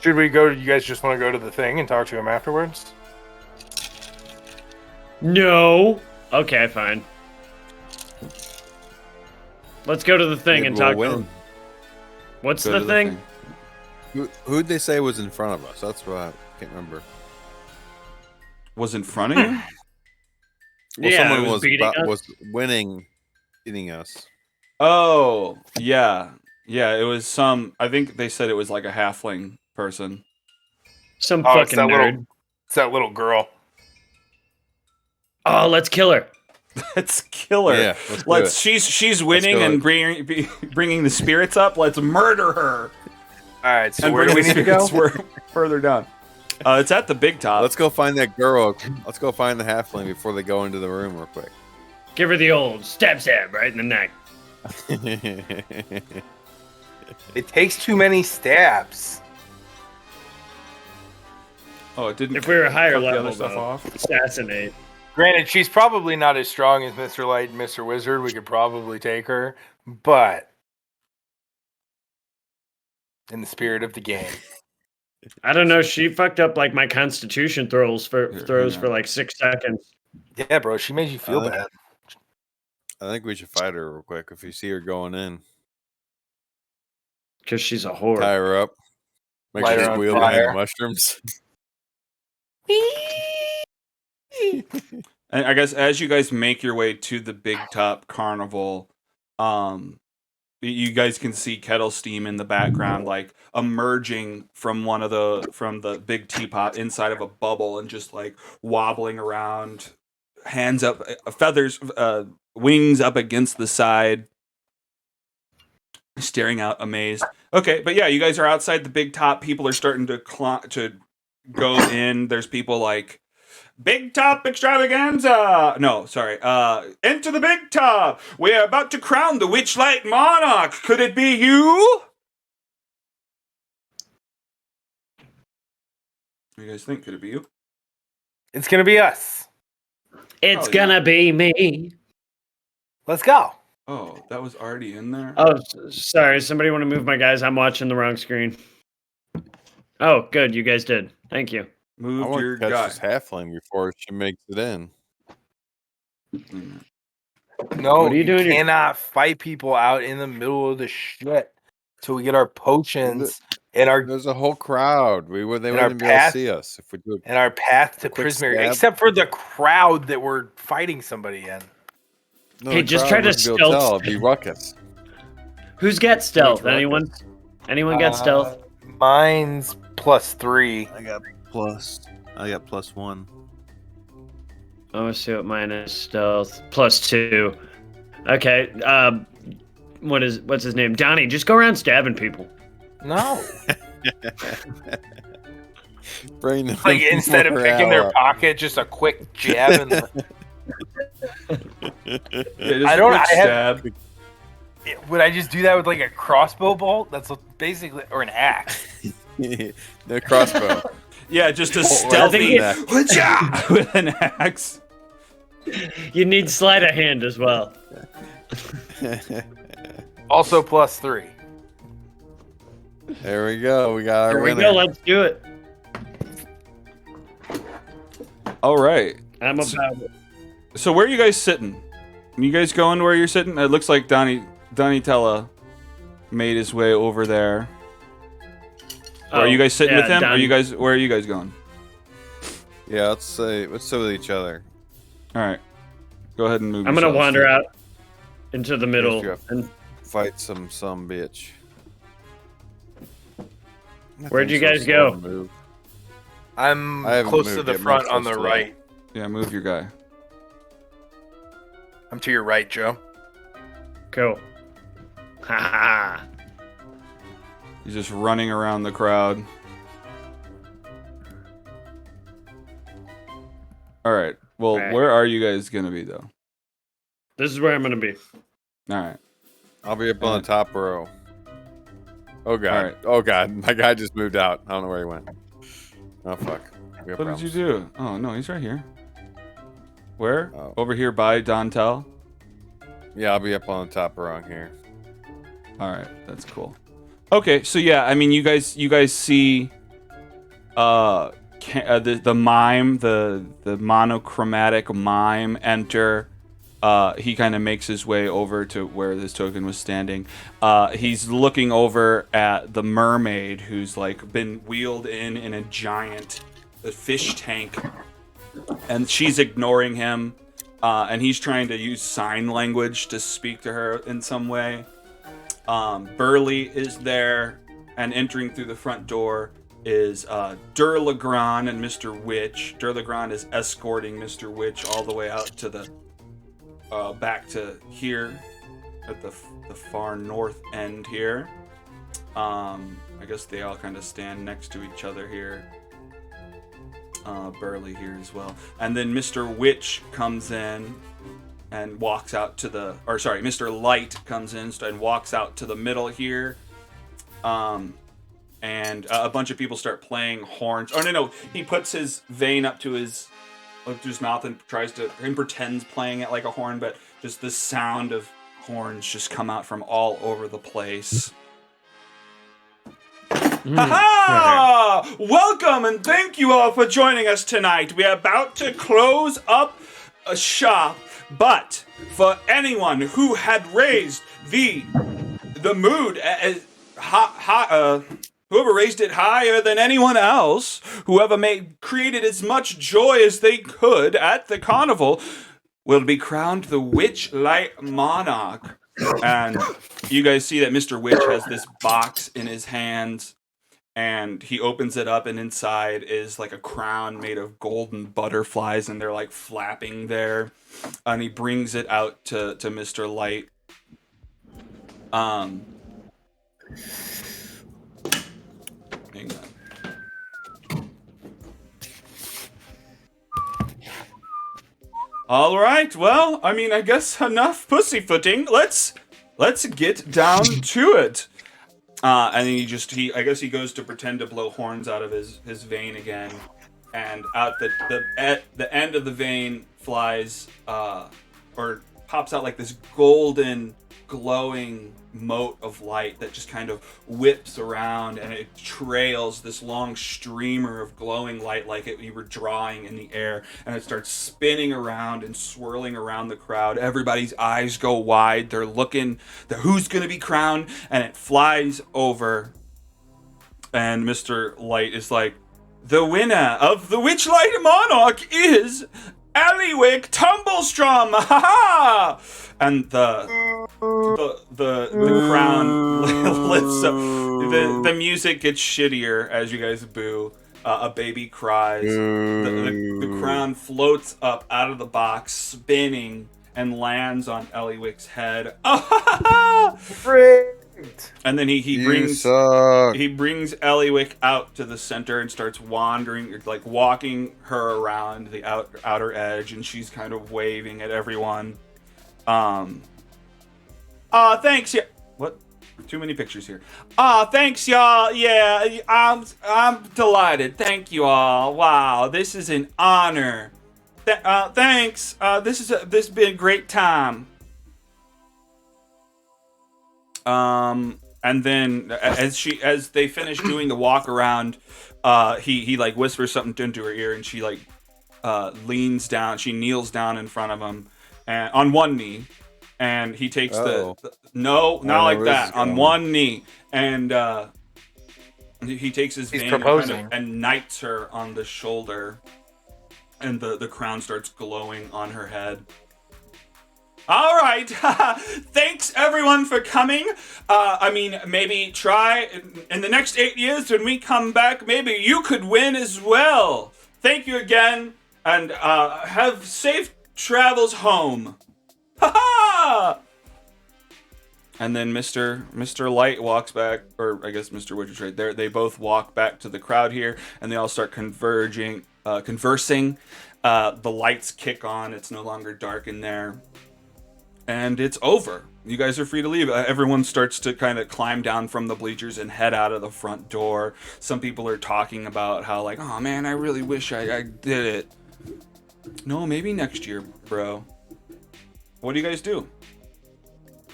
Should we go? You guys just want to go to the thing and talk to him afterwards? No. Okay, fine. Let's go to the thing Maybe and we'll talk to win. him. What's Go the to thing? Who'd they say was in front of us? That's what I can't remember. Was in front of you? Well, Yeah, someone it was was beating us. was winning, beating us. Oh, yeah. Yeah, it was some... I think they said it was like a halfling person. Some Oh, it's fucking that nerd. It's that little girl. Oh, let's kill her. Let's kill her. Yeah, let's do it. She's winning go and bringing the spirits up. Let's murder her. All right, so And where do we bring need the to go? spirits further down. It's at the big top. Let's go find that girl. Let's go find the halfling before they go into the room real quick. Give her the old stab right in the neck. It takes too many stabs. Oh, it didn't. If we were higher cut the level, other stuff though, off. assassinate. Granted, she's probably not as strong as Mr. Light and Mr. Wizard. We could probably take her, but in the spirit of the game. I don't know. She fucked up like my Constitution throws for like 6 seconds. Yeah, bro, she made you feel bad. I think we should fight her real quick if you see her going in. Because she's a whore. Tie her up. Make Light her her on squeal behind fire. the mushrooms. And I guess as you guys make your way to the big top carnival, you guys can see Kettle Steam in the background, like emerging from the big teapot inside of a bubble and just like wobbling around, hands up, feathers, wings up against the side, staring out amazed. Okay, but yeah, you guys are outside the big top. People are starting to go in. There's people like, Big Top Extravaganza! No, sorry. Enter the Big Top! We're about to crown the Witchlight Monarch! Could it be you? What do you guys think? Could it be you? It's gonna be us. It's Oh, gonna be me. Let's go. Oh, that was already in there? Oh, sorry. Somebody want to move my guys? I'm watching the wrong screen. Oh, good. You guys did. Thank you. I Moved want your to catch guy. this halfling before she makes it in. No, What are you doing? cannot fight people out in the middle of the shit till we get our potions and There's a whole crowd. They our wouldn't even be able to path- see us if we do it. and our path to Quick Prismary, stab. except for the crowd that we're fighting somebody in. No, Hey, the just crowd try to wouldn't be able stealth. tell. It'd be ruckus. Who's got stealth? Which Anyone? Anyone got stealth? Mine's +3. I got +1. Oh, let's see what mine is. Stealth +2. Okay. What's his name? Donnie. Just go around stabbing people. No. Bring them Like instead of more picking their hour. pocket, just a quick jab in the. Yeah, just I a don't- quick I have- stab. Would I just do that with like a crossbow bolt? That's basically, or an axe. The crossbow. Yeah, just a I stealthy think with an axe. You need sleight of hand as well. Also +3. There we go. We got our Here we winner. go. Let's do it. All right. I'm about it. So where are you guys sitting? You guys going where you're sitting? It looks like Donatella made his way over there. Are you guys sitting with him? Where are you guys going? Yeah, let's sit with each other. All right. Go ahead and move. I'm gonna yourselves. wander out into the middle. Yes, And Fight some bitch. That Where'd thing's you so guys slow go? to move. I'm I haven't close to moved the yet. front Mine's on so the slow. right. Yeah, move your guy. I'm to your right, Joe. cool. Ha ha. He's just running around the crowd. All right. Well, All right. where are you guys gonna be though? This is where I'm gonna be. All right. I'll be up on the top row. Oh god. All right. Oh god. My guy just moved out. I don't know where he went. Oh fuck. We have What problems. did you do? Oh no, he's right here. Where? Oh. Over here by Dontel. Yeah, I'll be up on the top around here. All right, that's cool. Okay, so yeah, I mean, you guys see, the mime, the monochromatic mime enter. He kind of makes his way over to where this token was standing. He's looking over at the mermaid, who's like been wheeled in a giant fish tank, and she's ignoring him. And he's trying to use sign language to speak to her in some way. Burley is there, and entering through the front door is Durlegrand and Mr. Witch. Durlegrand is escorting Mr. Witch all the way out to the back to here at the far north end here. I guess they all kind of stand next to each other here. Burley here as well, and then Mr. Witch comes in and walks out to Mr. Light comes in and walks out to the middle here, and a bunch of people start playing horns. Oh no, he puts his vein up to his mouth and pretends playing it like a horn, but just the sound of horns just come out from all over the place. Ha! Welcome and thank you all for joining us tonight. We are about to close up a shop, but for anyone who had raised the mood, whoever raised it higher than anyone else, whoever created as much joy as they could at the carnival, will be crowned the Witchlight Monarch. And you guys see that Mr. Witch has this box in his hands. And he opens it up, and inside is like a crown made of golden butterflies, and they're like flapping there. And he brings it out to Mr. Light. Hang on. All right. Well, I mean, I guess enough pussyfooting. Let's get down to it. And then I guess he goes to pretend to blow horns out of his vein again, and out the end of the vein flies, or pops out like this golden, glowing mote of light that just kind of whips around, and it trails this long streamer of glowing light like you were drawing in the air, and it starts spinning around and swirling around the crowd. Everybody's eyes go wide. They're looking, who's going to be crowned, and it flies over, and Mr. Light is like, the winner of the Witchlight Monarch is Allywick Tumblestrom! Ha ha! And the crown lifts up. The music gets shittier as you guys boo. A baby cries. The crown floats up out of the box, spinning, and lands on Allywick's head. And then he brings Allywick out to the center and starts wandering, like walking her around the outer edge, and she's kind of waving at everyone. Thanks, yeah. What? Too many pictures here. Thanks, y'all. Yeah, I'm delighted. Thank you all. Wow, this is an honor. Thanks. This has been a great time. And then as they finish doing the walk around, he like whispers something into her ear, and she like leans down. She kneels down in front of him, and on one knee, and he takes not like that, on one knee, and he takes his vein and knights her on the shoulder, and the crown starts glowing on her head. All right. Thanks, everyone, for coming. I mean, maybe try in the next 8 years when we come back, maybe you could win as well. Thank you again, and have safe travels home. Ha-ha! And then Mr. Light walks back, or I guess Mr. Witch is right there. They both walk back to the crowd here, and they all start conversing. The lights kick on. It's no longer dark in there. And it's over. You guys are free to leave. Everyone starts to kind of climb down from the bleachers and head out of the front door. Some people are talking about how, like, oh man, I really wish I did it. No, maybe next year, bro. What do you guys do?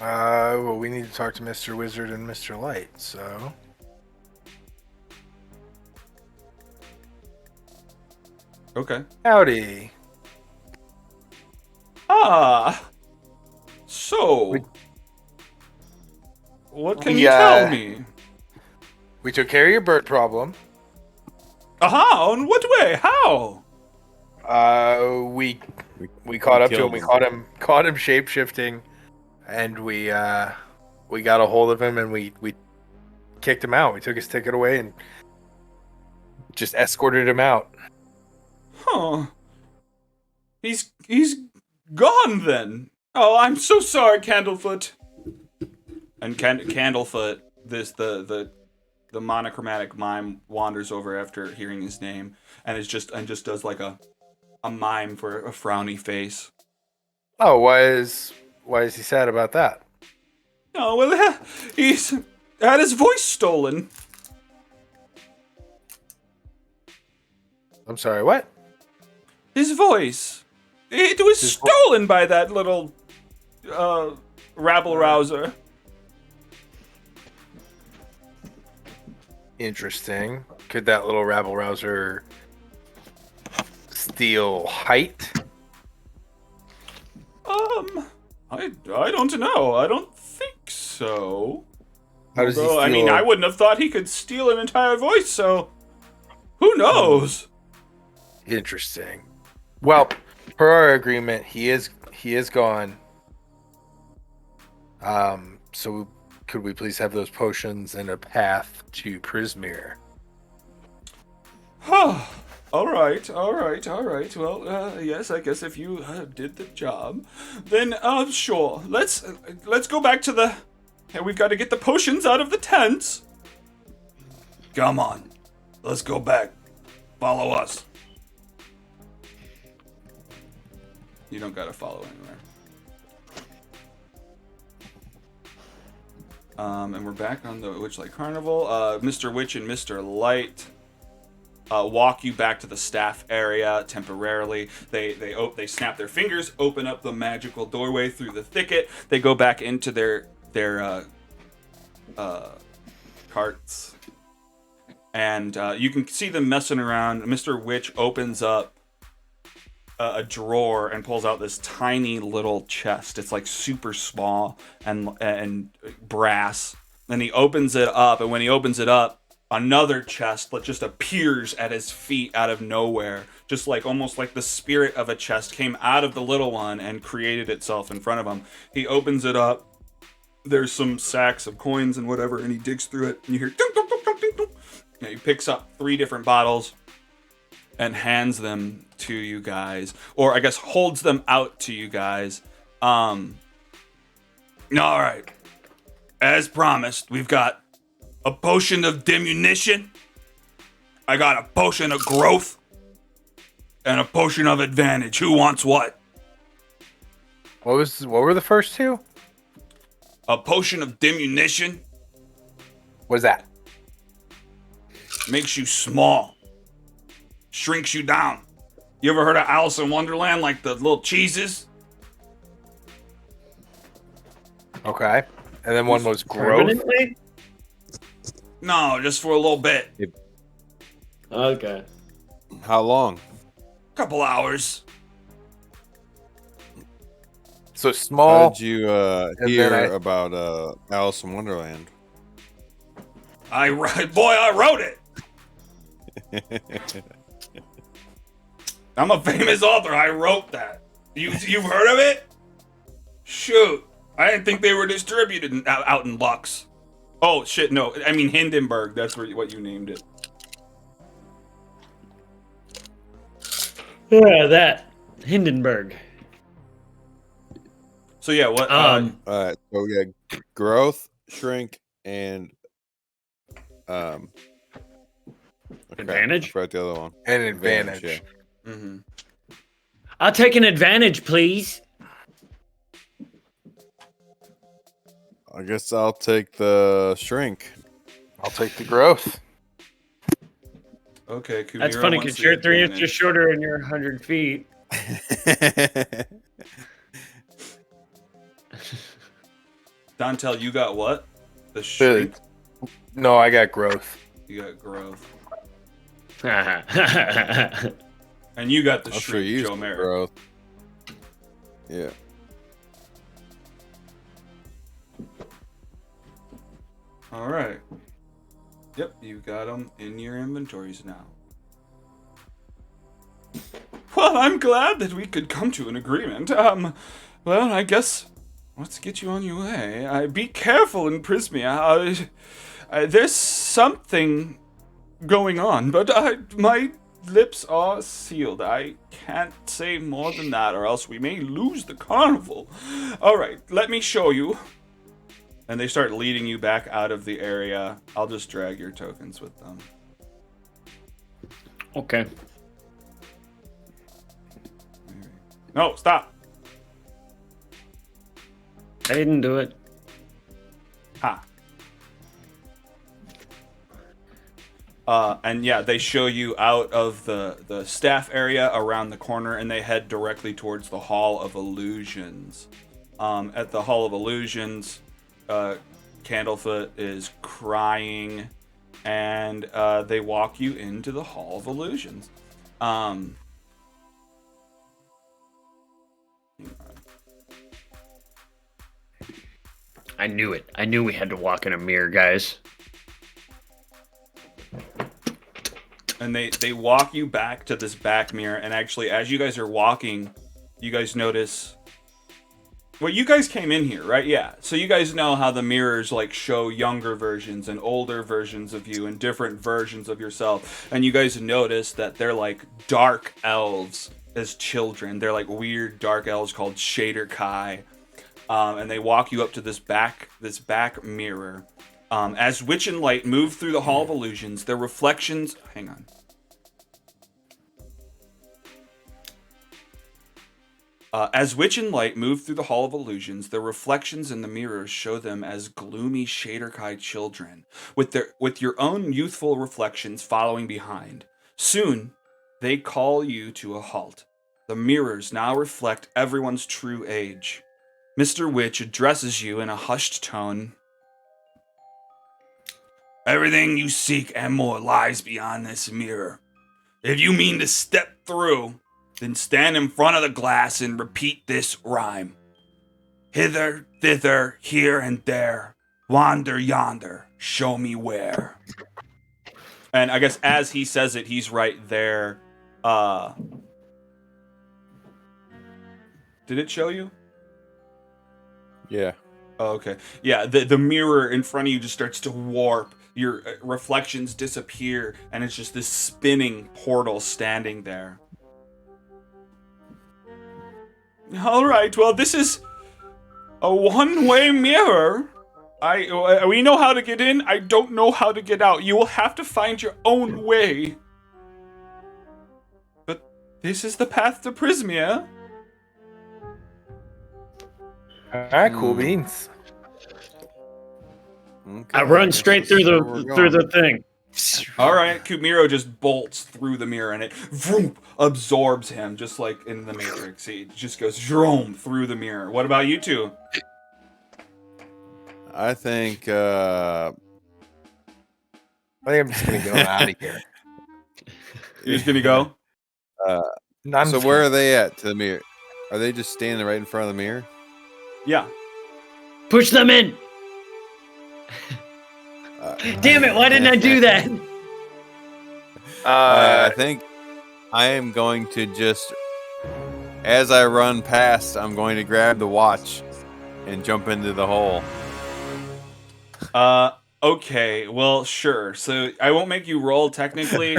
Well, we need to talk to Mr. Wizard and Mr. Light, so. Okay. Howdy. Ah. So. What can you We, tell me? We took care of your bird problem. How? In what way? How? We caught up to him. killed We him. caught him shape shifting, and we got a hold of him and we kicked him out. We took his ticket away and just escorted him out. Huh. He's gone then. Oh, I'm so sorry, Candlefoot. And Candlefoot, the monochromatic mime wanders over after hearing his name and just does like a mime for a frowny face. Oh, why is he sad about that? Oh, well, he's had his voice stolen. I'm sorry, what? His voice. It was stolen by that little rabble-rouser. Interesting. Could that little rabble rouser steal height? I don't know. I don't think so. How does he Although, steal? I mean, I wouldn't have thought he could steal an entire voice, so who knows? Interesting. Well, per our agreement, he is gone. So could we please have those potions and a path to Prismere? All right. Well, yes, I guess if you did the job, then sure. Let's go back to the. Hey, we've got to get the potions out of the tents. Come on, let's go back. Follow us. You don't gotta follow anywhere. And we're back on the Witchlight Carnival. Mr. Witch and Mr. Light walk you back to the staff area temporarily. They snap their fingers, open up the magical doorway through the thicket. They go back into their carts, and you can see them messing around. Mr. Witch opens up a drawer and pulls out this tiny little chest. It's like super small and brass. Then he opens it up, and when he opens it up, another chest that just appears at his feet out of nowhere, just like almost like the spirit of a chest came out of the little one and created itself in front of him. He opens it up. There's some sacks of coins and whatever, and he digs through it, and you hear ding, ding, ding, ding, ding, ding. And he picks up 3 different bottles and hands them to you guys, or I guess holds them out to you guys. All right, as promised, we've got a potion of diminution, I got a potion of growth, and a potion of advantage. Who wants what? What were the first two? A potion of diminution What is that? makes you small, shrinks you down. You ever heard of Alice in Wonderland, like the little cheeses? Okay. And then one was growth. Permanently? No, just for a little bit. Okay. How long? Couple hours. So How small. did you then hear about Alice in Wonderland? I wrote it. I'm a famous author. I wrote that. You've heard of it? Shoot. I didn't think they were distributed out in Lux. Oh, shit, no. I mean Hindenburg. That's what you named it. Yeah, that. Hindenburg. So, yeah, what? All right. So yeah, growth, shrink, and okay, Advantage? I forgot the other one. An advantage. Yeah. Mm-hmm. I'll take an advantage, please. I guess I'll take the shrink. I'll take the growth. Okay, Kumiro That's funny wants because the you're 3 advantage. inches shorter and you're 100 feet. Dantel, you got what? The shrink? No, I got growth. You got growth. That's And you got the I'll show shrink, you Joe some Merrick. growth. Yeah. All right. Yep, you got them in your inventories now. Well, I'm glad that we could come to an agreement. Well, I guess let's get you on your way. Be careful in Prismia. There's something going on, but my lips are sealed. I can't say more than that, or else we may lose the carnival. All right, let me show you. And they start leading you back out of the area. I'll just drag your tokens with them. okay. No, stop. I didn't do it. Ha. And yeah, they show you out of the staff area around the corner, and they head directly towards the Hall of Illusions. At the Hall of Illusions, Candlefoot is crying, and they walk you into the Hall of Illusions. I knew it. I knew we had to walk in a mirror, guys. And they walk you back to this back mirror, and actually, as you guys are walking, you guys notice... Well, you guys came in here, right? Yeah. So you guys know how the mirrors like show younger versions and older versions of you and different versions of yourself. And you guys notice that they're like dark elves as children. They're like weird dark elves called Shader Kai. And they walk you up to this back mirror. As Witch and Light move through the Hall of Illusions, their reflections... Hang on. As Witch and Light move through the Hall of Illusions, their reflections in the mirrors show them as gloomy Shader-Kai children, with your own youthful reflections following behind. Soon, they call you to a halt. The mirrors now reflect everyone's true age. Mr. Witch addresses you in a hushed tone. Everything you seek and more lies beyond this mirror. If you mean to step through... Then stand in front of the glass and repeat this rhyme. Hither, thither, here and there. Wander yonder, show me where. And I guess as he says it, he's right there. Did it show you? Yeah. Oh, okay. Yeah, the mirror in front of you just starts to warp. Your reflections disappear, and it's just this spinning portal standing there. All right, well, this is a one-way mirror. We know how to get in. I don't know how to get out. You will have to find your own way. But this is the path to Prismia. Alright, cool beans. Okay, I run guess straight this through is where we're through going. the thing. All right, Kumiro just bolts through the mirror, and it vroom, absorbs him, just like in the Matrix. He just goes vroom through the mirror. What about you two? I think I'm just gonna get out of here. You're just gonna go? so where are they at to the mirror? Are they just standing right in front of the mirror? Yeah. Push them in. Damn it! Why didn't I do that? I think I am going to just, as I run past, I'm going to grab the watch and jump into the hole. Okay, well, sure. So I won't make you roll technically.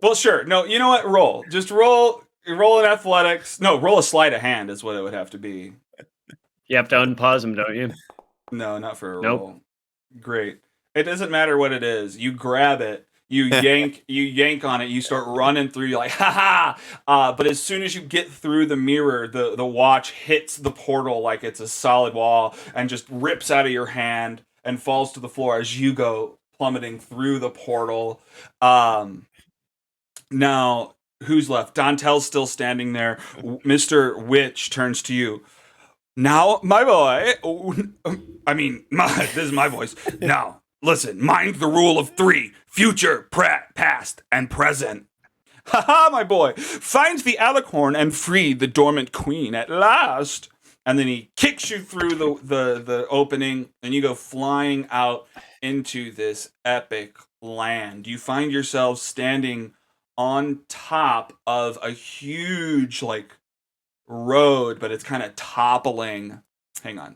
Well, sure. No, you know what? Roll. Just roll in athletics. No, roll a sleight of hand is what it would have to be. You have to unpause them, don't you? No, not for a Nope. roll. Great. It doesn't matter what it is. You grab it. You yank on it. You start running through. You're like, ha ha! But as soon as you get through the mirror, the watch hits the portal like it's a solid wall and just rips out of your hand and falls to the floor as you go plummeting through the portal. Now, who's left? Dontel's still standing there. Mr. Witch turns to you. Now, my boy, this is my voice. Now, listen, mind the rule of 3, future, past, and present. Haha, my boy, find the alicorn and free the dormant queen at last. And then he kicks you through the opening, and you go flying out into this epic land. You find yourself standing on top of a huge, like, road, but it's kind of toppling. Hang on,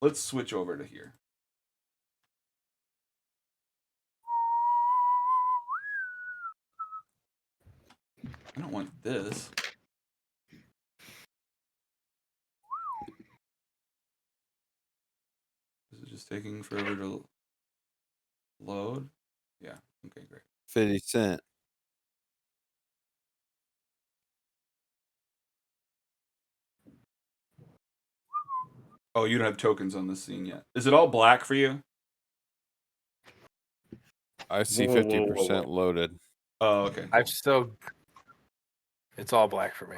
let's switch over to here. I don't want this. Is it just taking forever to load? Yeah, okay, great. 50 Cent. Oh, you don't have tokens on this scene yet. Is it all black for you? I see Whoa, whoa, 50% whoa. loaded. Oh, okay. It's all black for me.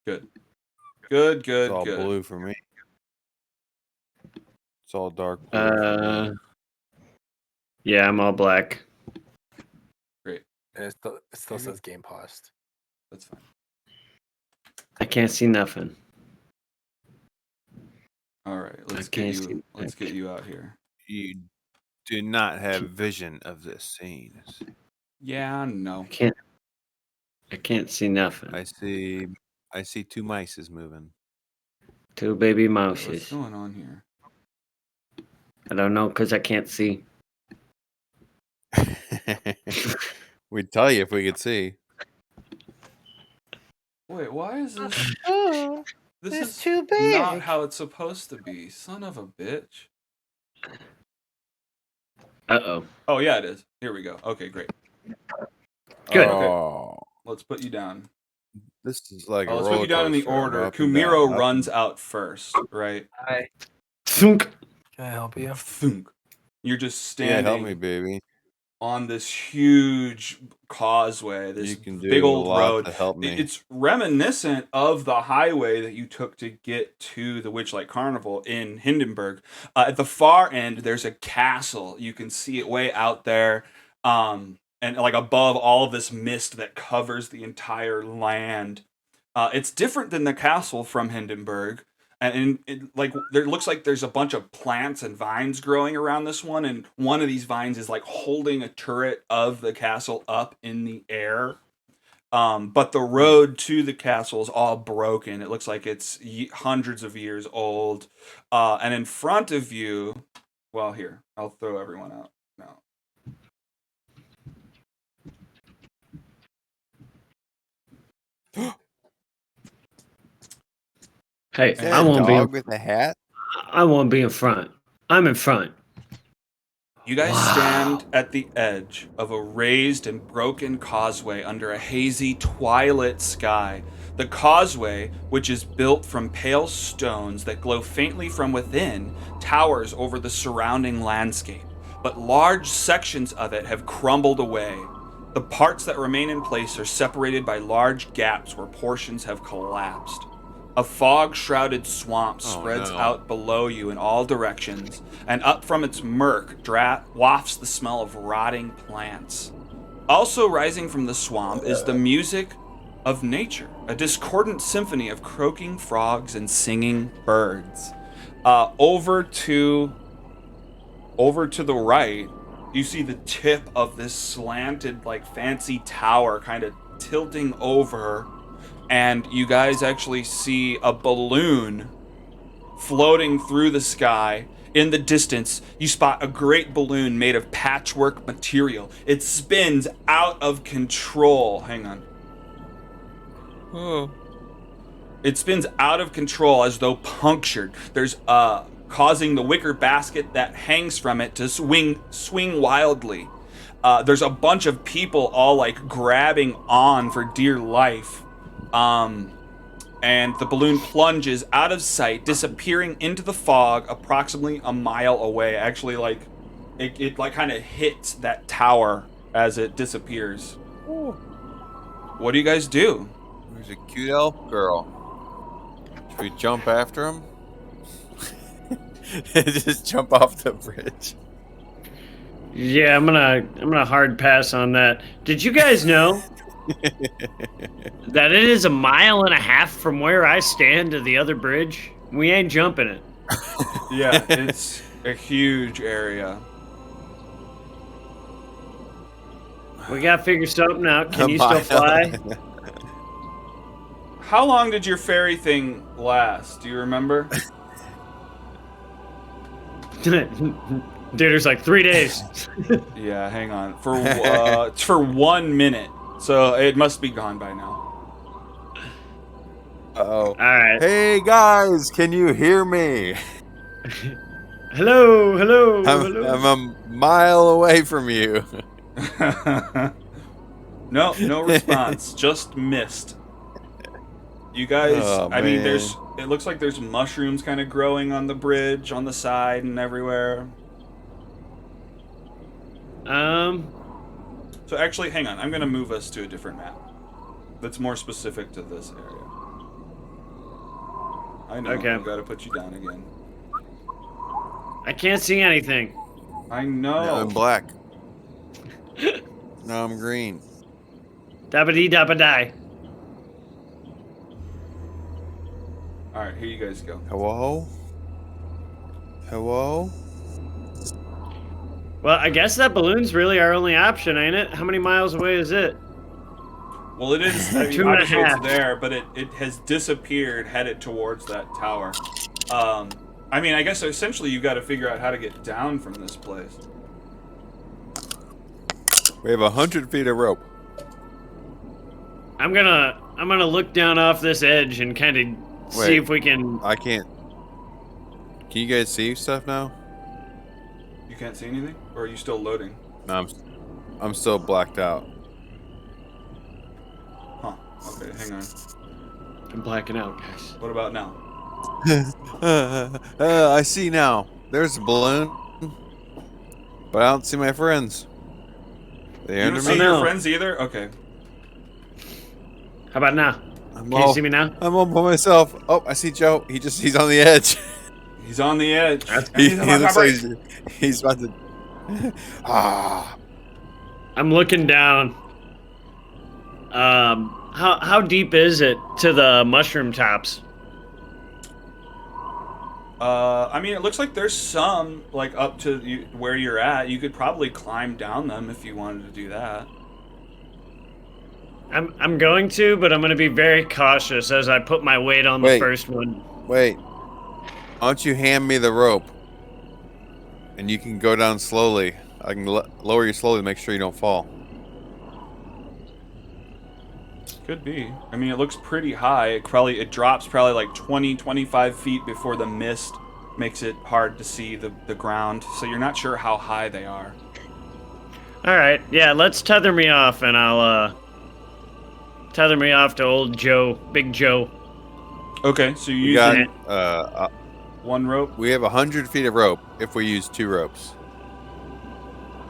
Good. It's all blue for me. It's all dark blue for me. Yeah, I'm all black. Great. And it still says game paused. That's fine. I can't see nothing. All right, let's get you out here. You do not have vision of this scene. Yeah, no. I can't see nothing. I see 2 mice moving. 2 baby What's mouses. going on here? I don't know because I can't see. We'd tell you if we could see. Wait, why is this? This is too big. not how it's supposed to be. Son of a bitch. Uh-oh. Oh, yeah, it is. Here we go. Okay, great. Good. Oh, Let's put you down. this is like a Let's roller put you down in the coaster. I'm order. up and down, Kumiro up runs and- out first, right? Hi. Thunk. Can I help you? Thunk. You're just Yeah, standing help me, baby. on this huge causeway, this You can do big a old lot road. to help me. It's reminiscent of the highway that you took to get to the Witchlight Carnival in Hindenburg. At the far end, there's a castle. You can see it way out there, and like above all of this mist that covers the entire land. It's different than the castle from Hindenburg. And there looks like there's a bunch of plants and vines growing around this one, and one of these vines is like holding a turret of the castle up in the air. But the road to the castle is all broken. It looks like it's hundreds of years old. And in front of you, well, here, I'll throw everyone out now. Hey, Is that I a won't be. dog with a hat? I won't be in front. I'm in front. You guys Wow. stand at the edge of a raised and broken causeway under a hazy twilight sky. The causeway, which is built from pale stones that glow faintly from within, towers over the surrounding landscape, but large sections of it have crumbled away. The parts that remain in place are separated by large gaps where portions have collapsed. A fog-shrouded swamp spreads out below you in all directions, and up from its murk wafts the smell of rotting plants. Also rising from the swamp is the music of nature, a discordant symphony of croaking frogs and singing birds. Over to the right, you see the tip of this slanted, like, fancy tower kind of tilting over. And you guys actually see a balloon floating through the sky. In the distance, you spot a great balloon made of patchwork material. It spins out of control. Hang on. Oh. It spins out of control as though punctured. There's causing the wicker basket that hangs from it to swing wildly. there's a bunch of people all like grabbing on for dear life. And the balloon plunges out of sight, disappearing into the fog approximately a mile away. Actually, like, it like kind of hits that tower as it disappears. Ooh. What do you guys do? There's a cute elf girl. Should we jump after him? Just jump off the bridge. Yeah, I'm gonna hard pass on that. Did you guys know that it is 1.5 miles from where I stand to the other bridge? We ain't jumping it. Yeah, it's a huge area. We gotta figure something out. Can you still fly? How long did your fairy thing last? Do you remember? There's like 3 days. Yeah, hang on. It's for 1 minute, so it must be gone by now. Uh-oh. All right. Hey guys, can you hear me? Hello. I'm a mile away from you. No response. Just missed. You guys, Oh, I mean, man. it looks like there's mushrooms kind of growing on the bridge, on the side, and everywhere. So actually, hang on. I'm going to move us to a different map that's more specific to this area. I know. Okay. I've got to put you down again. I can't see anything. I know. Now I'm black. Now I'm green. Dabba-dee dabba-die. All right, here you guys go. Hello? Hello? Well, I guess that balloon's really our only option, ain't it? How many miles away is it? Well, it is. I mean, 2.5. obviously it's there, but it has disappeared, headed towards that tower. I mean, I guess essentially you've got to figure out how to get down from this place. We have 100 feet of rope. I'm gonna look down off this edge and kind of see if we can. I can't. Can you guys see stuff now? You can't see anything, or are you still loading? No, I'm still blacked out. Huh. Okay, hang on. I'm blacking out, guys. What about now? I see now. There's a balloon, but I don't see my friends. They You under don't see me. your No. friends either? Okay. How about now? I'm Can you see me now? I'm all by myself. Oh, I see Joe. He's on the edge. He's on the edge. he He's on looks my like break. he's about to. I'm looking down. How deep is it to the mushroom tops? I mean, it looks like there's some, like, up to where you're at. You could probably climb down them if you wanted to do that. I'm going to, but I'm going to be very cautious as I put my weight on the Wait. first one. Wait. Why don't you hand me the rope? And you can go down slowly. I can lower you slowly to make sure you don't fall. Could be. I mean, it looks pretty high. It drops probably like 20, 25 feet before the mist makes it hard to see the ground. So you're not sure how high they are. All right, yeah, let's tether me off, and I'll tether me off to old Joe, Big Joe. Okay, so you We use got one rope. we have 100 feet of rope if we use 2 ropes.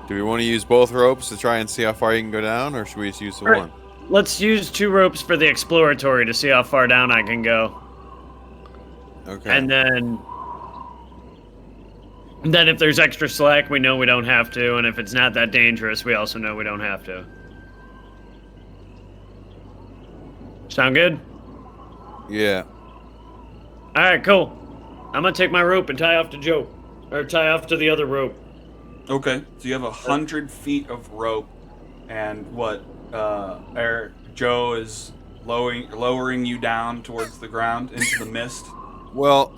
Do we want to use both ropes to try and see how far you can go down, or should we just use the Right. one? Let's use 2 ropes for the exploratory to see how far down I can go. Okay. And then if there's extra slack, we know we don't have to, and if it's not that dangerous, we also know we don't have to. Sound good? Yeah. All right, cool. I'm gonna take my rope and tie off to Joe, or tie off to the other rope. Okay, so you have 100 feet of rope, and what? Joe is lowering you down towards the ground into the mist. Well,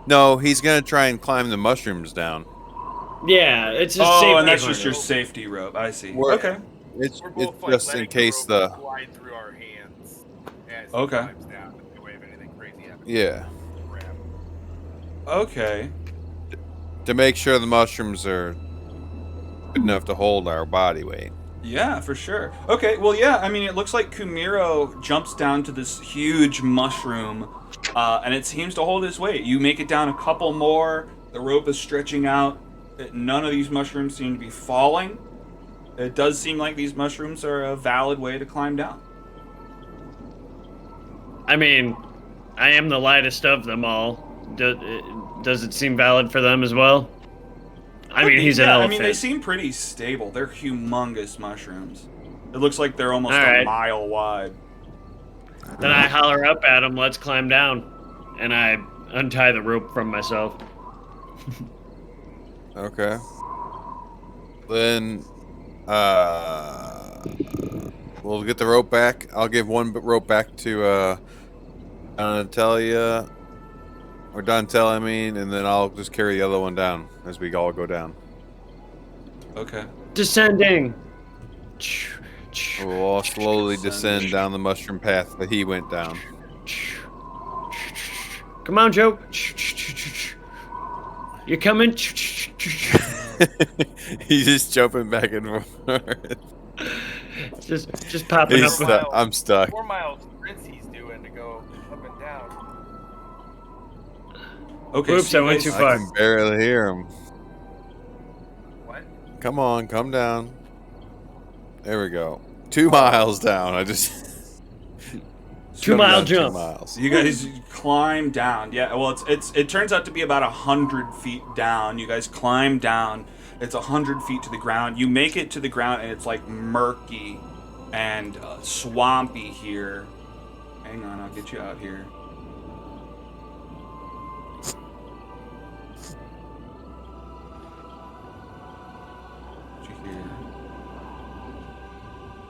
no, he's gonna try and climb the mushrooms down. Yeah, it's just Oh, safety and that's just your harness. safety rope. I see. We're- Okay. It's We're both like just in letting case the rope the glide through our hands as he Okay. climbs down in the way of anything crazy happens. yeah Grab. Okay. to make sure the mushrooms are good enough to hold our body weight. Yeah, for sure. Okay, well, yeah, I mean, it looks like Kumiro jumps down to this huge mushroom, and it seems to hold his weight. You make it down a couple more, the rope is stretching out. None of these mushrooms seem to be falling. It does seem like these mushrooms are a valid way to climb down. I mean, I am the lightest of them all. Does it seem valid for them as well? I mean, he's an elephant. I mean, they seem pretty stable. They're humongous mushrooms. It looks like they're almost All a right. mile wide. Then I holler up at him, let's climb down. And I untie the rope from myself. Okay. Then, we'll get the rope back. I'll give one rope back to Donatello, or Dontel, I mean, and then I'll just carry the other one down as we all go down. Okay. Descending. We'll all slowly descend down the mushroom path that he went down. Come on, Joe. You coming? He's just jumping back and forth. just popping up. I'm stuck. 4 miles sprints he's doing to go up and down. Okay. Oops, I went too far. I can barely hear him. What? Come on, come down. There we go. 2 miles down. I just 2 mile down jump. 2 miles. You guys climb down. Yeah, well, it turns out to be about 100 feet down. You guys climb down. It's 100 feet to the ground. You make it to the ground, and it's like murky and swampy here. Hang on, I'll get you out here. Get you here.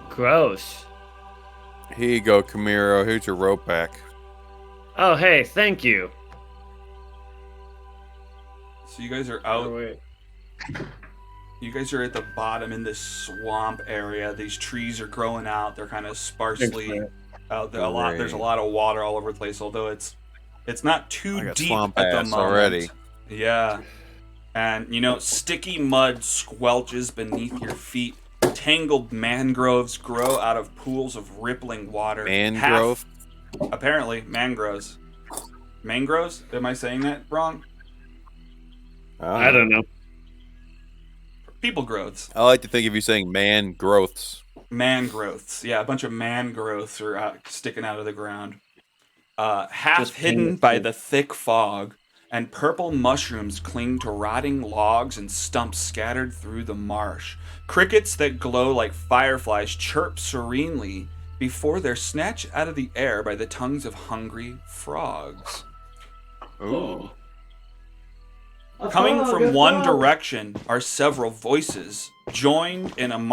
Gross. Here you go, Camiro. Here's your rope back. Oh, hey, thank you. So you guys are out. Oh, wait. You guys are at the bottom in this swamp area. These trees are growing out. They're kind of sparsely out there. There's a lot of water all over the place. Although it's not too I got deep swamp at the ass moment. already. Yeah, and sticky mud squelches beneath your feet. Tangled mangroves grow out of pools of rippling water. Mangrove? Apparently, mangroves. Mangroves? Am I saying that wrong? I don't know. People growths. I like to think of you saying man growths. Man growths. Yeah, a bunch of man growths are sticking out of the ground. Half Just hidden by the thick fog, and purple mushrooms cling to rotting logs and stumps scattered through the marsh. Crickets that glow like fireflies chirp serenely before they're snatched out of the air by the tongues of hungry frogs. Ooh. Coming from one direction are several voices, joined in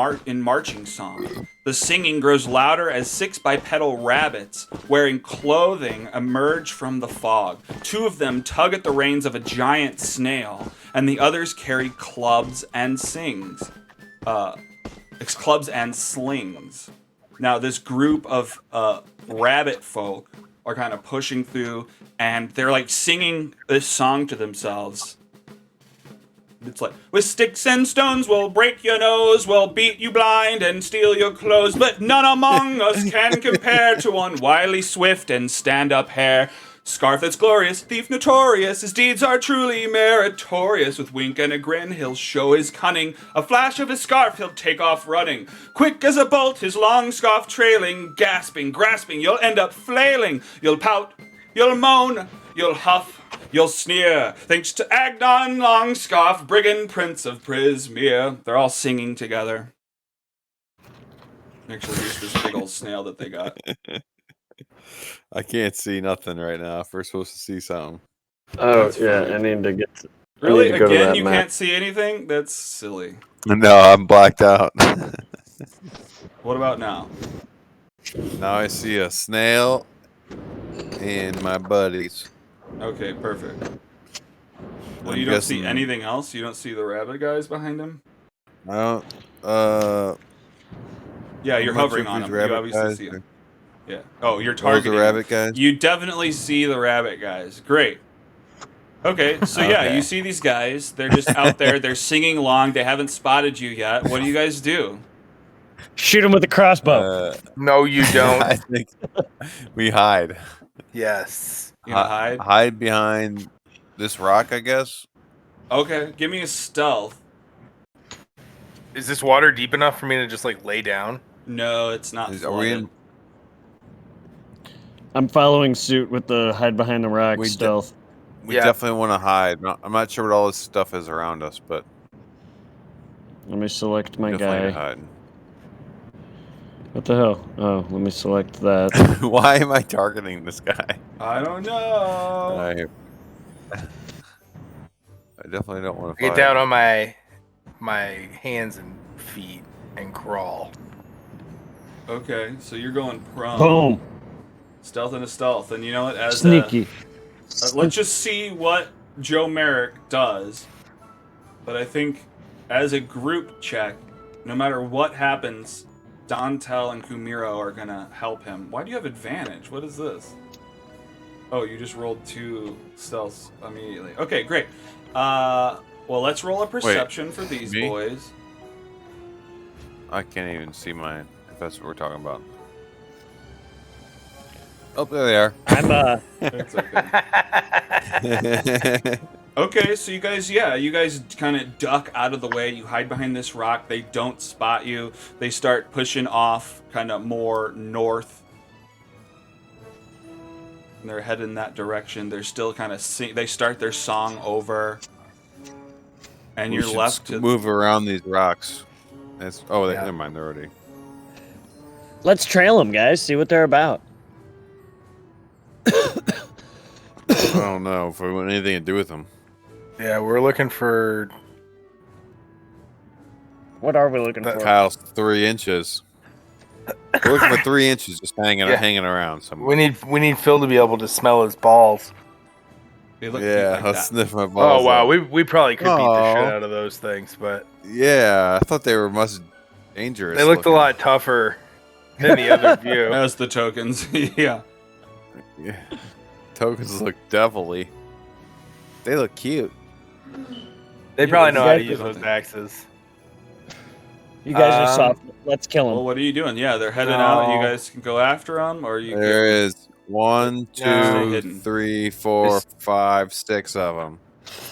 marching song. The singing grows louder as 6 bipedal rabbits, wearing clothing, emerge from the fog. 2 of them tug at the reins of a giant snail, and the others carry clubs and slings. Now, this group of rabbit folk are kind of pushing through, and they're like singing this song to themselves. It's like, with sticks and stones we'll break your nose, we'll beat you blind and steal your clothes, but none among us can compare to one wily, swift, and stand-up hare. Scarf that's glorious, thief notorious, his deeds are truly meritorious. With wink and a grin he'll show his cunning, a flash of his scarf he'll take off running. Quick as a bolt his long scarf trailing, gasping, grasping, you'll end up flailing. You'll pout, you'll moan, you'll huff, you'll sneer, thanks to Agnon Longscarf, brigand prince of Prismere. They're all singing together. Actually, here's this big old snail that they got. I can't see nothing right now. If we're supposed to see something. Oh, That's yeah, fine. I need to get to... Really? I need to go to Again, that you map. can't see anything? That's silly. No, I'm blacked out. What about now? Now I see a snail and my buddies. Okay, perfect. Well, I'm you don't see guessing- anything else? You don't see the rabbit guys behind him? I don't. Yeah, you're I'm not hovering sure on if him. these You rabbit obviously guys see are- him. Yeah. Oh, you're Where's targeting the rabbit guys? You definitely see the rabbit guys. Great. Okay, so yeah, Okay. you see these guys. They're just out there. They're singing along. They haven't spotted you yet. What do you guys do? Shoot him with a crossbow. No, you don't. I think we hide. Yes. You gonna hide? Hide behind this rock, I guess. Okay, give me a stealth. Is this water deep enough for me to just like lay down? No, it's not Are we flooded. in? I'm following suit with the hide behind the rock We stealth. We Yeah. definitely want to hide. I'm not sure what all this stuff is around us, but Let me select we my definitely guy. need to What the hell? Oh, let me select that. hide. Why am I targeting this guy? I don't know. I definitely don't want to Get down on my hands and feet and crawl. Okay, so you're going prone. Boom. Stealth into stealth, and you know what? As Sneaky. let's just see what Joe Merrick does. But I think, as a group check, no matter what happens, Dantel and Kumiro are gonna help him. Why do you have advantage? What is this? Oh, you just rolled 2 stealths immediately. Okay, great. Well, let's roll a perception for these me? boys. I can't even see mine, if that's what we're talking about. Oh, there they are. I'm That's okay. Okay, so you guys kind of duck out of the way. You hide behind this rock. They don't spot you. They start pushing off kind of more north. And they're heading in that direction. They're still kind of they start their song over. And We you're should left to move around these rocks. Yeah. Never mind. They're already. Let's trail them, guys. See what they're about. I don't know if we want anything to do with them. Yeah, we're looking for. What are we looking That- for? Kyle's 3 inches. We're looking for 3 inches just hanging around somewhere. We need Phil to be able to smell his balls. they look Yeah, like let's that. sniff my balls. Oh wow, out. we probably could beat the shit Aw. out of those things, but Yeah, I thought they were dangerous. they looked a looking. lot tougher than the other view. As the tokens. Yeah. Yeah. Tokens look devilly. They look cute. They Yeah, probably know how to exactly. use those axes. You guys are Um, soft. Let's kill them. Well, what are you doing? Yeah, they're heading out. You No. guys can go after them, or you There can... is 1, Stay 2, hidden. 3, 4, It's- 5, 6 of them.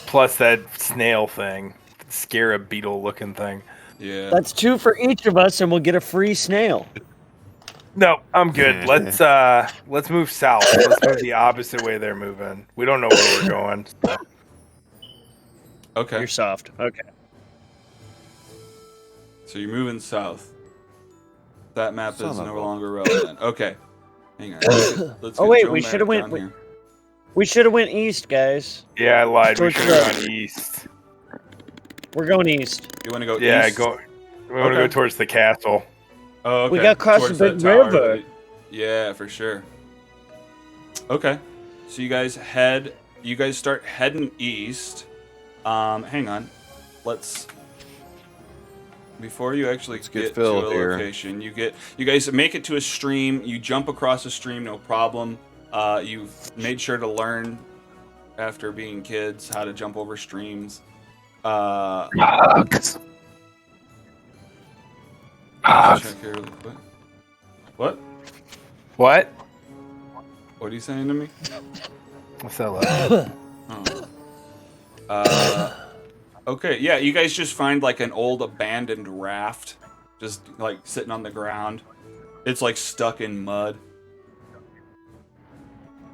Plus that snail thing, scarab beetle looking thing. Yeah. That's 2 for each of us, and we'll get a free snail. No, I'm good. Let's move south. Let's move the opposite way they're moving. We don't know where we're going. so. Okay. You're soft. Okay. So you're moving south. That map Son is of no a- longer relevant. Okay. Hang on. Let's Oh, get wait, Joe we Merrick should've went- down we- here. We should have went east, guys. Yeah, I lied. We Towards should have the- gone east. We're going east. You want to go Yeah, east? We want to go Okay. towards the castle. Oh, okay. We gotta cross Towards the that big tower river. that- Yeah, for sure. Okay. So you guys start heading east. Hang on. Before you actually Let's get get to Phil a here. location, you guys make it to a stream. You jump across a stream, no problem. You've made sure to learn after being kids how to jump over streams. Check here really quick. What? What? What are you saying to me? What's that like? Oh. Okay, yeah, you guys just find like an old abandoned raft, just like sitting on the ground. It's like stuck in mud.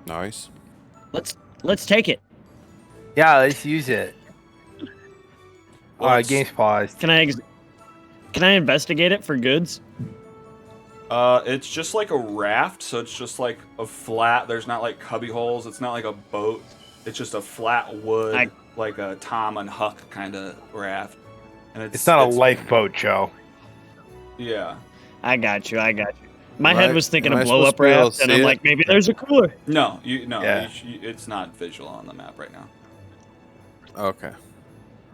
Nice. Let's take it. Yeah, let's use it. Well, Alright, game's paused. Can I investigate it for goods? It's just like a raft, so it's just like a flat. There's not like cubby holes. It's not like a boat. It's just a flat wood, like a Tom and Huck kind of raft. And It's not a lifeboat, Joe. Yeah. I got you. My Am head I- was thinking am of I blow up supposed to be able raft, to and see I'm it? like, maybe there's a cooler. No, Yeah. it's not visual on the map right now. Okay.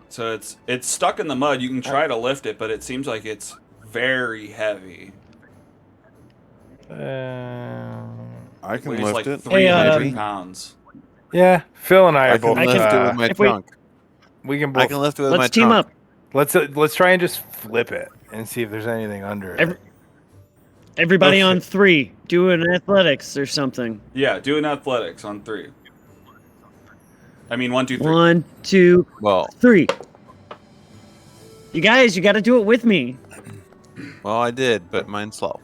So it's stuck in the mud. You can try to lift it, but it seems like it's very heavy. I can Weighs lift like it. 300 Hey, pounds. Yeah, Phil and I are I can both. lift it with my if we- trunk. We can I both. can lift it with my Let's team trunk. up. Let's try and just flip it and see if there's anything under Every- it. Everybody Okay. on 3, do an athletics or something. Yeah, do an athletics on 3. I mean, 1, 2, 3. 1, 2, Well, 3. You guys, you got to do it with me. I did, but mine's slow.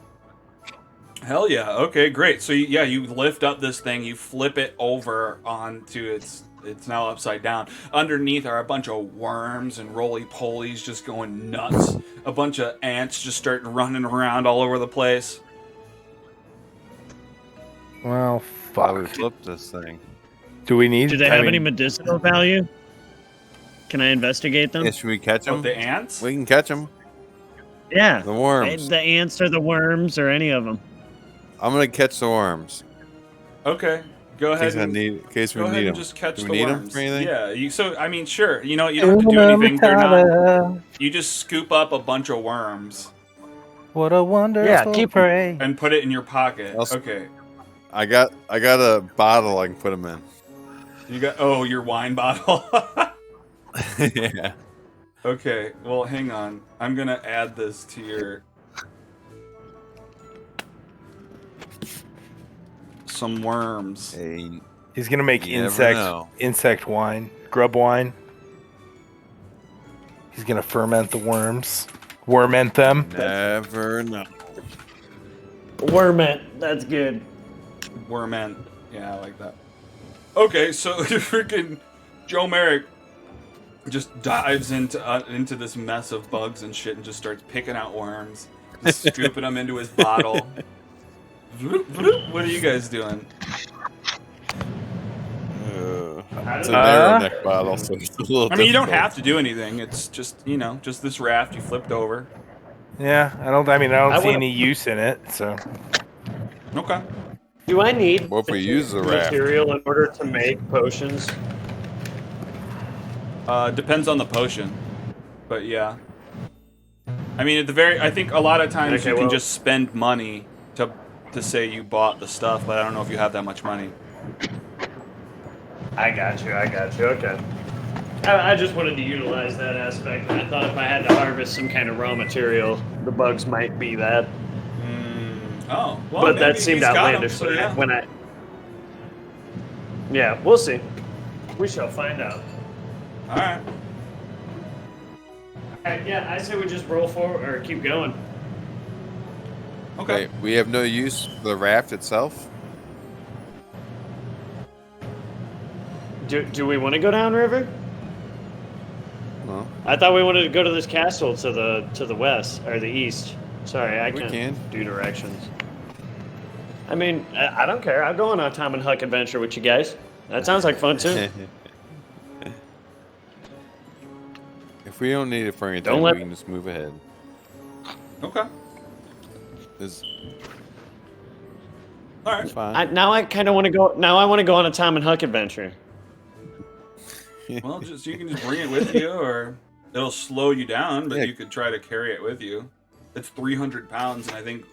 Hell yeah. Okay, great. So you lift up this thing, you flip it over onto it's now upside down. Underneath are a bunch of worms and roly-polies just going nuts. A bunch of ants just start running around all over the place. Well, How we fuck. flip this thing? Do we need? Do they I have any mean, medicinal value? Can I investigate them? Yeah, should we catch them? What, the ants? We can catch them. Yeah. The worms. The ants or the worms or any of them. I'm gonna catch the worms. Okay. Go In ahead case, and in case we go ahead need and them. just catch Do the we need 'em worms. for anything? Yeah, so I mean, sure. You know, you don't have to do anything. They're not. You just scoop up a bunch of worms what a wonderful keep- prey. and put it in your pocket. Also- Okay. I got a bottle I can put them in. You got your wine bottle. Yeah. Okay, well, hang on. I'm gonna add this to your... Some worms. Hey, He's gonna make You never know. insect wine, grub wine. He's gonna ferment the worms, worment them. never know. Worment. That's good. Worment. Yeah, I like that. Okay, so freaking Joe Merrick just dives into this mess of bugs and shit and just starts picking out worms, just scooping them into his bottle. What are you guys doing? It's a narrow neck bottle, so it's a little. I mean, you don't difficult. have to do anything. It's just, just this raft you flipped over. Yeah, I don't I see wanna- any use in it. So Okay. Do I need What if we use the raft? material in order to make potions? Depends on the potion, but yeah. I mean, I think a lot of times Okay, you can well- just spend money to say you bought the stuff, but I don't know if you have that much money. I got you. Okay. I just wanted to utilize that aspect. I thought if I had to harvest some kind of raw material, the bugs might be that. Oh, well, But maybe that seemed he's got 'em, outlandish so yeah. when I. Yeah, we'll see. We shall find out. All right. Alright, yeah, I say we just roll forward or keep going. Okay. Wait, we have no use for the raft itself. Do we want to go downriver? No, I thought we wanted to go to this castle to the west or the east. Sorry, I We can't can. do directions. I mean, I don't care. I'll go on a Tom and Huck adventure with you guys. That sounds like fun too. If we don't need it for anything, Don't let- we can just move ahead. Okay. It's All right. fine. Now I kind of want to go. Now I want to go on a Tom and Huck adventure. Well, you can just bring it with you, or it'll slow you down. But Yeah. you could try to carry it with you. It's 300 pounds, and I think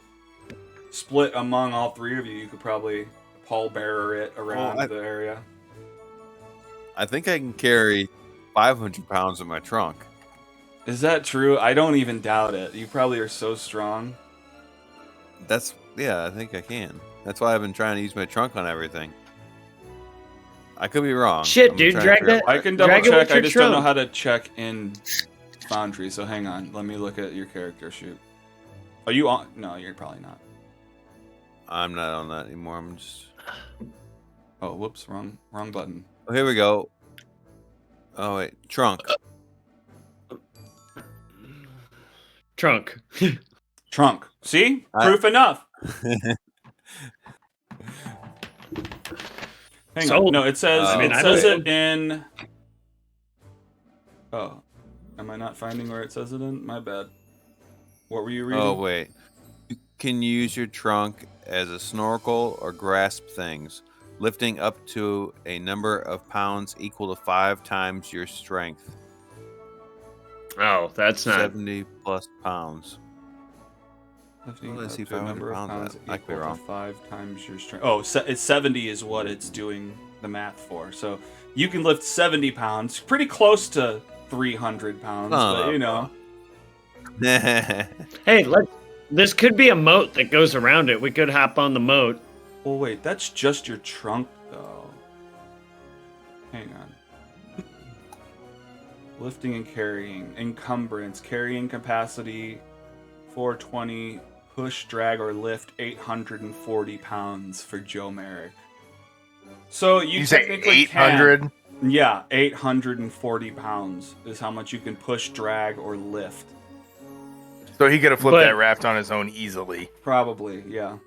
split among all three of you, you could probably pallbearer it around I- the area. I think I can carry 500 pounds in my trunk. Is that true? I don't even doubt it. You probably are so strong. I think I can. That's why I've been trying to use my trunk on everything. I could be wrong. Shit, I'm dude, trying to drag figure that- I can double Drag it with check. I your just don't know trunk. how to check in Foundry. So hang on. Let me look at your character sheet. Are you on? No, you're probably not. I'm not on that anymore. I'm just. Oh, whoops, wrong button. Oh, here we go. Oh wait, trunk. Trunk. Trunk. See? I- Proof enough. Hang on. Sold. No, it says I mean, it I says don't- it in. Oh, am I not finding where it says it in? My bad. What were you reading? Oh wait, you can use your trunk as a snorkel or grasp things, lifting up to a number of pounds equal to 5 times your strength. Oh, that's not. 70 plus pounds. Lifting Well, I up see to a 500 number of pounds. pounds I could be equal to wrong. 5 times your strength. Oh, it's 70 is what it's doing the math for. So you can lift 70 pounds, pretty close to 300 pounds, but you know. Hey, this could be a moat that goes around it. We could hop on the moat. Well, wait, that's just your trunk, though. Hang on. Lifting and carrying. Encumbrance. Carrying capacity 420. Push, drag, or lift 840 pounds for Joe Merrick. So you say technically 800? Yeah, 840 pounds is how much you can push, drag, or lift. So he could have flipped But- that raft on his own easily. Probably, yeah.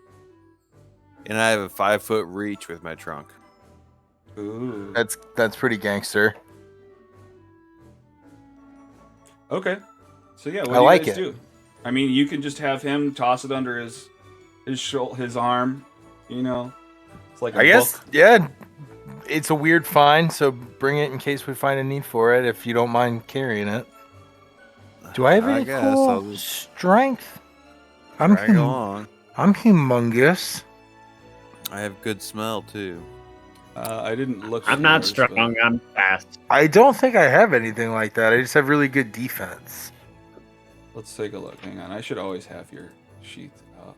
And I have a 5-foot reach with my trunk. Ooh. That's pretty gangster. Okay. So yeah, what I do you like guys it. do? I mean, you can just have him toss it under his arm. You know, it's like a I guess, book. yeah. It's a weird find, so bring it in case we find a need for it. If you don't mind carrying it. Do I have I any guess cool I'll just strength? drag along. I'm humongous. I have good smell too. I didn't look. I'm at not yours, strong. but- I'm fast. I don't think I have anything like that. I just have really good defense. Let's take a look. Hang on. I should always have your sheet up.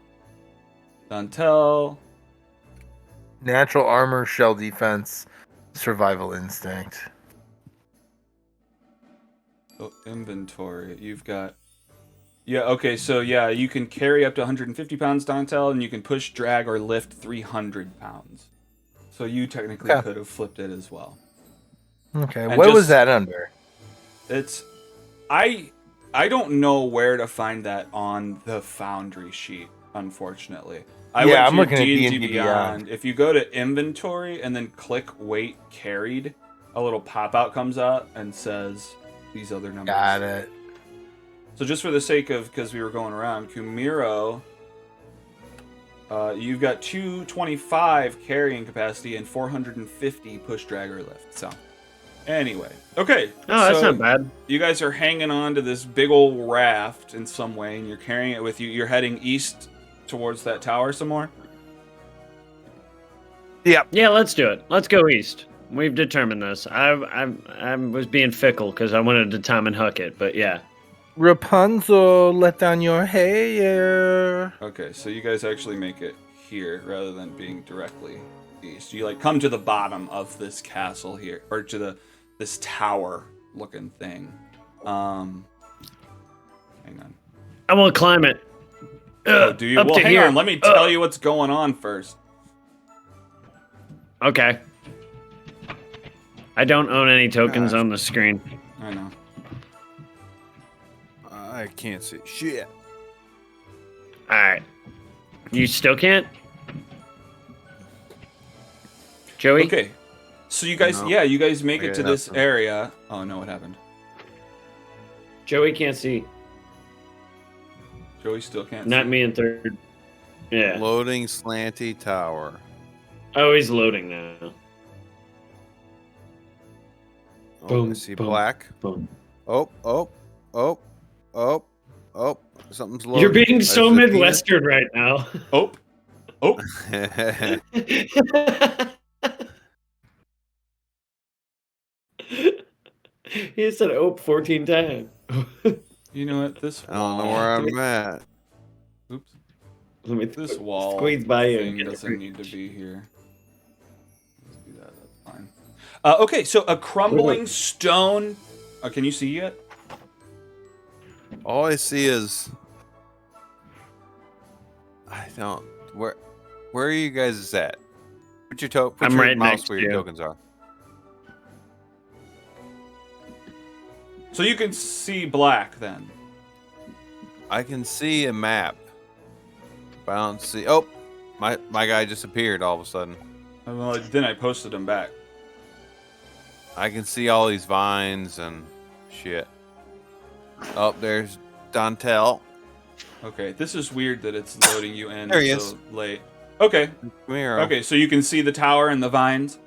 Dantel. Natural armor, shell defense, survival instinct. Oh, inventory. You've got. Yeah. Okay. So yeah, you can carry up to 150 pounds, Dantel, and you can push, drag, or lift 300 pounds. So you technically Okay. could have flipped it as well. Okay, And what was just- that under? It's I don't know where to find that on the Foundry sheet, unfortunately. I Yeah, went I'm to looking at D&D D&D Beyond. If you go to inventory and then click weight carried, a little pop-out comes out and says these other numbers. Got it. So just for the sake of, because we were going around, Kumiro, you've got 225 carrying capacity and 450 push, drag, or lift. So anyway, okay. Oh, that's so not bad. you guys are hanging on to this big old raft in some way, and you're carrying it with you. You're heading east towards that tower some more. Yep. Yeah, let's do it. Let's go east. We've determined this. I was being fickle because I wanted to Tom and Huck it, but yeah. Rapunzel, let down your hair. Okay, so you guys actually make it here rather than being directly east. You like come to the bottom of this castle here, or to this tower looking thing. Hang on. I want to climb it. Oh, do you? Up Well, to hang here. on. Let me tell you what's going on first. Okay. I don't own any tokens Gosh. on the screen. I know. I can't see shit. All right. You still can't? Joey? Okay. So you guys, No. yeah, you guys make I it got to this nothing. area. Oh no, what happened? Joey can't see. Joey still can't. Not see. me in third. Yeah. Loading slanty tower. Oh, he's loading now. Oh, I Boom, see boom. black. Boom. Oh. Something's loading. You're being so Is it peanut? Midwestern right now. Oh, oh. He said "ope" 14 times. You know what? This. I don't know where I'm at. Oops. Let me This wall squeeze by you. thing and get the doesn't fruit. need to be here. Let's do that. That's fine. Okay, so a crumbling stone. Can you see yet? All I see is. I don't. Where are you guys at? Put your I'm your right mouse next where to your you. tokens are. So you can see black then. I can see a map. But I don't see. Oh, my guy just appeared all of a sudden. Well, then I posted them back. I can see all these vines and shit. Oh, there's Dantel. Okay, this is weird that it's loading you in There he so is. late. Okay, Come here. okay, so you can see the tower and the vines.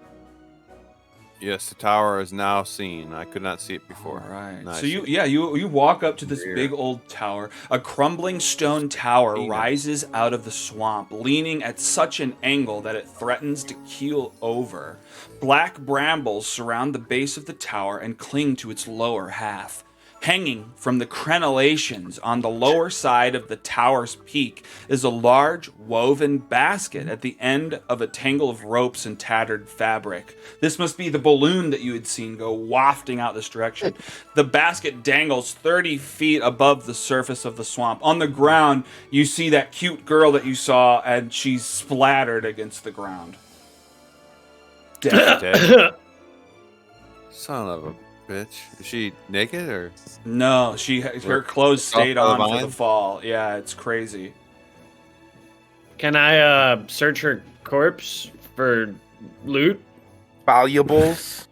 Yes, the tower is now seen. I could not see it before. All right. Nice. So you walk up to this big old tower. A crumbling stone tower rises out of the swamp, leaning at such an angle that it threatens to keel over. Black brambles surround the base of the tower and cling to its lower half. Hanging from the crenellations on the lower side of the tower's peak is a large woven basket at the end of a tangle of ropes and tattered fabric. This must be the balloon that you had seen go wafting out this direction. The basket dangles 30 feet above the surface of the swamp. On the ground, you see that cute girl that you saw, and she's splattered against the ground. Dead. Dead. Son of a bitch. Is she naked or? No, her clothes stayed off on the for vine? the fall. Yeah, it's crazy. Can I search her corpse for loot? Valuables.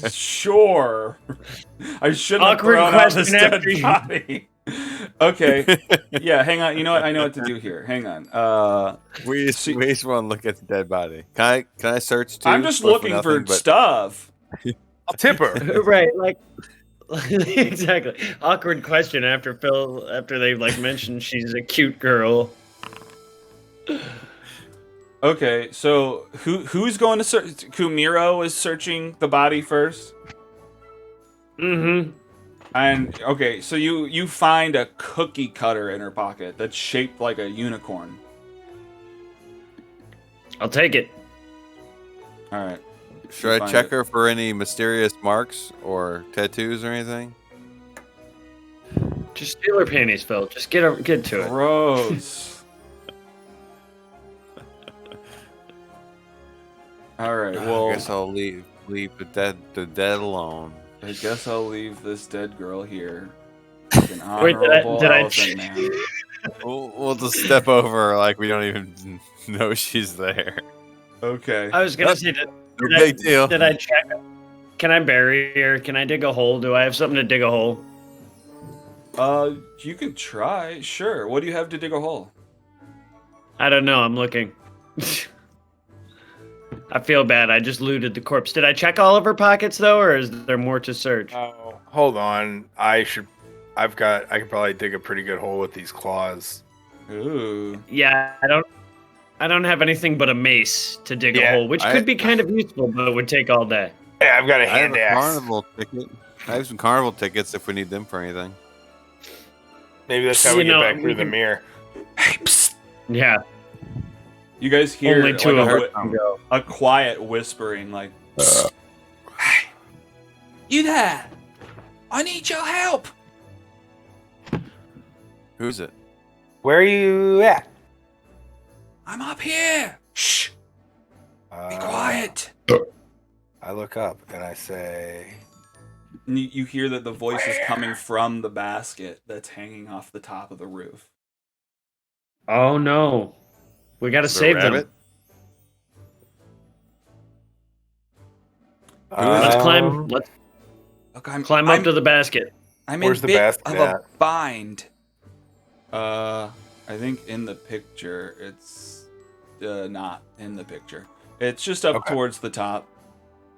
Sure. I shouldn't have Awkward thrown out this question dead after you- body. Okay. Yeah, hang on. You know what? I know what to do here. Hang on. We just want to look at the dead body. Can I search too? I'm just But looking for nothing, but- stuff. I'll tip her. Right, like exactly. Awkward question after they like mentioned she's a cute girl. Okay, so who's going to search? Kumiro is searching the body first. Mm-hmm. And okay, so you find a cookie cutter in her pocket that's shaped like a unicorn. I'll take it. All right. Should I Find check it. her for any mysterious marks or tattoos or anything? Just steal her panties, Phil. Just get to it. Gross. All right. Well, I guess I'll leave the dead alone. I guess I'll leave this dead girl here. Like an Wait, honorable did I elephant man. We'll just step over her like we don't even know she's there. Okay. I was gonna say that. No big deal. Did I check? Can I bury her? Can I dig a hole? Do I have something to dig a hole? You could try. Sure. What do you have to dig a hole? I don't know. I'm looking. I feel bad. I just looted the corpse. Did I check all of her pockets though, or is there more to search? Oh, hold on. I could probably dig a pretty good hole with these claws. Ooh. Yeah, I don't have anything but a mace to dig a Yeah, hole, which could be kind of useful, but it would take all day. Yeah, I've got a I have hand a axe. carnival ticket. I have some carnival tickets if we need them for anything. Maybe that's how we You get know, back we through the can- mirror. Hey, psst. Yeah, You guys hear only two like, of them go. a quiet whispering, like, "Hey, you there? I need your help." Who's it? Where are you at? I'm up here. Shh. Be quiet. I look up and I say, And you hear that the voice is coming from the basket that's hanging off the top of the roof. Oh no, we gotta Is it a save rabbit? them. Let's climb. Let's Look, I'm climb I'm, up to the basket. I'm Where's in the bit basket of a at? bind. I think in the picture it's not in the picture. It's just up Okay. towards the top.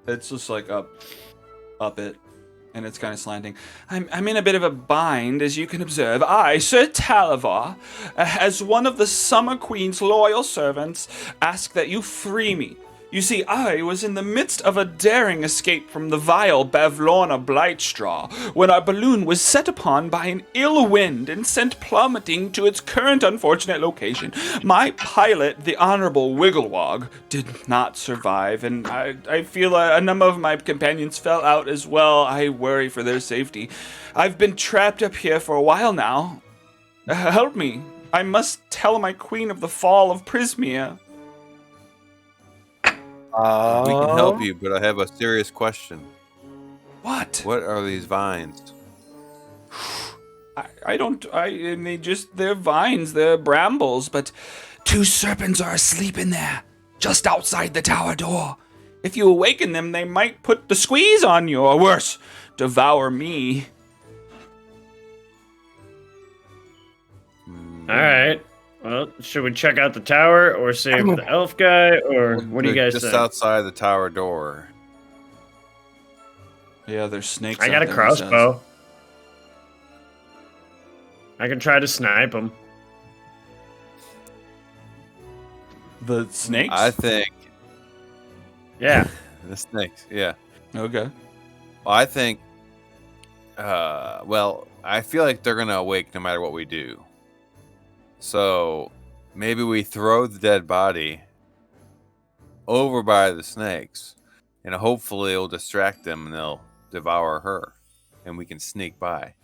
It's just like up it, and it's kind of slanting. I'm in a bit of a bind, as you can observe. I, Sir Talavar, as one of the Summer Queen's loyal servants, ask that you free me. You see, I was in the midst of a daring escape from the vile Bavlorna Blightstraw when our balloon was set upon by an ill wind and sent plummeting to its current unfortunate location. My pilot, the Honorable Wigglewog, did not survive, and I feel a number of my companions fell out as well. I worry for their safety. I've been trapped up here for a while now. Help me. I must tell my queen of the fall of Prismia. We can help you, but I have a serious question. What? What are these vines? They're vines, they're brambles, but 2 serpents are asleep in there, just outside the tower door. If you awaken them, they might put the squeeze on you, or worse, devour me. All right. Well, should we check out the tower or save the elf guy, or what do you guys Just think? outside the tower door. Yeah, there's snakes. I got out a there, he says. crossbow. I can try to snipe them. The snakes? I think Yeah. the snakes. Yeah. Okay. Well, I think. Well, I feel like they're gonna awake no matter what we do. So maybe we throw the dead body over by the snakes, and hopefully it'll distract them and they'll devour her, and we can sneak by.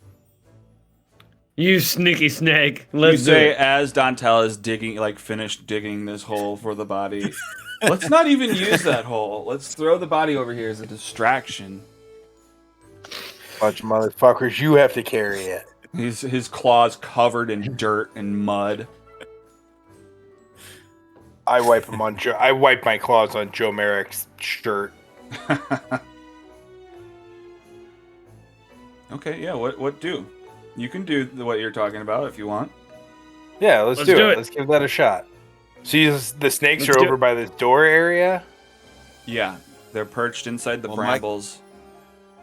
You sneaky snake. You Let's do say it. as Dantel is digging, like finished digging this hole for the body. Let's not even use that hole. Let's throw the body over here as a distraction. Bunch of motherfuckers, you have to carry it. His claws covered in dirt and mud. I wipe them on Joe. I wipe my claws on Joe Merrick's shirt. Okay, yeah. What do? You can do what you're talking about if you want. Yeah, let's do do it. it. Let's give that a shot. See, the snakes Let's are do over it. by this door area. Yeah, they're perched inside the Well, brambles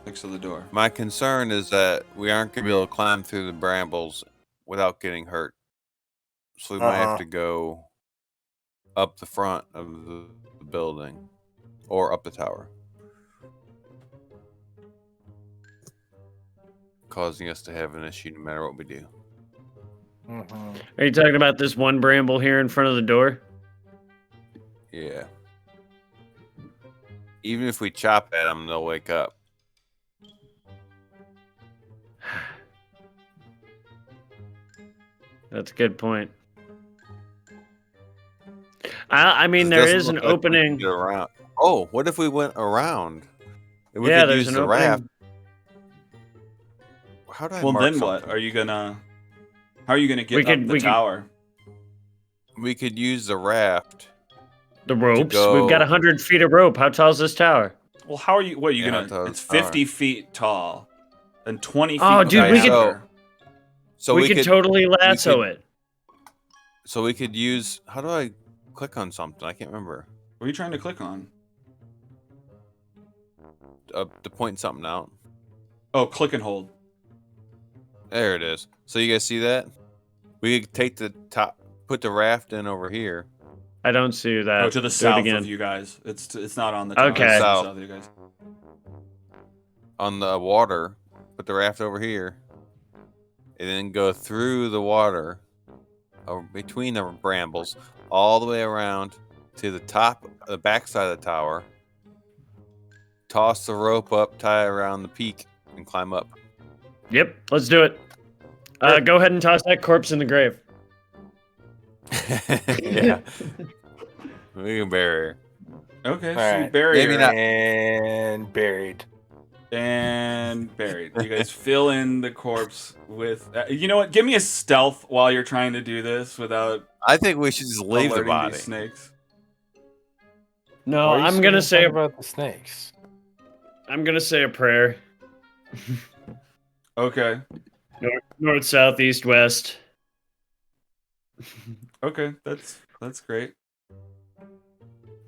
next to the door. My concern is that we aren't gonna be able to climb through the brambles without getting hurt. So we might have to go up the front of the building or up the tower, causing us to have an issue no matter what we do. Are you talking about this one bramble here in front of the door? Yeah. Even if we chop at them, they'll wake up. That's a good point. I mean, It there doesn't is an look like we can opening. get around. Oh, what if we went around? If we Yeah, could there's use an the opening. raft. How do I Well, mark then what? something? Are you gonna? How are you gonna get We up could- the we could- tower? We could use the raft. The ropes. go- We've got 100 feet of rope. How tall is this tower? Well, how are you? What are you Yeah, gonna? that's It's tower. 50 feet tall and 20 feet. Oh, dude, we could- diameter. So we could totally lasso could- it. So we could use. How do I click on something? I can't remember. What are you trying to click on? To point something out. Oh, click and hold. There it is. So you guys see that? We could take the top, put the raft in over here. I don't see that. Oh, to the Do it south again. of you guys. It's not on the tower. Okay. It's to the South. south of you guys. On the water, put the raft over here, and then go through the water, or between the brambles, all the way around to the top, the backside of the tower. Toss the rope up, tie it around the peak, and climb up. Yep, let's do it. Go ahead and toss that corpse in the grave. Yeah, we can bury her. Okay, so All you right. bury Maybe her not- And buried. and buried. You guys fill in the corpse with. You know what? Give me a stealth while you're trying to do this without I think we should just leave the alerting body. these snakes. No, Why are you I'm still gonna say talking about the snakes. I'm gonna say a prayer. Okay. North, south, east, west. Okay, that's great.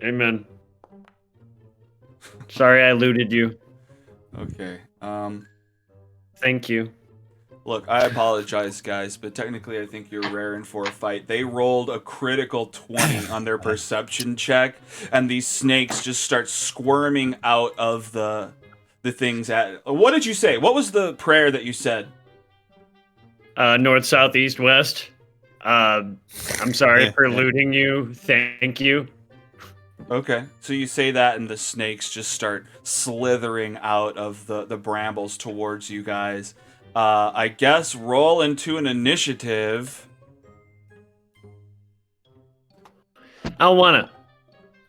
Amen. Sorry I looted you. Okay. Thank you. Look, I apologize, guys, but technically I think you're raring for a fight. They rolled a critical 20 on their perception check, and these snakes just start squirming out of the things at. What did you say? What was the prayer that you said? North, south, east, west. I'm sorry for looting you. Thank you. Okay, so you say that, and the snakes just start slithering out of the brambles towards you guys. I guess roll into an initiative. I don't wanna.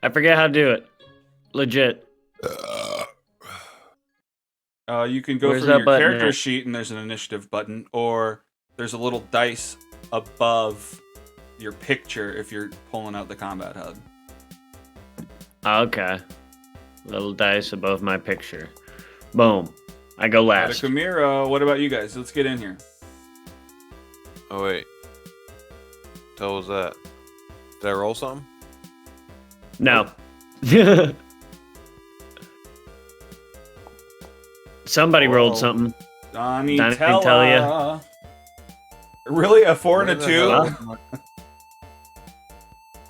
I forget how to do it. Legit. You can go Where's through that your button character at? sheet, and there's an initiative button, or there's a little dice above your picture if you're pulling out the combat HUD. Okay. Little dice above my picture. Boom. I go last. Camiro, what about you guys? Let's get in here. Oh wait, what was that? Did I roll something? No. Somebody rolled Whoa. something. Donnie Tell Tella. Really? A 4 and a Where the 2? hell-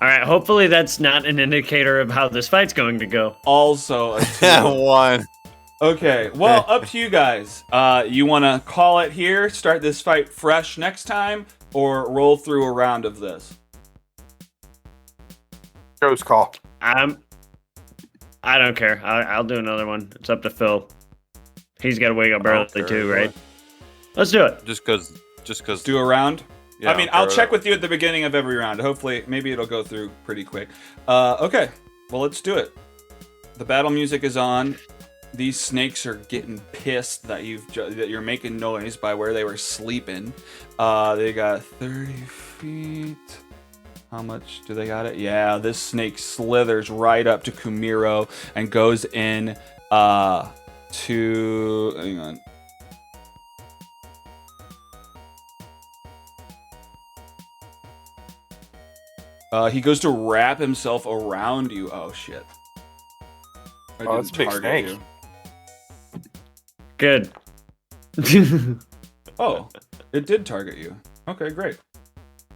All right. Hopefully that's not an indicator of how this fight's going to go. Also a 2. One. Okay, well, up to you guys. You want to call it here, start this fight fresh next time, or roll through a round of this? Joe's call. I don't care. I'll do another one. It's up to Phil. He's got to wake up early fair too, enough. right? Let's do it. Just because. Do a round? Yeah, I mean, I'll check with you at the beginning of every round. Hopefully, maybe it'll go through pretty quick. Okay, well, let's do it. The battle music is on. These snakes are getting pissed that you're making noise by where they were sleeping. They got 30 feet. How much do they got it? Yeah, this snake slithers right up to Kumiro and goes in to... Hang on. He goes to wrap himself around you. Oh, shit. Oh, that's a big snake. You. Good. Oh, it did target you. Okay, great.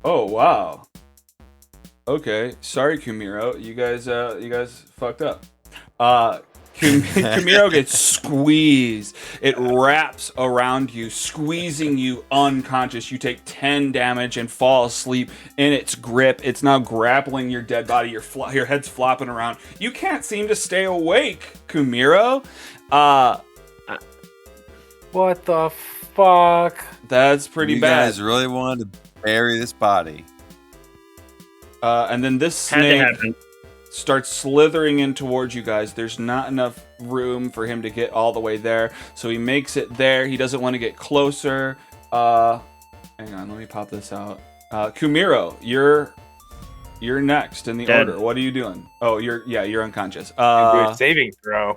Oh, wow. Okay, sorry, Kumiro. You guys fucked up. Kumiro gets squeezed. It wraps around you, squeezing you unconscious. You take 10 damage and fall asleep in its grip. It's now grappling your dead body. Your head's flopping around. You can't seem to stay awake, Kumiro. What the fuck? That's pretty you bad. guys really wanted to bury this body. And then this Had to snake happen. starts slithering in towards you guys. There's not enough room for him to get all the way there, so he makes it there. He doesn't want to get closer. Hang on, let me pop this out. Kumiro, you're next in the Dead. order. What are you doing? Oh, you're unconscious. Do a saving throw.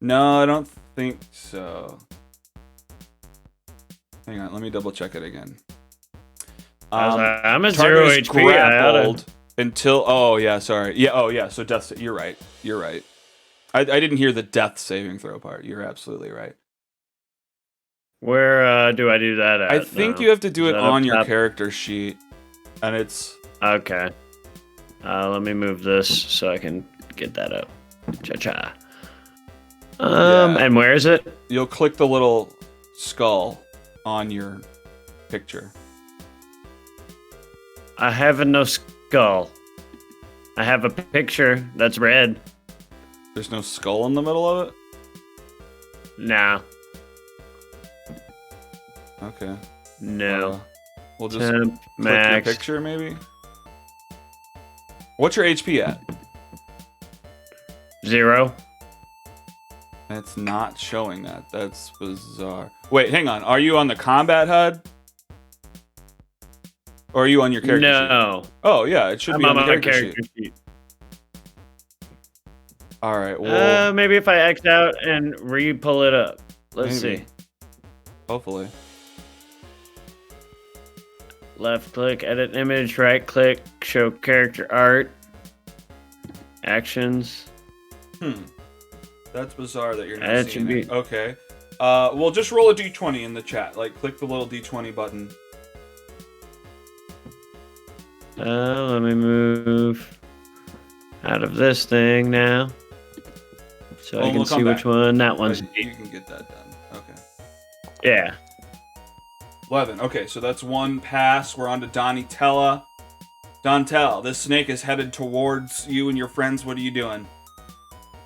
No, I don't think so. Hang on, let me double check it again. I'm at Target 0 is HP. I oughta- grappled until. Oh yeah, sorry. Yeah. Oh yeah. So death. You're right. I didn't hear the death saving throw part. You're absolutely right. Where do I do that at? I think now? you have to do Is it that up on your top? character sheet, and it's. Okay. Let me move this so I can get that up. Cha-cha. Yeah. And where is it? You'll click the little skull on your picture. I have no skull. I have a picture that's red. There's no skull in the middle of it. Nah. Okay. No. We'll just Temp click max. your picture, maybe. What's your HP at? 0. It's not showing that. That's bizarre. Wait, hang on. Are you on the combat HUD? Or are you on your character sheet? No. Oh, yeah, it should I'm be on on the my character character sheet. sheet. All right, well, Maybe if I X out and re-pull it up. Let's maybe. see. Hopefully. Left click, edit image, right click, show character art. Actions. That's bizarre that you're not That seeing should it. be- Okay. Well, just roll a d20 in the chat. Like, click the little d20 button. Let me move out of this thing now. So I we'll can see come which back. one. That one's... You can get that done. Okay. Yeah. 11. Okay, so that's one pass. We're on to Donatella. Dontel, this snake is headed towards you and your friends. What are you doing?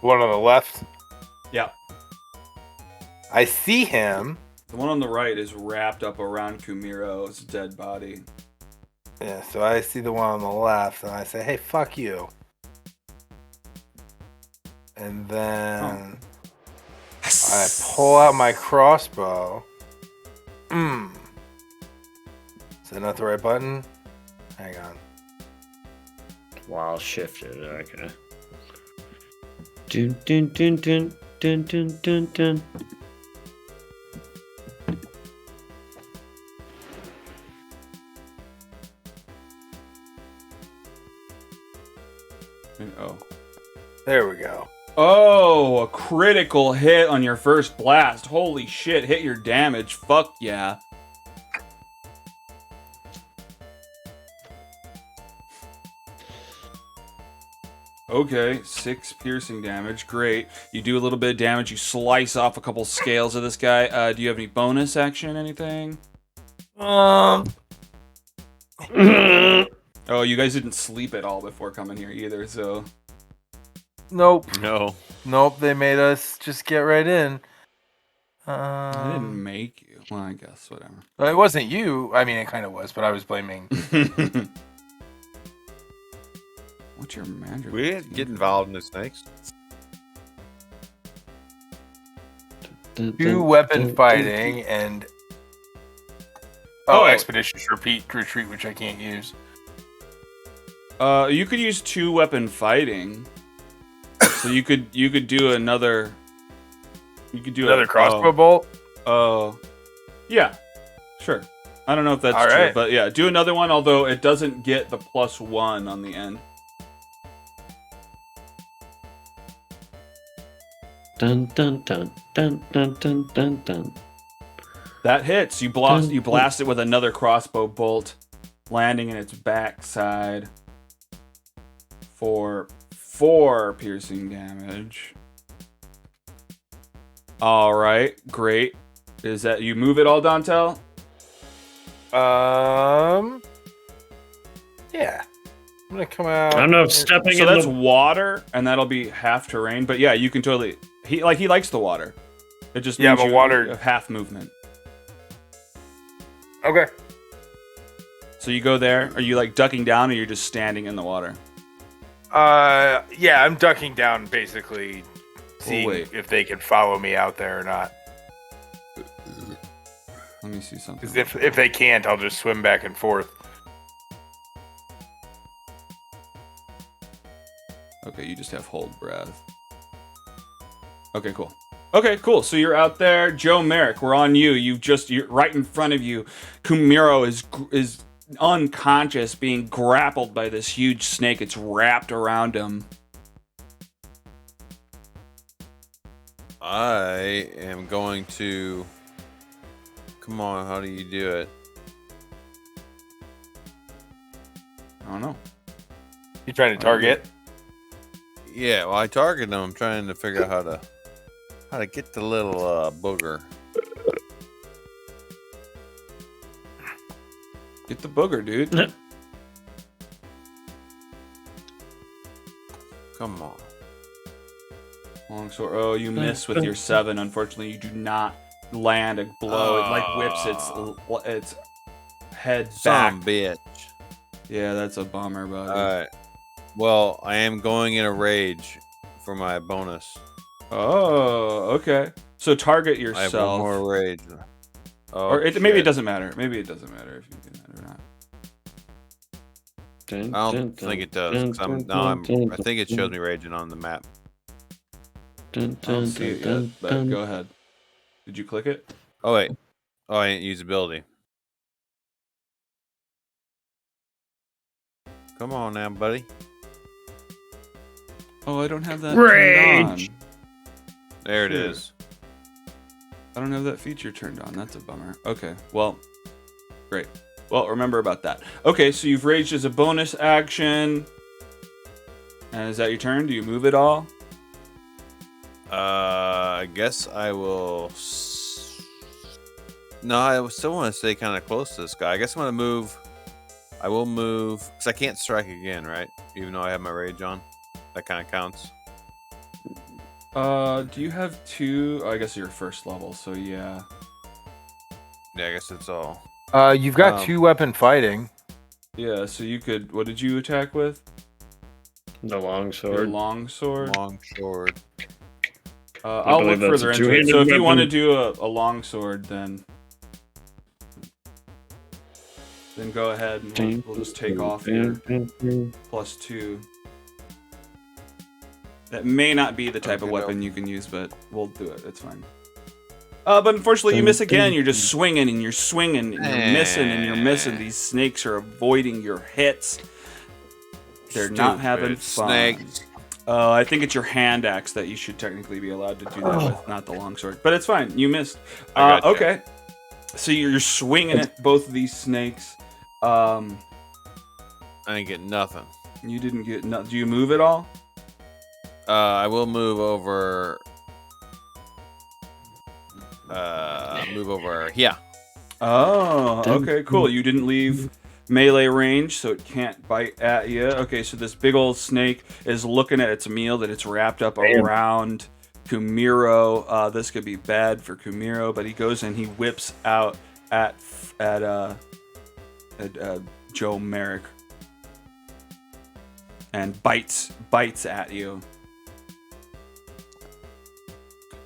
One on the left. Yeah. I see him. The one on the right is wrapped up around Kumiro's dead body. Yeah, so I see the one on the left, and I say, "Hey, fuck you." And then I pull out my crossbow. Is that not the right button? Hang on. While shifted. Okay. Dun dun dun dun dun dun dun dun. Oh. There we go. Oh, a critical hit on your first blast. Holy shit, hit your damage. Fuck yeah. Okay, 6 piercing damage. Great. You do a little bit of damage. You slice off a couple scales of this guy. Do you have any bonus action, anything? Oh, you guys didn't sleep at all before coming here either, so... Nope. No. Nope, they made us just get right in. I didn't make you. Well, I guess, whatever. It wasn't you. I mean, it kind of was, but I was blaming. What's your magic? We didn't get involved in the snakes. 2 weapon fighting and... Oh, expeditious retreat, which I can't use. You could use 2 weapon fighting. So you could do another... You could do another crossbow bolt? Oh. Yeah. Sure. I don't know if that's all true, right. but yeah, do another one, although it doesn't get the +1 on the end. Dun dun dun dun dun dun dun dun. That hits. You blast it with another crossbow bolt, landing in its backside for 4 piercing damage. All right, great. Is that you move it all, Dantel? Yeah. I'm gonna come out. I don't know if stepping So in that's the... water, and that'll be half terrain. But yeah, you can totally. He likes the water. It just Yeah, means but you water- have half movement. Okay. So you go there. Are you like ducking down, or you're just standing in the water? Yeah, I'm ducking down, basically, seeing wait. if they can follow me out there or not. Let me see something. Because if they can't, I'll just swim back and forth. Okay, you just have hold breath. Okay, cool. Okay, cool. So you're out there, Joe Merrick. We're on you. You're right in front of you. Kumiro is unconscious, being grappled by this huge snake. It's wrapped around him. I am going to... Come on, how do you do it? I don't know. You trying to target? Yeah, well, I targeted him. I'm trying to figure out how to get the little booger. Get the booger, dude. Come on. Longsword. Oh, you miss with your 7. Unfortunately, you do not land a blow. It like whips its head back. Some bitch. Yeah, that's a bummer, buddy. Alright. Well, I am going in a rage for my bonus. Oh, okay. So target I have yourself. one more rage. Oh, Or maybe it shit. doesn't matter. Maybe it doesn't matter if you do that or not. I don't think it does. 'Cause I think it shows me raging on the map. I don't see it yet, but go ahead. Did you click it? Oh, wait. Oh, I didn't use ability. Come on now, buddy. Oh, I don't have that Rage! turned on. There it Sure. is. I don't have that feature turned on. That's a bummer. Okay, well, great. Well, remember about that. Okay, so you've raged as a bonus action. And is that your turn? Do you move it all? I guess I will. No, I still want to stay kind of close to this guy. I guess I'm gonna move. I will move because I can't strike again, right? Even though I have my rage on, that kind of counts. Do you have 2? Oh, I guess you're first level, so yeah. Yeah, I guess that's all. You've got 2 weapon fighting. Yeah, so you could. What did you attack with? The Your longsword. longsword. Long sword. I'll look believe that's further a into it. two-handed So if you want to weapon. do a longsword, then go ahead and we'll just take off your +2. That may not be the type of Okay, weapon you can use, but we'll do it. It's fine. But unfortunately, you miss again. You're just swinging and you're swinging and you're missing and you're missing. These snakes are avoiding your hits. They're not having fun. Snakes. I think it's your hand axe that you should technically be allowed to do that with, not the longsword. But it's fine. You missed. I gotcha. Okay. So you're swinging at both of these snakes. I didn't get nothing. You didn't get. Do you move at all? I will move over. Yeah. Oh, okay, cool. You didn't leave melee range, so it can't bite at you. Okay, so this big old snake is looking at its meal that it's wrapped up around Kumiro. This could be bad for Kumiro, but he goes and he whips out at Joe Merrick and bites at you.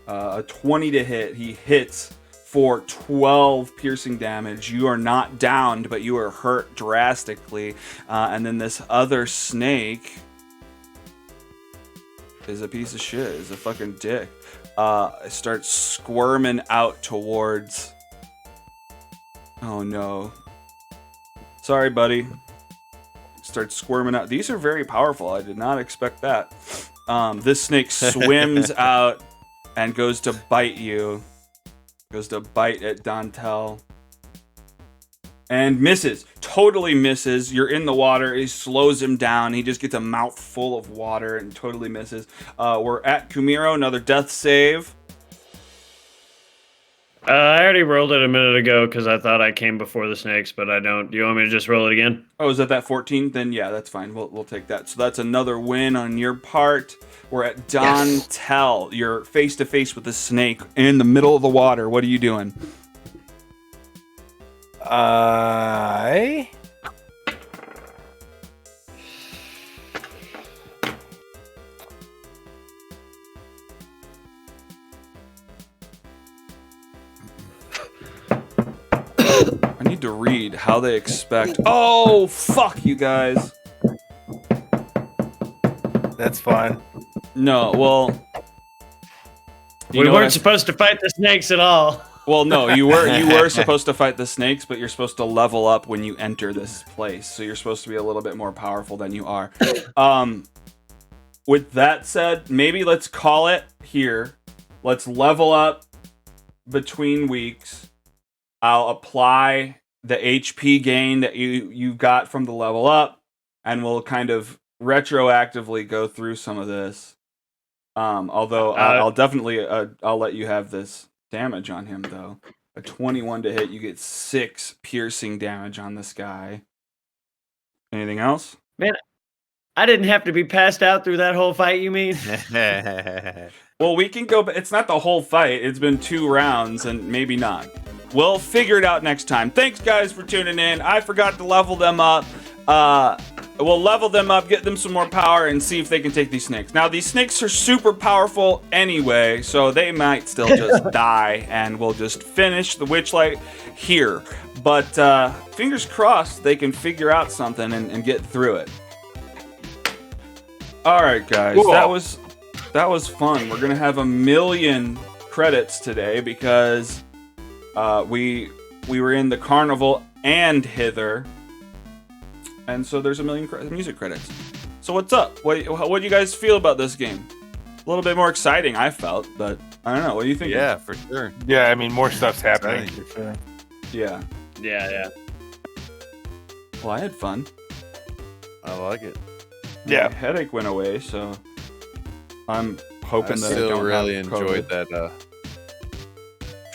A 20 to hit. He hits for 12 piercing damage. You are not downed, but you are hurt drastically. And then this other snake is a piece of shit. Is a fucking dick. Starts squirming out towards. Oh no. Sorry, buddy. Starts squirming out. These are very powerful. I did not expect that. This snake swims out and goes to bite you. Goes to bite at Dantel. And misses. Totally misses. You're in the water. He slows him down. He just gets a mouthful of water and totally misses. We're at Kumiro. Another death save. I already rolled it a minute ago because I thought I came before the snakes, but I don't. Do you want me to just roll it again? Oh, is that 14? Then yeah, that's fine. We'll take that. So that's another win on your part. We're at Dantel. Yes. You're face to face with the snake in the middle of the water. What are you doing? I need to read how they expect. Oh, fuck you guys. That's fine. No, well, we weren't supposed to fight the snakes at all. Well, no, you were supposed to fight the snakes, but you're supposed to level up when you enter this place. So you're supposed to be a little bit more powerful than you are. With that said, maybe let's call it here. Let's level up between weeks. I'll apply the HP gain that you got from the level up, and we'll kind of retroactively go through some of this. Although I'll definitely I'll let you have this damage on him though. A 21 to hit, you get 6 piercing damage on this guy. Anything else? Man, I didn't have to be passed out through that whole fight, you mean? Well, we can go, but it's not the whole fight. It's been 2 rounds and maybe not. We'll figure it out next time. Thanks guys for tuning in. I forgot to level them up. We'll level them up, get them some more power, and see if they can take these snakes. Now, these snakes are super powerful anyway, so they might still just die, and we'll just finish the Witchlight here. But fingers crossed they can figure out something and get through it. All right, guys, cool. that was fun. We're gonna have 1,000,000 credits today because we were in the carnival and hither. And so there's 1,000,000 music credits. So what's up? What do you guys feel about this game? A little bit more exciting, I felt, but I don't know. What do you think? Yeah, for sure. Yeah, I mean, more stuff's happening. Exciting. For sure. Yeah. Yeah. Well, I had fun. I like it. Yeah. My headache went away, so I'm hoping I that I still don't really have enjoyed COVID. that.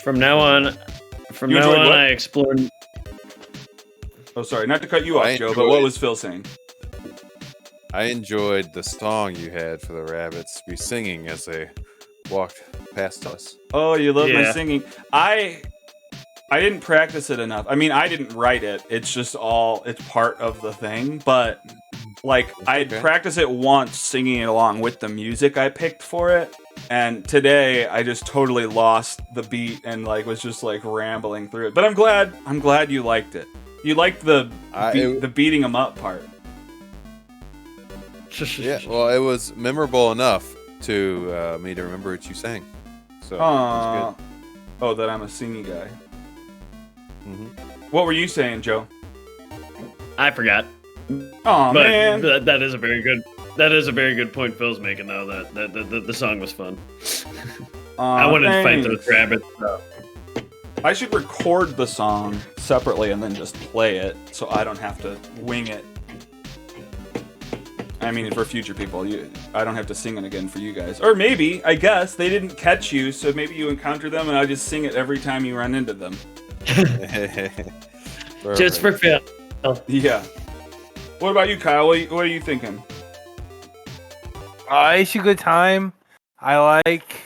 From now on, You enjoyed what? I explored. Oh, sorry, not to cut you off, I Joe, but enjoyed- what was Phil saying? I enjoyed the song you had for the rabbits be singing as they walked past us. Oh, you love my Yeah. singing. I didn't practice it enough. I mean, I didn't write it. It's just it's part of the thing. But like, I okay. practiced it once, singing it along with the music I picked for it. And today, I just totally lost the beat and like was just like rambling through it. But I'm glad you liked it. You liked the beating them up part. Yeah, well, it was memorable enough to me to remember what you sang. So it was good. Oh, that I'm a singing guy. Mm-hmm. What were you saying, Joe? I forgot. Oh But man, that is a very good. That is a very good point Phil's making, though. That the song was fun. I wanted to fight those rabbits. So. I should record the song separately and then just play it, so I don't have to wing it. I mean, for future people, I don't have to sing it again for you guys. Or maybe, I guess, they didn't catch you, so maybe you encounter them and I just sing it every time you run into them. Just for Phil. Yeah. What about you, Kyle? What are you thinking? It's a good time. I like